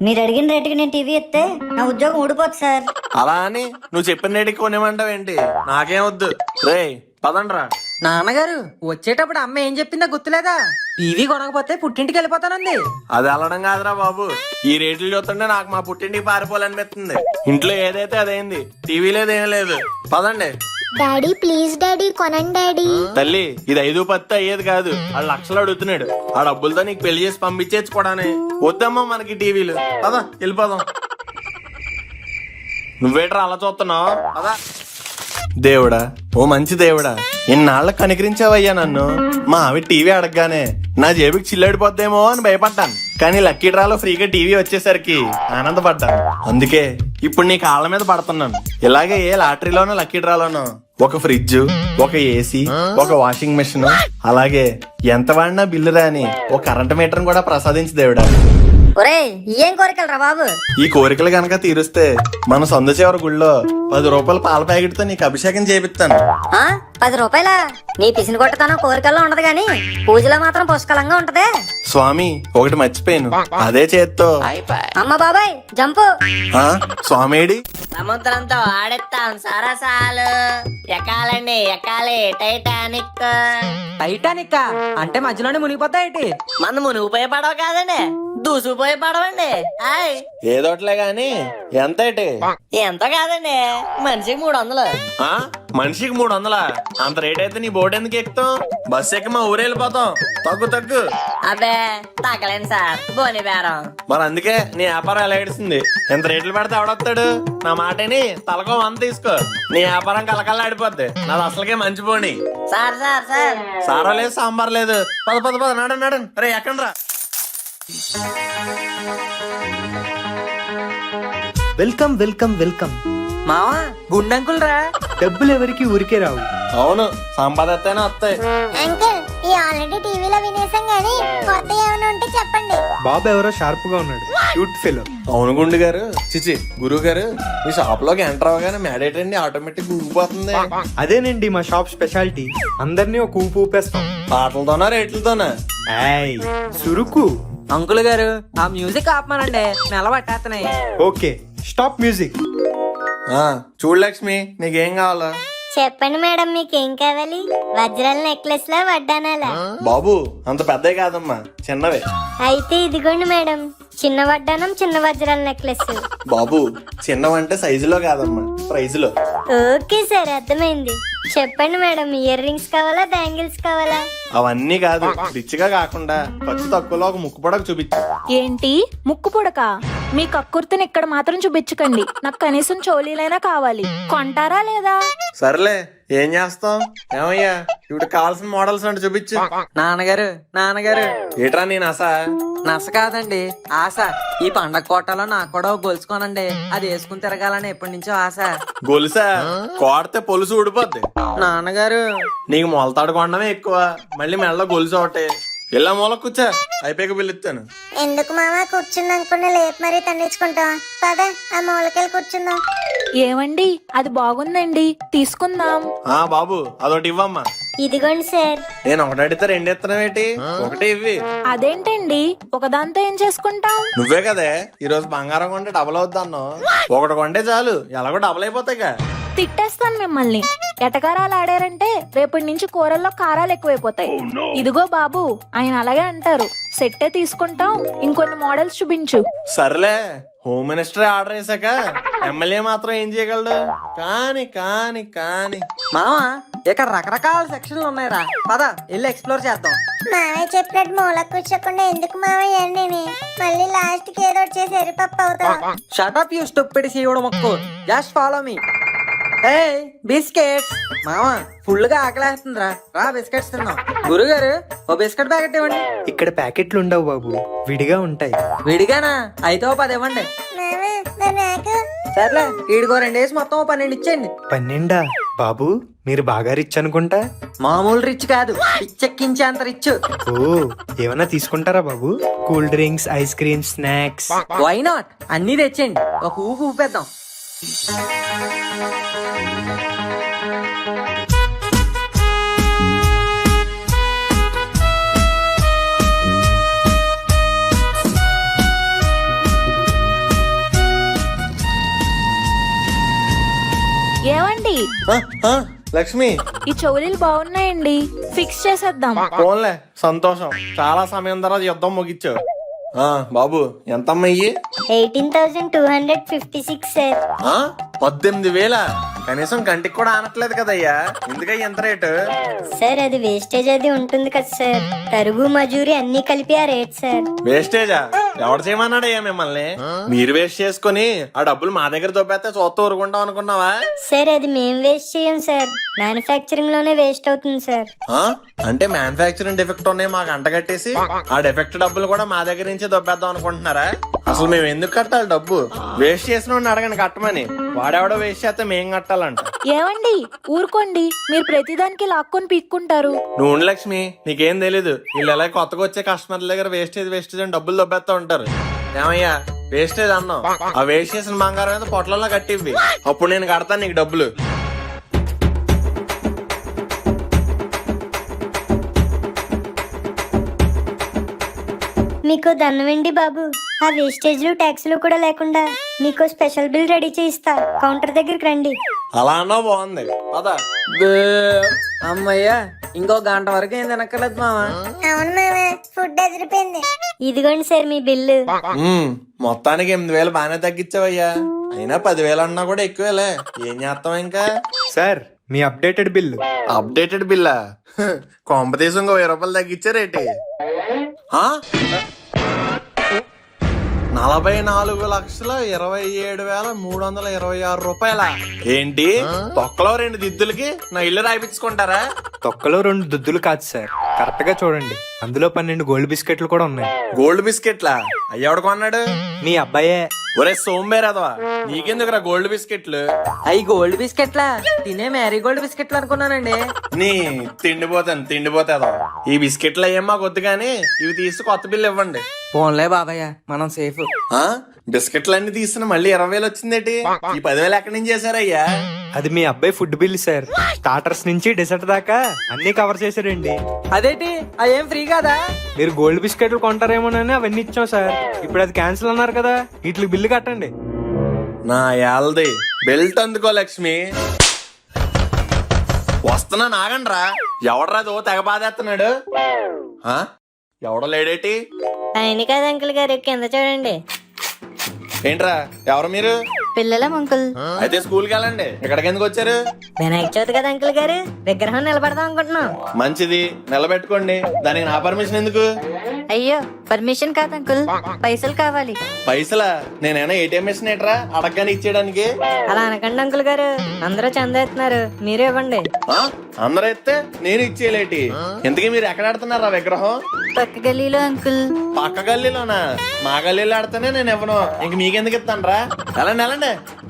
మీరు అడిగిన రేటుకి నేను టీవీ ఇస్తే నా ఉద్యోగం ఊడిపోతుంది సార్. అలా అని నువ్వు చెప్పిన రేటుకి కొనేమంటావేంటి? నాకేం వద్దు. రే పదండ్రా. నాన్నగారు వచ్చేటప్పుడు అమ్మ ఏం చెప్పిందో గుర్తులేదా? టీవీ కొనకపోతే పుట్టింటికి వెళ్ళిపోతానంది. అది వెళ్ళడం కాదురా బాబు. ఈ రేట్లు చూస్తుంటే నాకు మా పుట్టింటికి పారిపోవాలనిపిస్తుంది. ఇంట్లో ఏదైతే అదైంది, టీవీ లేదు ఏం లేదు. పదండి. డాడీ ప్లీజ్ డాడీ కొనండి డాడీ. తల్లి ఇది 5-10 అయ్యేది కాదు. ఆ లక్షలు అడుగుతున్నాడు. ఆ డబ్బులతో నీకు పెళ్లి చేసి పంపించేసుకోవడానే. వద్దమ్మా మనకి టీవీలు. పదా వెళ్ళిపోదాం. నువ్వేట్రా అలా చూస్తున్నావు? పదా. దేవుడా, ఓ మంచి దేవుడా, ఇన్నాళ్ళకి కనికరించావయ్యా నన్ను. మా ఆవిడ టీవీ అడగగానే నా జేబుకి చిల్లడిపోద్దేమో అని భయపడ్డాను. కానీ లక్కీ డ్రాలో ఫ్రీగా టీవీ వచ్చేసరికి ఆనందపడ్డాను. అందుకే ఇప్పుడు నీ కాళ్ళ మీద పడుతున్నాను. ఇలాగే ఏ లాటరీలోనో లక్కీ డ్రాలోనో ఒక ఫ్రిడ్జ్, ఒక ఏసీ, ఒక వాషింగ్ మెషిన్, అలాగే ఎంత వాడినా బిల్లు రాని ఒక కరెంట్ మీటర్ కూడా ప్రసాదించు దేవుడా. ఒరే ఏం కోరికలు రా బాబు. ఈ కోరికలు గనక తీరుస్తే మన సొంత చివరి గుళ్ళో 10 రూపాయల పాల ప్యాకెట్ తో నీకు అభిషేకం చేపిస్తాను. 10 రూపాయలా? నీ పిసిని కొట్టతనం కోరికల్లో ఉండదు గాని పూజలో మాత్రం పుష్కలంగా ఉంటదే. స్వామి ఒకటి మర్చిపోయాను. అదే చేత్తో అమ్మ బాబాయ్ జంపు. స్వామిడి సముద్రంతో ఆడెత్తాం సరసాలు. ఎక్కాలండి ఎక్కాలి టైటానిక్. టైటానిక్ అంటే మధ్యలోనే మునిగిపోతాయి. మన మునిగిపోయే పడవ కాదండి, దూసుకుపోయే పడవండి. ఏదోట్లే గాని ఎంత ఎంత కాదండి, మనిషికి 300. మనిషికి 300? అంత రేట్ అయితే నీ బోట్ ఎందుకు ఎక్కుతాం? బస్ ఎక్కి మా ఊరు వెళ్ళిపోతాం. తగ్గు. అబ్బే తగ్గలేను సార్, బోని బేరం. మరి అందుకే నీ వ్యాపారం ఎలా ఏడుస్తుంది. ఎంత రేట్లు పెడితే ఎవడొస్తాడు? నా మాటని తలకో 100 తీసుకో. నీ వ్యాపారం కలకల్లా ఆడిపోద్ది. నాది అసలుకే మంచి పోనీ. సార్ సార్ సార్ సారా లేదు, సాంబార్ లేదు. పద నడండి. రే ఎక్కండ్రా. Welcome welcome welcome. మావా గుండంకుల్ రా. డబ్బులు ఎవరికి ఊరికే రావు. అవును, సంపాదత్తేనే వస్తాయి. అంకుల్ ఈ ఆల్రెడీ టీవీలో వినేసాం గానీ కొత్త ఏమైనా ఉంటే చెప్పండి. బాబు ఎవరో షార్ప్ గా ఉన్నాడు. Cute fellow. అవును గుండు గారు, చిచి గురువు గారు, మీ షాప్ లోకి ఎంటర్ అవగానే మేడేటండి ఆటోమేటిక్ ఊగిపోతుంది. అదేనండి మా షాప్ స్పెషాలిటీ. అందరినీ ఒక ఊపు ఊపేస్తాం. పాటలతోనా రేట్లతోనా? సురుకు. అంకుల్ గారు ఆ మ్యూజిక్ ఆపమానండి, నెల పట్టేస్తున్నాయి. Okay stop music. చూడు లక్ష్మి, నీకేం కావాలా? చెప్పండి మేడం మీకేం కావాలి? వజ్రాల నెక్లెస్ లా వడ్డానాలా? బాబు అంత పెద్దవి కాదమ్మా, చిన్నవే. అయితే ఇదిగోండి మేడం, చిన్న వడ్డానం చిన్న వజ్రాల నెక్లెస్. బాబు చిన్నవంటే సైజులో కాదమ్మా, ప్రైజ్ లో. ఓకే సార్ అర్థమైంది. చెప్పండి మేడం, ఇయర్ రింగ్స్ కావాలా బ్యాంగిల్స్ కావాలా? అవన్నీ కాదు, రిచ్ గా కాకుండా ఖర్చు తక్కువలో ఒక ముక్కు పొడకు చూపించు. ఏంటి ముక్కు పుడక? మీ కక్కుర్తిని ఇక్కడ మాత్రం చూపించకండి. నాకు కనీసం చోలీలైనా కావాలి. కొంటారా లేదా? సర్లే ఏం చేస్తాం. ఏమయ్యా ఇప్పుడు కావాల్సిన మోడల్స్ అంటే చూపించు. నాన్నగారు ఏట్రా నీ నస? నస కాదండి ఆశ. ఈ పండగ కోటలో నాకు కూడా గొలుసుకోనండి. అది వేసుకుని తిరగాలని ఎప్పటి నుంచో ఆశ. గొలుసా? కోడితే పొలుసు ఊడిపోద్ది. నాన్నగారు నీకు మొలతాడు కొండమే ఎక్కువ, మళ్ళీ మెడలో గొలుసు ఒకటే. ఇలా మూల కూర్చా, అయిపోయాక పిలుస్తాను. ఎందుకు మామ కూర్చుంది అనుకున్న లేపు మరీ తన్నించుకుంటాం. పద ఆ మూలకెళ్ళి కూర్చుందాం. ఏమండి అది బాగుందండి, తీసుకుందాం. బాబు అదొకటి ఇవ్వమ్మా. ఇదిగోండి సార్. నేను ఒకటి అడిగితే 2 ఇస్తున్నావేటి? ఒకటి ఇవ్వి. అదేంటండి ఒకదాంతో ఏం చేసుకుంటాం? నువ్వే కదే ఈ రోజు బంగారం కొంటే డబల్ అవుతాను. ఒకటి కొంటే చాలు, ఎలాగో డబల్ అయిపోతాయిగా. తిట్టేస్తాను మిమ్మల్ని. ఎటకారాలు ఆడారంటే రేపటి నుంచి కూరల్లో కారాలు ఎక్కువైపోతాయి. ఇదిగో బాబు, ఆయన అలాగే అంటారు. సెట్టే తీసుకుంటాం, ఇంకొన్ని మోడల్స్ చూపించు. సర్లే, హోమ్ మినిస్టర్ ఆర్డర్ చేశాక ఎమ్మెల్యే మాత్రం ఏం చేయగలడు? కానీ మావా ఇక్కడ రకరకాల సెక్షన్లు ఉన్నాయిరా. పద వెళ్ళి ఎక్స్ప్లోర్ చేద్దాం. మావయ్య చెప్పినట్టు మూల కూర్చోకుండా ఎందుకు మావయ్య అండి? మళ్ళీ లాస్ట్ కి ఏదో ఒకటి చేసి ఎరిపప్పు అవుతాం. షటప్ యూ స్టూపిడ్ సీవుడు మొక్కు. Just follow me. బిస్కెట్స్. మావా ఫుల్ గా ఆకలేస్తుందిరా, రా బిస్కెట్స్ తిన్నాం. గురుగారు ఓ బిస్కెట్ ప్యాకెట్ ఇవ్వండి. ఇక్కడ ప్యాకెట్లు ఉండవు బాబు, విడిగా ఉంటాయి. విడిగానా? అయితే ఓ 10 ఇవ్వండి. సర్లే ఈడికో 2 వేసి మొత్తం 12 ఇచ్చేయండి. 12 బాబు, మీరు బాగా రిచ్ అనుకుంటా. మామూలు రిచ్ కాదు, పిచ్చెక్కించే అంత రిచ్. ఓ ఏమన్నా తీసుకుంటారా బాబు? Cool drinks, ice cream, snacks. Why not? అన్ని తెచ్చేయండి, ఒక ఊపు ఊపేద్దాం. ఏమండి ఆ, ఆ, లక్ష్మి ఈ చెవులీలు బాగున్నాయండి, ఫిక్స్ చేసేద్దాం. ఫోన్లే, సంతోషం. చాలా సమయం తర్వాత యుద్ధం ముగిచ్చావు. ఆ బాబు, ఎంతమ్మా ఇయ్యి? 18,256 సార్. 18,000. కనీసం కంటికి కూడా ఆనట్లేదు కదయ్యా, ఎందుకయ్యా ఎంత రేటు? సార్ అది వేస్టేజ్ అది ఉంటుంది కదా సార్, తరుగు మజూరి అన్ని కలిపి ఆ రేట్ సార్. వేస్టేజా? ఎవడు చేయమన్నాడయ్యా మిమ్మల్ని? మీరు వేస్ట్ చేసుకుని ఆ డబ్బులు మా దగ్గర దొబ్బేస్తే చూస్తూ ఊరుకుంటాం అనుకున్నావా? సార్ అది మేం వేస్ట్ చేయం సార్, మ్యానుఫ్యాక్చరింగ్ లోనే వేస్ట్ అవుతుంది సార్. అంటే మ్యానుఫాక్చరింగ్ డిఫెక్ట్ ఉన్నాయి మాకు అంటగట్టేసి ఆ డిఫెక్ట్ డబ్బులు కూడా మా దగ్గర నుంచి దొబ్బేద్దాం అనుకుంటున్నారా? అసలు మేము ఎందుకు కట్టాలి డబ్బు? వేస్ట్ చేసిన వాడిని అడగని కట్టమని. వాడెవడో వేస్ట్ చేస్తే మేం కట్టాలంట. ఏమండి ఊరుకోండి, మీరు ప్రతిదానికి లాక్కొని పీక్కుంటారు. నువ్వు లక్ష్మి, నీకేం తెలీదు. వీళ్ళు ఎలా కొత్తగా వచ్చే కస్టమర్ల దగ్గర వేస్టేజ్ అని డబ్బులు దొబ్బేస్తా ఉంటారు. ఏమయ్యా, వేస్టేజ్ అన్నాం, ఆ వేస్ట్ చేసిన బంగారం మీద పొట్లలో కట్టివ్వి, అప్పుడు నేను కడతాను నీకు డబ్బులు. మీకు దండవండి బాబు, ఆ వేస్టేజ్లు ట్యాక్స్లు కూడా లేకుండా మీకు స్పెషల్ బిల్ రెడీ చేయిస్తా. కౌంటర్ దగ్గరికి రండి. అలా అన్నా బాగుంది. పదా. అమ్మయ్యా, ఇంకో గంట వరకు ఏం తినక్కర్లేదు మావా. అవును మామా, ఫుడ్ అదిరిపోయింది. ఇదిగోండి సార్ మీ బిల్లు. మొత్తానికి 8,000 బాగానే తగ్గించావయ్యా. అయినా 10,000 అన్నా కూడా ఎక్కువేలే. ఏం చేస్తాం ఇంకా? సార్ మీ అప్డేటెడ్ బిల్లు. అప్డేటెడ్ బిల్లా? కాంపిటీషన్ ఇంకో 1000 రూపాయలు తగ్గించారేటి? 44,27,326 రూపాయల? ఏంటి తొక్కలో 2 దిద్దులకి నా ఇల్లు రాయిపించుకుంటారా? తొక్కలో 2 దుద్దులు కాదు సార్, కరెక్ట్ గా చూడండి, అందులో 12 గోల్డ్ బిస్కెట్లు కూడా ఉన్నాయి. గోల్డ్ బిస్కెట్లా? అయ్యాడు కొన్నాడు? మీ అబ్బాయే. ఒరే సోంబేరదవా, నీకెందుకురా గోల్డ్ బిస్కెట్లు? అవి గోల్డ్ బిస్కెట్లా? తినే మ్యారీ గోల్డ్ బిస్కెట్లు అనుకున్నానండి. నీ తిండిపోతాదో. ఈ బిస్కెట్లు అయ్యే మాకు వద్దు కానీ ఇవి తీసి కొత్త బిల్లు ఇవ్వండి. పోన్లే బాబాయ్య, మనం సేఫ్. బిస్కెట్లు అన్ని తీసిన మళ్ళీ 20,000 వచ్చిందేటి? ఈ 10,000 ఎక్కడి నుంచి చేశారయ్యా? అది మీ అబ్బాయి ఫుడ్ బిల్ సార్, స్టార్టర్స్ నుంచి డెసర్ట్ దాకా అన్ని కవర్ చేశారండి. అదేంటి, అదేం ఫ్రీ కాదా? మీరు గోల్డ్ బిస్కెట్లు కొంటారేమోనని అవన్నీ ఇచ్చాం సార్. ఇప్పుడు అది క్యాన్సిల్ అన్నారు కదా, వీటికి బిల్లు కట్టండి. నా యాల్ది బెల్ట్ అందుకో లక్ష్మి. వస్తున్నా నాగండ్రా. ఎవడరాదో తెగ బాధేస్తున్నాడు. ఎవడో లేడేటి? ఆయన కాదు అంకుల్ గారు, కింద చూడండి. ఏంట్రా, ఎవరు మీరు? పిల్లల అంకుల్. అయితే స్కూల్కి వెళ్ళండి, ఇక్కడికి ఎందుకు వచ్చారు? వినాయక చవితి కదా అంకుల్ గారు, విగ్రహం నిలబడదాం అనుకుంటున్నాం. మంచిది, నిలబెట్టుకోండి. దానికి నా పర్మిషన్ ఎందుకు? అయ్యో, పర్మిషన్ కాదు అంకుల్, పైసలు కావాలి. పైసలా? నేనైనా ఏటీఎం మిషన్ ఏట్రా అడగగానే ఇచ్చేయడానికి? అలా అనకండి అంకుల్ గారు, అందరూ చందా ఎత్తున్నారు, మీరే ఇవ్వండి. అందరూ ఎత్తే నేను ఇచ్చేయలేటి? ఇంతకీ మీరు ఎక్కడ ఆడుతున్నారా విగ్రహం? పక్క గల్లీలో అంకుల్. పక్క గల్లీలోనా? మా గల్లీలో ఆడితేనే నేను ఇవ్వను, ఇంక మీకెందుకు ఇస్తానరా? వెళ్ళండి.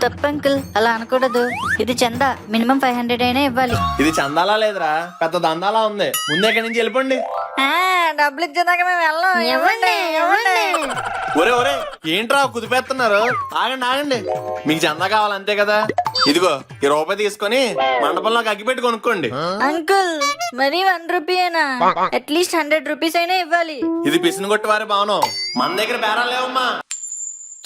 తప్పు అంకుల్, అలా అనకూడదు. ఇది చందా, మినిమం 500 అయినా ఇవ్వాలి. ఇది చందాలా లేదురా, పెద్ద దందాలా ఉంది. ముందే ఇక్కడి నుంచి వెళ్ళిపోండి. డబ్బులు ఇచ్చేదాకా మేము వెళ్ళాం. ఒరే ఏంట్రా కుదిపేస్తున్నారు? ఆగండి. మీకు చందా కావాలంతే కదా, ఇదిగో ఈ రూపాయి తీసుకొని మండపంలోకి అగ్గిపెట్టి కొనుక్కోండి. అంకుల్ మరి 1 రూపీయేనా? అట్లీస్ట్ 100 రూపీస్ అయినా ఇవ్వాలి. ఇది పిసిని కొట్టి వారి భవనం, మన దగ్గర బేరాలు లేవమ్మా.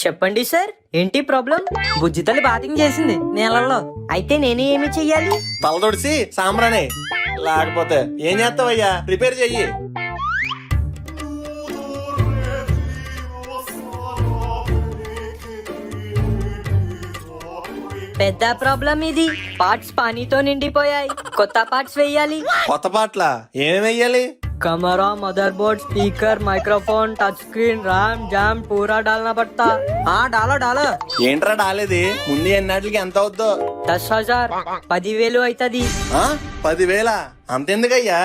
చెప్పండి సార్, ఏంటి ప్రాబ్లం? బుజ్జి తల్లి బాతింగ్ చేసింది నీళ్ళల్లో, అయితే నేను ఏమి చెయ్యాలి? తల తొడిసి సాంబ్రానే, లేకపోతే ఏం చేస్తావయ్యా? రిపేర్ చెయ్యి. పెద్ద ప్రాబ్లం ఇది. పార్ట్స్ పానీతో నిండిపోయాయి, కొత్త పార్ట్స్ వేయాలి. కొత్త పాటల ఏమేమి వెయ్యాలి? Camera, mother board, speaker, microphone, touch screen, RAM, jam పూరా డాలనా పడతా. డాలో ఏంట్రా డాలేది? ముందు ఎన్నాటికి ఎంత అవుద్దో? 10,000 10,000 అవుతుంది. 10,000? అంతెందుకయ్యా?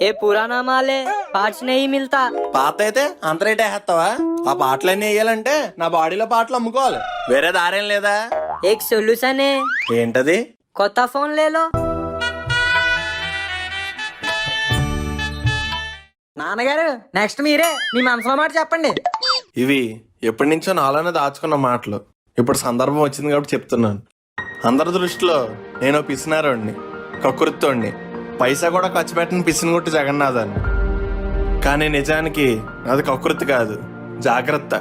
ఏ పురానా మాలే, పార్ట్స్ నెయ్యి మిల్తా. పాత అయితే అంత రేట్ వేస్తావా? ఆ పాటలన్నీ వేయాలంటే నా బాడీలో పాటలు అమ్ముకోవాలి, వేరే దారేం లేదా? ఏక్ సొల్యూషన్ ఏంటది? కొత్త ఫోన్ లేలో. నాన్నగారు, నెక్స్ట్ మీరే, మీ మనసులో మాట చెప్పండి. ఇవి ఎప్పటి నుంచో నాలోనే దాచుకున్న మాటలు. ఇప్పుడు సందర్భం వచ్చింది కాబట్టి చెప్తున్నాను. అందరి దృష్టిలో నేను పిసినారోడిని, కక్కుర్తోడిని, పైసా కూడా ఖర్చు పెట్టిన పిసినగుట్టి జగన్నాథాన్ని. కానీ నిజానికి అది కక్కుర్తి కాదు, జాగ్రత్త.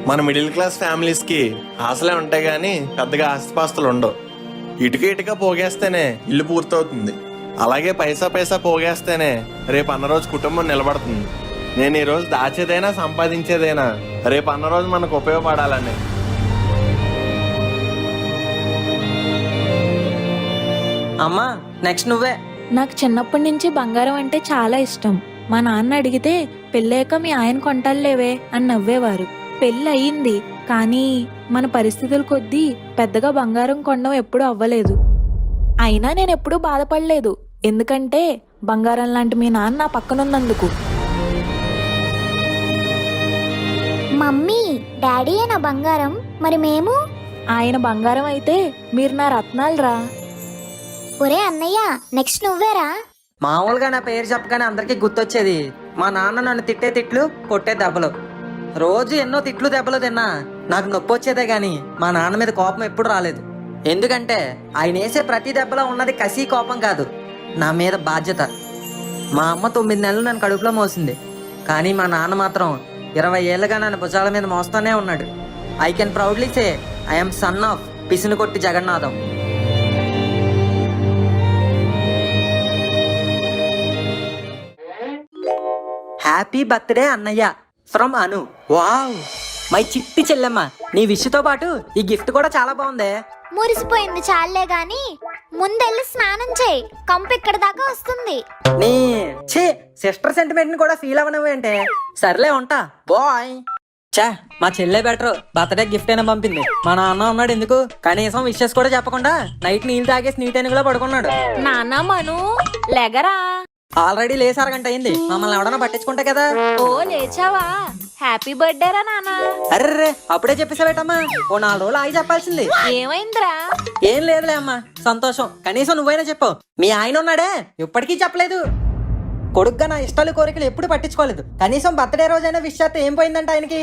మన మిడిల్ క్లాస్ ఫ్యామిలీస్కి ఆశలే ఉంటాయి కానీ పెద్దగా ఆస్తిపాస్తులు ఉండవు. ఇటుక పోగేస్తేనే ఇల్లు పూర్తవుతుంది. అలాగే పైసా పోగేస్తేనే రేపు అన్న రోజు కుటుంబం నిలబడుతుంది. నేను ఈరోజు దాచేదైనా సంపాదించేదైనా రేపు అన్న రోజు మనకు ఉపయోగపడాలని. అమ్మా నెక్స్ట్ నువ్వే. నాకు చిన్నప్పటి నుంచి బంగారం అంటే చాలా ఇష్టం. మా నాన్న అడిగితే పెళ్ళాక మీ ఆయన కొంటాలేవే అని నవ్వేవారు. పెళ్ళి అయ్యింది, కానీ మన పరిస్థితుల కొద్దీ పెద్దగా బంగారం కొనడం ఎప్పుడూ అవ్వలేదు. అయినా నేను ఎప్పుడూ బాధపడలేదు, ఎందుకంటే బంగారం లాంటి మీ నాన్న నా పక్కనున్నందుకు. మమ్మీ డాడీ నా బంగారం, మరి మేము? ఆయన బంగారం అయితే మీరు నా రత్నాలు రా. ఒరే అన్నయ్య, నెక్స్ట్ నువ్వేరా. మామూలుగా నా పేరు చెప్పగానే అందరికీ గుర్తొచ్చేది మా నాన్న నన్ను తిట్టే తిట్లు, కొట్టే దెబ్బలు. రోజు ఎన్నో తిట్లు దెబ్బలు తిన్నా నాకు నొప్పి వచ్చేదే గాని మా నాన్న మీద కోపం ఎప్పుడు రాలేదు. ఎందుకంటే ఆయన వేసే ప్రతి దెబ్బలో ఉన్నది కసి, కోపం కాదు, నా మీద బాధ్యత. మా అమ్మ 9 నెలలు నన్ను కడుపులో మోసింది, కానీ మా నాన్న మాత్రం 20 ఏళ్ళుగా నన్ను భుజాల మీద మోస్తూనే ఉన్నాడు. I can proudly say I'm son of Pisinukotti Jagannatham. Happy birthday అన్నయ్య ఫ్రమ్ అను. వావ్, మై చిట్టి చెల్లెమ్మ, నీ విష్తో పాటు ఈ గిఫ్ట్ కూడా చాలా బాగుందే. మురిసిపోయింది చాలే గాని ముందెళ్ళి స్నానం చేయి, కంపు ఇక్కడ దాకా వస్తుంది. నీ ఛీ సిస్టర్ సెంటిమెంట్ ని కూడా ఫీల్ అవ్వనవేంటే. సర్లే ఉంటా బాయ్. చా మా చెల్లె బెటర్, బర్త్డే గిఫ్ట్ అయినా పంపింది. మా నాన్న ఉన్నాడు ఎందుకు, కనీసం విషెస్ కూడా చెప్పకుండా నైట్ నీళ్ళు తాగేసి నీటి ఎనుగులో పడుకున్నాడు. నాన్న మను లెగరా. ఆల్రెడీ లేసి అరగంట అయింది, మమ్మల్ని ఎవడన్నా పట్టించుకుంటా కదా. ఓ లేచావా, హ్యాపీ బర్త్డే రా నాన్న. అర్రే అప్పుడే చెప్పేసావేటమ్మా, ఓ 4 రోజులు ఆగి చెప్పాల్సింది. ఏమైందిరా? ఏం లేదులే అమ్మా, సంతోషం. కనీసం నువ్వైనా చెప్పు. మీ ఆయన ఉన్నాడే ఇప్పటికీ చెప్పలేదు. కొడుగ్గా నా ఇష్టాలు కోరికలు ఎప్పుడు పట్టించుకోలేదు. కనీసం బర్త్డే రోజైనా విష్ చేస్తే ఏం పోయిందంట ఆయనకి.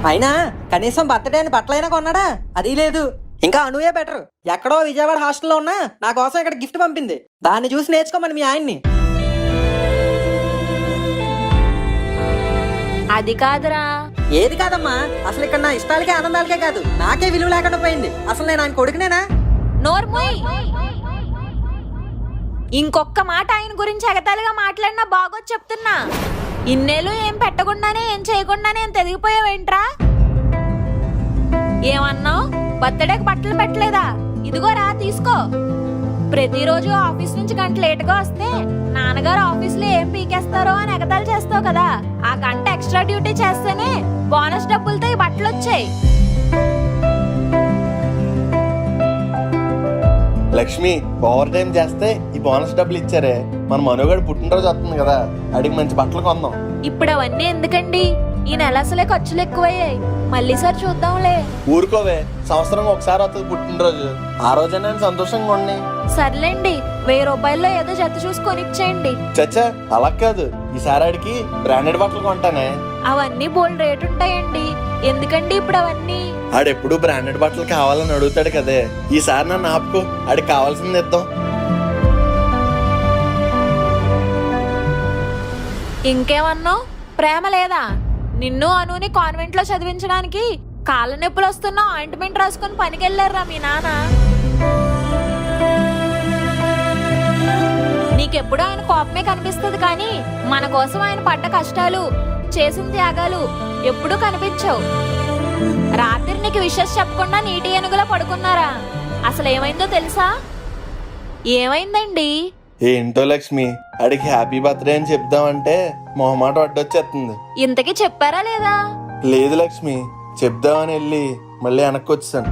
అయినా కనీసం బర్త్డే అని బట్టలైనా కొన్నాడా, అది లేదు. ఇంకా అనువే బెటర్, ఎక్కడో విజయవాడ హాస్టల్లో ఉన్నా నా కోసం ఇక్కడ గిఫ్ట్ పంపింది. దాన్ని చూసి నేర్చుకోమని మీ ఆయన్ని. అది కాదురా. ఏది కాదమ్మా, అసలు ఇక్కడ నా ఇష్టాలకే ఆనందాలకే కాదు నాకే విలువ లేకుండా పోయింది. అసలు నేను ఆయన కొడుకునేనా? నోర్మోయ్, ఇంకొక్క మాట ఆయన గురించి ఎగతాళిగా మాట్లాడినా బాగోదు చెప్తున్నా. ఇన్నేళ్ళు ఏం పెట్టకుండానే ఏం చేయకుండానే ఏం తెగిపోయావేంట్రా? ఏమన్నావు? బర్త్డేకి బట్టలు పెట్టలేదా? ఇదిగోరా తీసుకో. ప్రతిరోజు ఆఫీస్ నుంచి గంట లేటుగా వస్తే నాన్నగారు ఆఫీస్ లో ఏం పీకేస్తారో అని ఎగతాళి చేస్తావు కదా, ఆ గంట ఎక్స్ట్రా డ్యూటీ చేస్తేనే బోనస్ డబ్బులతో ఈ బట్టలు వచ్చాయి. లక్ష్మి, ఓవర్ టైం చేస్తే ఈ బోనస్ డబ్బులు ఇచ్చారే, మన మనుగడ పుట్టినరోజు వస్తుంది కదా, అడిగి మంచి బట్టలు కొందాం. ఇప్పుడు అవన్నీ ఎందుకండి, ఈ నెల అసలే ఖర్చులు ఎక్కువయ్యాయి. మళ్ళీ సార్ చూద్దాంలే. ఊరుకోవే, సంవత్సరం ఒకసారి వస్తుంది పుట్టినరోజు, ఆ రోజైనా సంతోషంగా ఉండి. సర్లేండి, 1000 రూపాయల్లో ఏదో జత చూసి కొనిచ్చేయండి. చచ్చా అలా కాదు, ఈసారి ఆడికి బ్రాండెడ్ బట్టలు కొంటానే. అవన్నీ బోల్డ్ రేట్ ఉంటాయండి, ఎందుకండి ఇప్పుడు అవన్నీ? ఆడెప్పుడు బ్రాండెడ్ బట్టలు కావాలని అడుగుతాడు కదే, ఈసారి నన్ను ఆపుకో, ఆడికి కావాల్సింది ఇద్దాం. ఇంకేమన్నావు? ప్రేమ లేదా? నిన్ను అనుని కాన్వెంట్ లో చదివించడానికి కాళ్ళ నొప్పులు వస్తున్నా ఆయింట్మెంట్ రాసుకుని పనికెళ్ళారా మీ నాన్న? నీకెప్పుడు ఆయన కోపమే కనిపిస్తుంది కానీ మన కోసం ఆయన పడ్డ కష్టాలు, చేసిన త్యాగాలు ఎప్పుడూ కనిపించవు. రాత్రి నీకు విషెస్ చెప్పకుండా నీటి ఏనుగులో పడుకున్నారా? అసలు ఏమైందో తెలుసా? ఏమైందండి? ఏంటో లక్ష్మి, ఆడికి హ్యాపీ బర్త్డే అని చెప్దామంటే మొహమాట అడ్డొచ్చేస్తుంది. ఇంతకీ చెప్పారా లేదా? లేదు లక్ష్మి, చెప్దామని వెళ్ళి మళ్ళీ వెనక్కి వచ్చాను.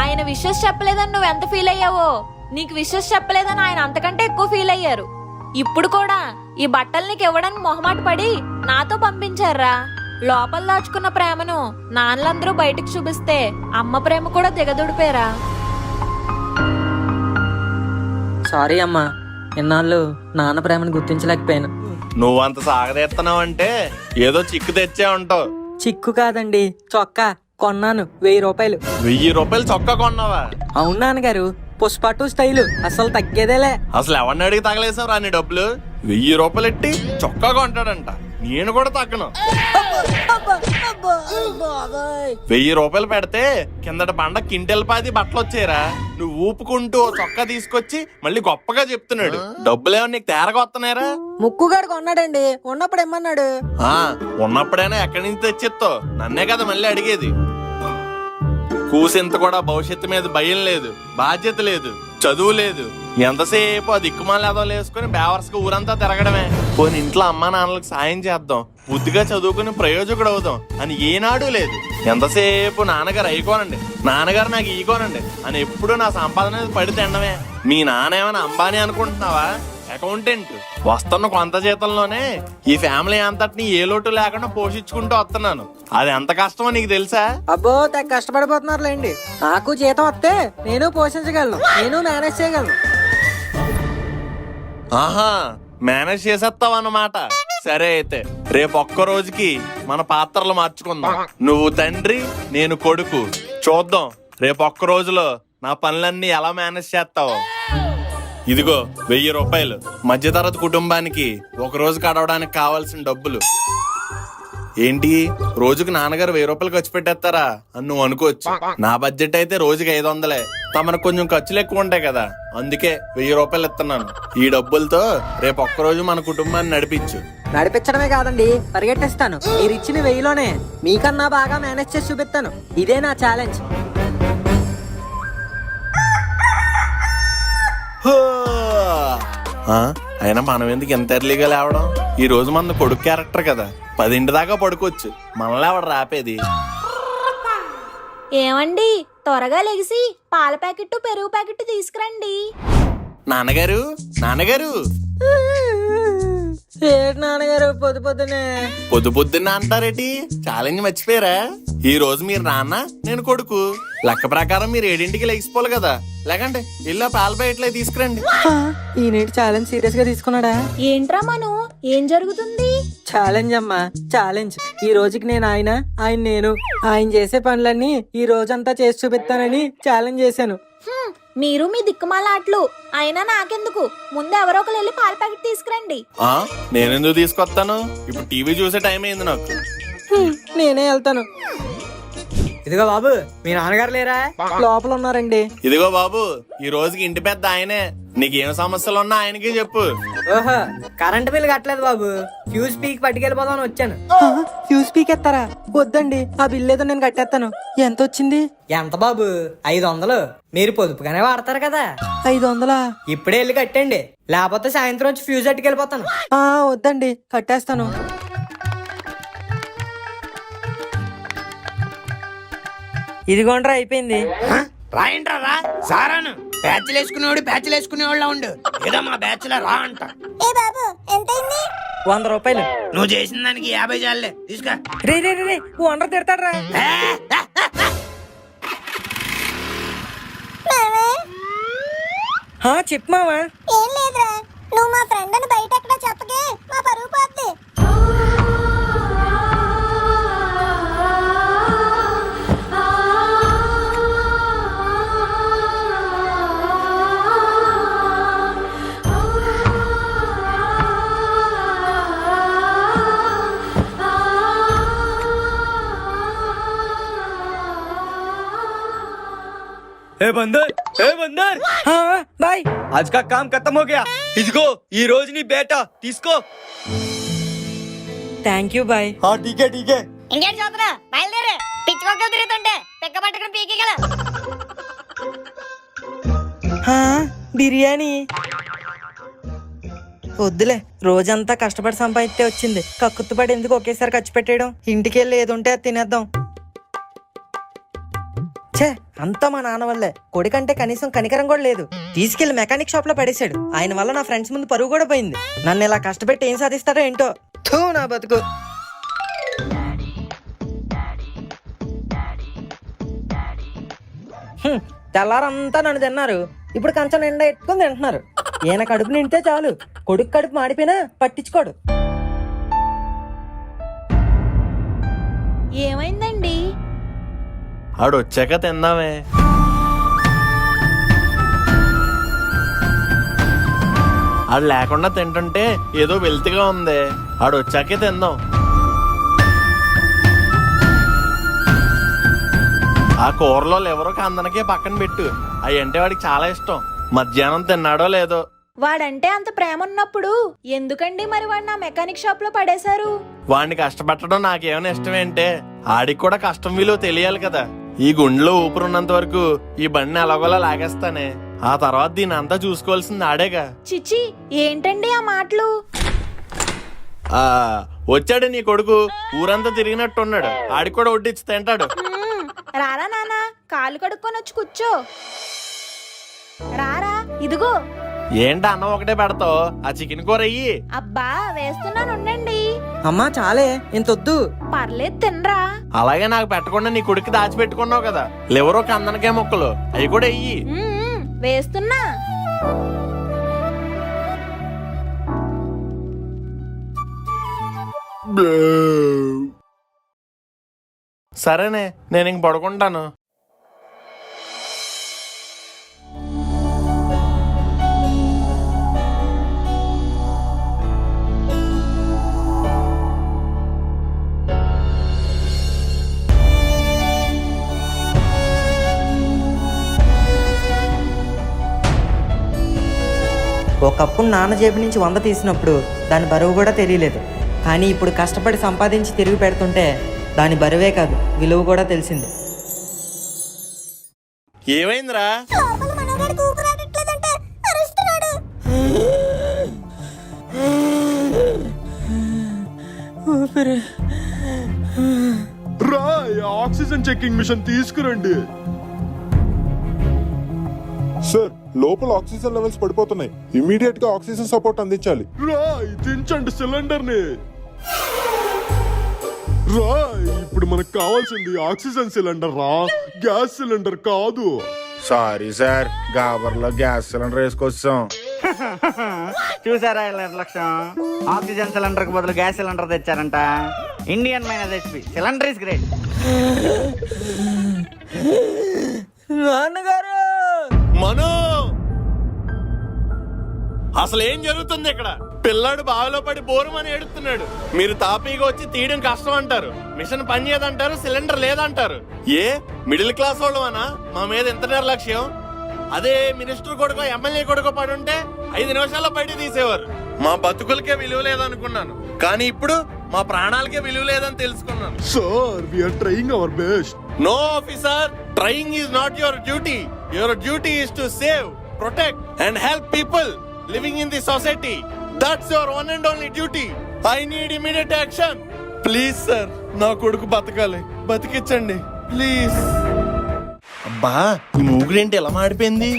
ఆయన విషెస్ చెప్పలేదని నువ్వు ఎంత ఫీల్ అయ్యావో, నీకు విషెస్ చెప్పలేదని ఆయన అంతకంటే ఎక్కువ ఫీల్ అయ్యారు. ఇప్పుడు కూడా ఈ బట్టలు నీకు ఇవ్వడానికి మొహమాట పడి నాతో పంపించారా? లోపల దాచుకున్న ప్రేమను నాన్నలందరూ బయటకు చూపిస్తే అమ్మ ప్రేమ కూడా దిగదుడిపోయారా? సారీ అమ్మా, ఇన్నాళ్ళు నాన్న ప్రేమను గుర్తించలేకపోయాను. నువ్వంత సాగదీస్తున్నావంటే ఏదో చిక్కు తెచ్చే ఉంటావు. చిక్కు కాదండి, చొక్కా. కొన్నాను 1000 రూపాయలు. 1000 రూపాయలు చొక్కా కొన్నావా? అవును నాన్నగారు, పుష్ప 2 స్టైలు అసలు తగ్గేదేలే. అసలు ఎవరిని అడిగి తగలేసావు రా నీ డబ్బులు? 1000 రూపాయలు ఎట్టి చొక్కా కొంటాడంట. నేను కూడా తగ్గను. 1000 రూపాయలు పెడితే కిందట పండ కింటెల్పాది బట్టలు వచ్చారా? నువ్వు ఊపుకుంటూ ఓ చొక్కా తీసుకొచ్చి మళ్ళీ గొప్పగా చెప్తున్నాడు. డబ్బులేమో నీకు తేరగా వస్తున్నారా? ముక్కుగాడు కొన్నాడండి, ఉన్నప్పుడు ఏమన్నాడు? ఉన్నప్పుడైనా ఎక్కడి నుంచి తెచ్చిస్తావు? నన్నే కదా మళ్ళీ అడిగేది. కూసింత కూడా భవిష్యత్తు మీద భయం లేదు, బాధ్యత లేదు, చదువు లేదు. ఎంతసేపు ఆ దిక్కుమాల ఏదో వేసుకుని బేవర్స్గా ఊరంతా తిరగడమే. పోనీ ఇంట్లో అమ్మా నాన్నలకు సాయం చేద్దాం, బుద్ధిగా చదువుకుని ప్రయోజకుడు అవుదాం అని ఏనాడు లేదు. ఎంతసేపు నాన్నగారు అయికోనండి, నాన్నగారు నాకు ఈకోనండి అని ఎప్పుడు నా సంపాదన మీద పడి తినడమే. మీ నాన్న ఏమైనా అంబానీ అనుకుంటున్నావా? అకౌంటెంట్. వస్తున్న కొంత జీతంలోనే ఈ ఫ్యామిలీ అంతటిని ఏ లోటు లేకుండా పోషించుకుంటూ వస్తున్నాను. అది ఎంత కష్టమో నీకు తెలుసా? అబ్బో తెగ కష్టపడిపోతున్నారులేండి. నాకు జీతం వస్తే నేను పోషించగలను, నేను మేనేజ్ చేయగలను. ఆహా, మేనేజ్ చేసేస్తావు అన్నమాట. సరే అయితే రేపు ఒక్క రోజుకి మన పాత్రలు మార్చుకుందాం. నువ్వు తండ్రి, నేను కొడుకు. చూద్దాం రేపు ఒక్క రోజులో నా పనులన్నీ ఎలా మేనేజ్ చేస్తావో. ఇదిగో 1000 రూపాయలు. మధ్యతరగతి కుటుంబానికి ఒక రోజు గడవడానికి కావాల్సిన డబ్బులు. ఏంటి రోజుకి నాన్నగారు 1000 రూపాయలు ఖర్చు పెట్టేస్తారా అని నువ్వు అనుకోవచ్చు. నా బడ్జెట్ అయితే రోజుకి 500. తమకు కొంచెం ఖర్చులు ఎక్కువ ఉంటాయి కదా, అందుకే 1000 రూపాయలు ఇస్తున్నాను. ఈ డబ్బులతో రేపు ఒక్కరోజు మన కుటుంబాన్ని నడిపించు. నడిపించడమే కాదండి, పరిగెట్టిస్తాను. మీరు ఇచ్చిన 1000లోనే మీకన్నా బాగా మేనేజ్ చేసి చూపిస్తాను. ఇదే నా ఛాలెంజ్. అయినా మనం ఎందుకు ఎంత ఎర్లీగా లేవడం? ఈ రోజు మన కొడుకు క్యారెక్టర్ కదా, 10 దాకా పడుకోవచ్చు. మనల్ని ఎవడు రాపేది? ఏమండి, త్వరగా లెగిసి పాల ప్యాకెట్ పెరుగు ప్యాకెట్ తీసుకురండి. నాన్నగారు, నాన్నగారు. ఏంటి నాన్నగారు పొద్దు పొద్దున్న అంటారేటి? ఛాలెంజ్ మర్చిపోయారా? ఈ రోజు మీరు నాన్న, నేను కొడుకు. లెక్క ప్రకారం మీరు 7ంటికి లెగిసిపోవాలి కదా. లేకండి ఇల్లు పాల ప్యాకెట్లే తీసుకురండి. ఈయనేంటి ఛాలెంజ్ సీరియస్ గా తీసుకున్నాడా? ఏంట్రా మను, ఏం జరుగుతుంది? ఛాలెంజ్ అమ్మా, ఛాలెంజ్. ఈ రోజుకి నేను ఆయన నేను. ఆయన చేసే పనులన్నీ ఈ రోజంతా చేసి చూపిస్తానని ఛాలెంజ్ చేశాను. మీరు మీ దిక్కుమాల ఆటలు. అయినా నాకెందుకు, ముందు ఎవరో ఒకరు వెళ్ళి పాల ప్యాకెట్ తీసుకురండి. నేనెందుకు తీసుకొస్తాను? ఇప్పుడు టీవీ చూసే టైం అయింది నాకు. నేనే వెళ్తాను. ఇదిగో బాబు, మీ నాన్నగారు లేరా? లోపల ఉన్నారండి. ఇదిగో బాబు, ఈ రోజుకి ఇంటి పెద్ద ఆయనే. నీకేం సమస్యలు ఉన్నా ఆయనకి చెప్పు. ఓహో, కరెంట్ బిల్ కట్టలేదు బాబు, ఫ్యూజ్ పీక్ పట్టుకెళ్ళిపోదామని వచ్చాను. ఫ్యూజ్ పీక్ ఎత్తారా? వద్దండి, ఆ బిల్ ఏదో నేను కట్టేస్తాను. ఎంత వచ్చింది? ఎంత బాబు? 500. మీరు పొదుపుగానే వాడతారు కదా. 500? ఇప్పుడే వెళ్ళి కట్టండి, లేకపోతే సాయంత్రం వచ్చి ఫ్యూజ్ పట్టుకెళ్ళిపోతాను. వద్దండి, కట్టేస్తాను. ఇదిగోండ్రా అయిపోయింది. రాయంట్రా రా సారాను. బ్యాచ్లు వేసుకునేవాళ్ళ ఉండు. ఏదో మా బ్యాచ్ లో రా అంట. ఏ బాబు, ఎంతైంది? 100 రూపాయలు. నువ్వు చేసిన దానికి 50 చాలే, తీసుకా. రే రే రే, ఓనర్ తిడతాడు రా. చెప్పు మావా. ఏం లేదురా, నువ్వు మా ఫ్రెండ్ అని బయట ఎక్కడ చెప్పకే, మా పరువు పోద్ది. बंदर బాయ్. आज का काम खत्म हो गया. ఇదిగో ఈ రోజు నీ బేటా తీసుకో. Thank you bye. ठीक है ठीक है. ఇంకేం చూస్తున్నా, బయలుదేరు. పిచ్చి మొక్కలు తిరుగుతుంటే పిక్క పట్టుకుని పీకిగల. బిర్యానీ వద్దులే, రోజంతా కష్టపడి సంపాదిస్తే వచ్చింది. కక్కుతుపడి ఎందుకు ఒకేసారి ఖర్చు పెట్టేయడం? ఇంటికి వెళ్ళి ఏది ఉంటే అది తినేద్దాం. ఛే, అంతా మా నాన్న వల్లే. కొడుకంటే కనీసం కనికరం కూడా లేదు. తీసుకెళ్లి మెకానిక్ షాప్ లో పడేశాడు. ఆయన వల్ల నా ఫ్రెండ్స్ ముందు పరువు కూడా పోయింది. నన్ను ఇలా కష్టపెట్టి ఏం సాధిస్తాడో ఏంటో. థూ నా బతుకు. తెల్లారంతా నన్ను తిన్నారు, ఇప్పుడు కంచం నిండా ఎట్టుకుని తింటున్నారు. ఈయన కడుపు నిండితే చాలు, కొడుకు కడుపు మాడిపోయినా పట్టించుకోడు. ఏమైందండి? ఆడు వచ్చాక తిందామే. ఆడు లేకుండా తింటుంటే ఏదో వెల్తిగా ఉంది. ఆడు వచ్చాకే తిందాం. ఆ కూరలో ఎవరో కందనకే పక్కన పెట్టు. అవి అంటే వాడికి చాలా ఇష్టం. మధ్యాహ్నం తిన్నాడో లేదో. వాడంటే అంత ప్రేమ ఉన్నప్పుడు ఎందుకండి మరి వాడు నా మెకానిక్ షాప్ లో పడేశారు? వాడిని కష్టపెట్టడం నాకేమైనా ఇష్టమేంటే? ఆడికి కూడా కష్టం విలువ తెలియాలి కదా. ఈ గుండెలో ఊపిరున్నంత వరకు ఈ బండిని ఎలాగోలా లాగేస్తానే. ఆ తర్వాత దీని అంతా చూసుకోవాల్సింది ఆడేగా. చిచి, ఏంటండి ఆ మాటలు? వచ్చాడు నీ కొడుకు. ఊరంతా తిరిగినట్టున్నాడు. ఆడికి కూడా వడ్డిచ్చి తింటాడు. రారా నాన్న, కాలు కడుక్కొని వచ్చి కూర్చో. రారా, ఇదిగో. ఏంటి అన్నం ఒకటే పెడతావు? ఆ చికెన్ కూర అయ్యి. అబ్బా, వేస్తున్నాను ఉండండి. అమ్మా చాలే, ఇంతొద్దు. పర్లేదు, తినరా. అలాగే నాకు పెట్టకుండా నీ కొడుకు దాచిపెట్టుకున్నావు కదా. లివరో కందనకాయ ముక్కలు అవి కూడా అయ్యి. వేస్తున్నా. సరేనే, నేను ఇంక పడుకుంటాను. ఒకప్పుడు నాన్న జేబు నుంచి 100 తీసినప్పుడు దాని బరువు కూడా తెలియలేదు. కానీ ఇప్పుడు కష్టపడి సంపాదించి తిరిగి పెడుతుంటే దాని బరువే కాదు, విలువ కూడా తెలిసింది. ఏమైందిరా? లోపల మనగాడికి ఊపిరాడట్లేదంటే అరుస్తున్నాడు. ఆక్సిజన్ చెకింగ్ మిషన్ తీసుకురండి. సార్, లోపల ఆక్సిజన్ లెవెల్స్ పడిపోతున్నాయి. ఇమీడియట్ గా ఆక్సిజన్ సపోర్ట్ అందించాలి. దించండి సిలిండర్ ని. రాయ్, ఇప్పుడు మనకు కావాల్సింది ఆక్సిజన్ సిలిండర్ రా, గ్యాస్ సిలిండర్ కాదు. సారీ సార్, గాబర్లో గ్యాస్ సిలిండర్ వేసుకొచ్చాం. చూసారా నిర్లక్ష్యం? ఆక్సిజన్ సిలిండర్ కు బదులు గ్యాస్ సిలిండర్ తెచ్చారంట. Indian minus HP cylinder is great. నాన్నగారు, మను, అసలు ఏం జరుగుతుంది ఇక్కడ? పిల్లాడు బావిలో పడి బోరుమని ఏడుస్తున్నాడు. మీరు తాపీగా వచ్చి తీయడం కష్టం అంటారు, మిషన్ పని చేయదంటారు, సిలిండర్ లేదంటారు. ఏ మిడిల్ క్లాస్ వాళ్ళమనా మా మీద ఎంత నిర్లక్ష్యం? అదే మినిస్టర్ కొడుకో ఎమ్మెల్యే కొడుకో పడి ఉంటే 5 నిమిషాల్లో బయట తీసేవారు. మా బతుకులకే విలువ లేదనుకున్నాను, కానీ ఇప్పుడు మా ప్రాణాలకే విలువ లేదని తెలుసుకున్నాను. Sir, we are trying our best. No officer, trying is not your duty. Your duty is to save, protect and help people living in the society. That's your one and only duty. I need immediate action. Please sir, నా కొడుకు బతకాలి, బతికించండి ప్లీజ్. అబ్బా, ఈ మూగుడేంటి ఎలా మాడిపోయింది?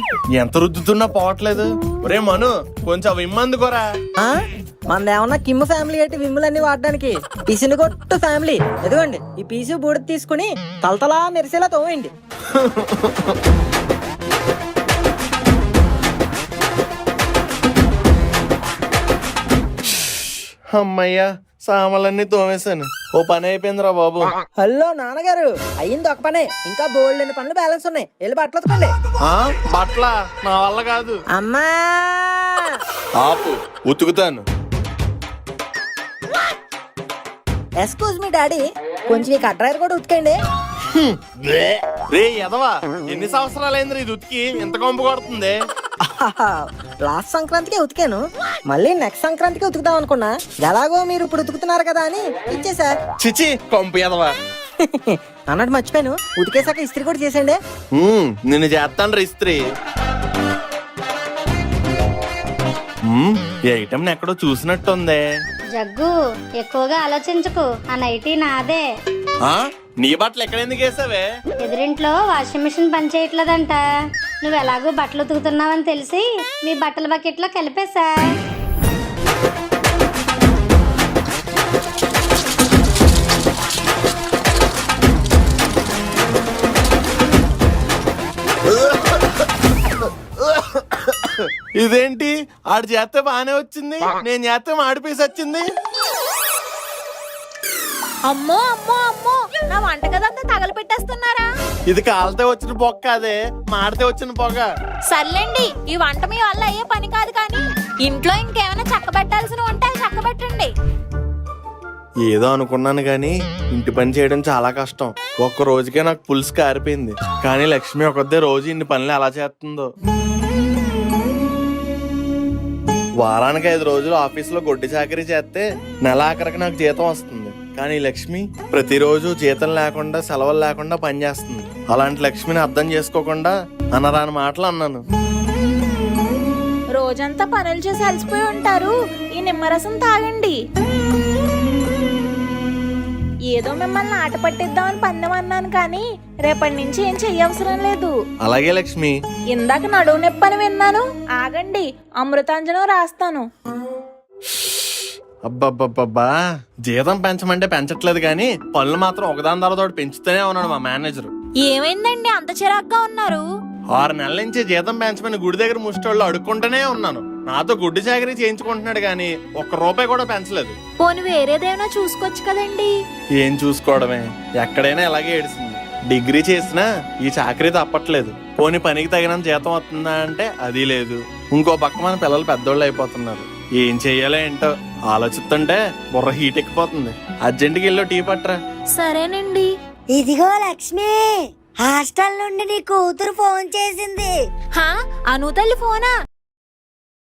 ఎంత రుద్దుతున్నా పోవట్లేదు. ఒరే మను, కొంచెం విమ్మందుకోరా. మనదేమన్నా కిమ్ ఫ్యామిలీ ఏంటి విమ్ములన్నీ వాడడానికి? పిసిని కొట్టు ఫ్యామిలీ. ఎదుగోండి, ఈ పీసు బూడిద తీసుకుని తలతలా మెరిసేలా తోవేయండి. అమ్మయ్యా, సామాన్లన్నీ తోమేశాను. ఓ పని అయిపోయిందిరా బాబు. హలో నాన్నగారు, అయ్యింది ఒక పనే, ఇంకా బోల్డ్ పనులు బ్యాలెన్స్ ఉన్నాయి. వెళ్ళి బట్టలు ఉతకండి. బట్ల నా వల్ల కాదు. అమ్మా, ఆపు, ఉతుకుతాను. ఎక్స్క్యూజ్ మీ డాడీ, కొంచెం ఈ కట్రాయర్ కూడా ఉతకండి. రే ఎదవా, ఎన్ని సంవత్సరాలైంది ఇది ఉతికి? ఎంత కొంపు కొడుతుంది? లాస్ట్ సంక్రాంతికి ఉతికాను, మళ్ళీ నెక్స్ట్ సంక్రాంతికి ఉతుకుదాం అనుకున్నా. ఎలాగో మీరు ఇప్పుడు ఉతుకుతున్నారు కదా అని ఇచ్చేసా. చిచి, కొంపు ఎదవా. అన్నట్టు మర్చిపోయాను, ఉతికేసాక ఇస్త్రీ కూడా చేసేయండి. నిన్ను చేస్తాను ఇస్త్రీ. ఈ ఐటమ్ ఎక్కడో చూసినట్టుంది. జగ్గు, ఎక్కువగా ఆలోచించుకు, ఆ నైటీ నాదే. నీ బట్టలు ఎక్కడెందుకు వేసావే? ఎదురింట్లో వాషింగ్ మిషన్ పని చేయట్లేదంట. నువ్వు ఎలాగో బట్టలు ఉతుకుతున్నావని తెలిసి మీ బట్టల బకెట్లో కలిపేశా. ఇదేంటి, ఆడు చేస్తే బానే వచ్చింది, నేను చేస్తే మాడిపీసి వచ్చింది. అమ్మో అమ్మో అమ్మో, నా వంటగదంతా తగలపెట్టేస్తున్నారా? ఇది కాలితే వచ్చిన పొగ కాదే, మాడితే వచ్చిన పొగ. సర్లేండి, ఈ వంట మీ వల్ల అయ్యే పని కాదు, కానీ ఇంట్లో ఇంకేమైనా చక్కబెట్టాల్సిన ఉంటే చక్కబెట్టండి. ఏదో అనుకున్నాను గాని ఇంటి పని చేయడం చాలా కష్టం. ఒక్క రోజుకే నాకు పులుసు కారిపోయింది. కానీ లక్ష్మి ఒకదే రోజు ఇన్ని పనులు ఎలా చేస్తుందో. వారానికి 5 రోజులు ఆఫీసులో గొడ్డి చాకరీ చేస్తే నెల ఆఖరికి నాకు జీతం వస్తుంది. కానీ లక్ష్మి ప్రతిరోజు జీతం లేకుండా సెలవులు లేకుండా పని చేస్తుంది. అలాంటి లక్ష్మిని అర్థం చేసుకోకుండా అనరాని మాటలు అన్నాను. రోజంతా పనులు చేసి అలసిపోయి ఉంటారు, ఈ నిమ్మరసం తాగండి. ఏదో మిమ్మల్ని ఆట పట్టిద్దామని పందెం అన్నాను, కానీ రేపటి నుంచి ఏం చెయ్యవసరం లేదు. అలాగే లక్ష్మి. ఇందాక నడువు నొప్పని విన్నాను, ఆగండి, అమృతాంజనం రాస్తాను. అబ్బబ్బబ్బబ్బా, జీతం పెంచమంటే పెంచట్లేదు కానీ పనులు మాత్రం ఒకదాని తర్వాత ఒకటి పెంచుతూనే ఉన్నాడు మా మేనేజర్. ఏమైందండి అంత చిరాగ్గా ఉన్నారు? 6 నెలల నుంచి జీతం పెంచమని గుడి దగ్గర ముష్టోళ్ళు అడుక్కుంటూనే ఉన్నాను. నాతో గుడ్డి చాకరీ చేయించుకుంటున్నాడు కానీ ₹1 కూడా పెంచలేదు. పోనీ వేరేదేమైనా చూసుకోవచ్చు కదండి. ఏం చూసుకోవడమే, ఎక్కడైనా ఇలాగే ఏడిసింది. డిగ్రీ చేసినా ఈ చాకరీ తప్పట్లేదు. పోనీ పనికి తగినంత జీతం వస్తుందా అంటే అది లేదు. ఇంకో పక్క మన పిల్లలు పెద్దోళ్ళు అయిపోతున్నారు. ఏం చెయ్యాలో ఏంటో ఆలోచిస్తుంటే బుర్ర హీట్ ఎక్కిపోతుంది. అర్జెంట్కి వెళ్ళి టీ పట్టరా. సరేనండి. ఇదిగో లక్ష్మి, హాస్టల్ నుండి నీ కూతురు ఫోన్ చేసింది. హా, అను తల్లి ఫోనా?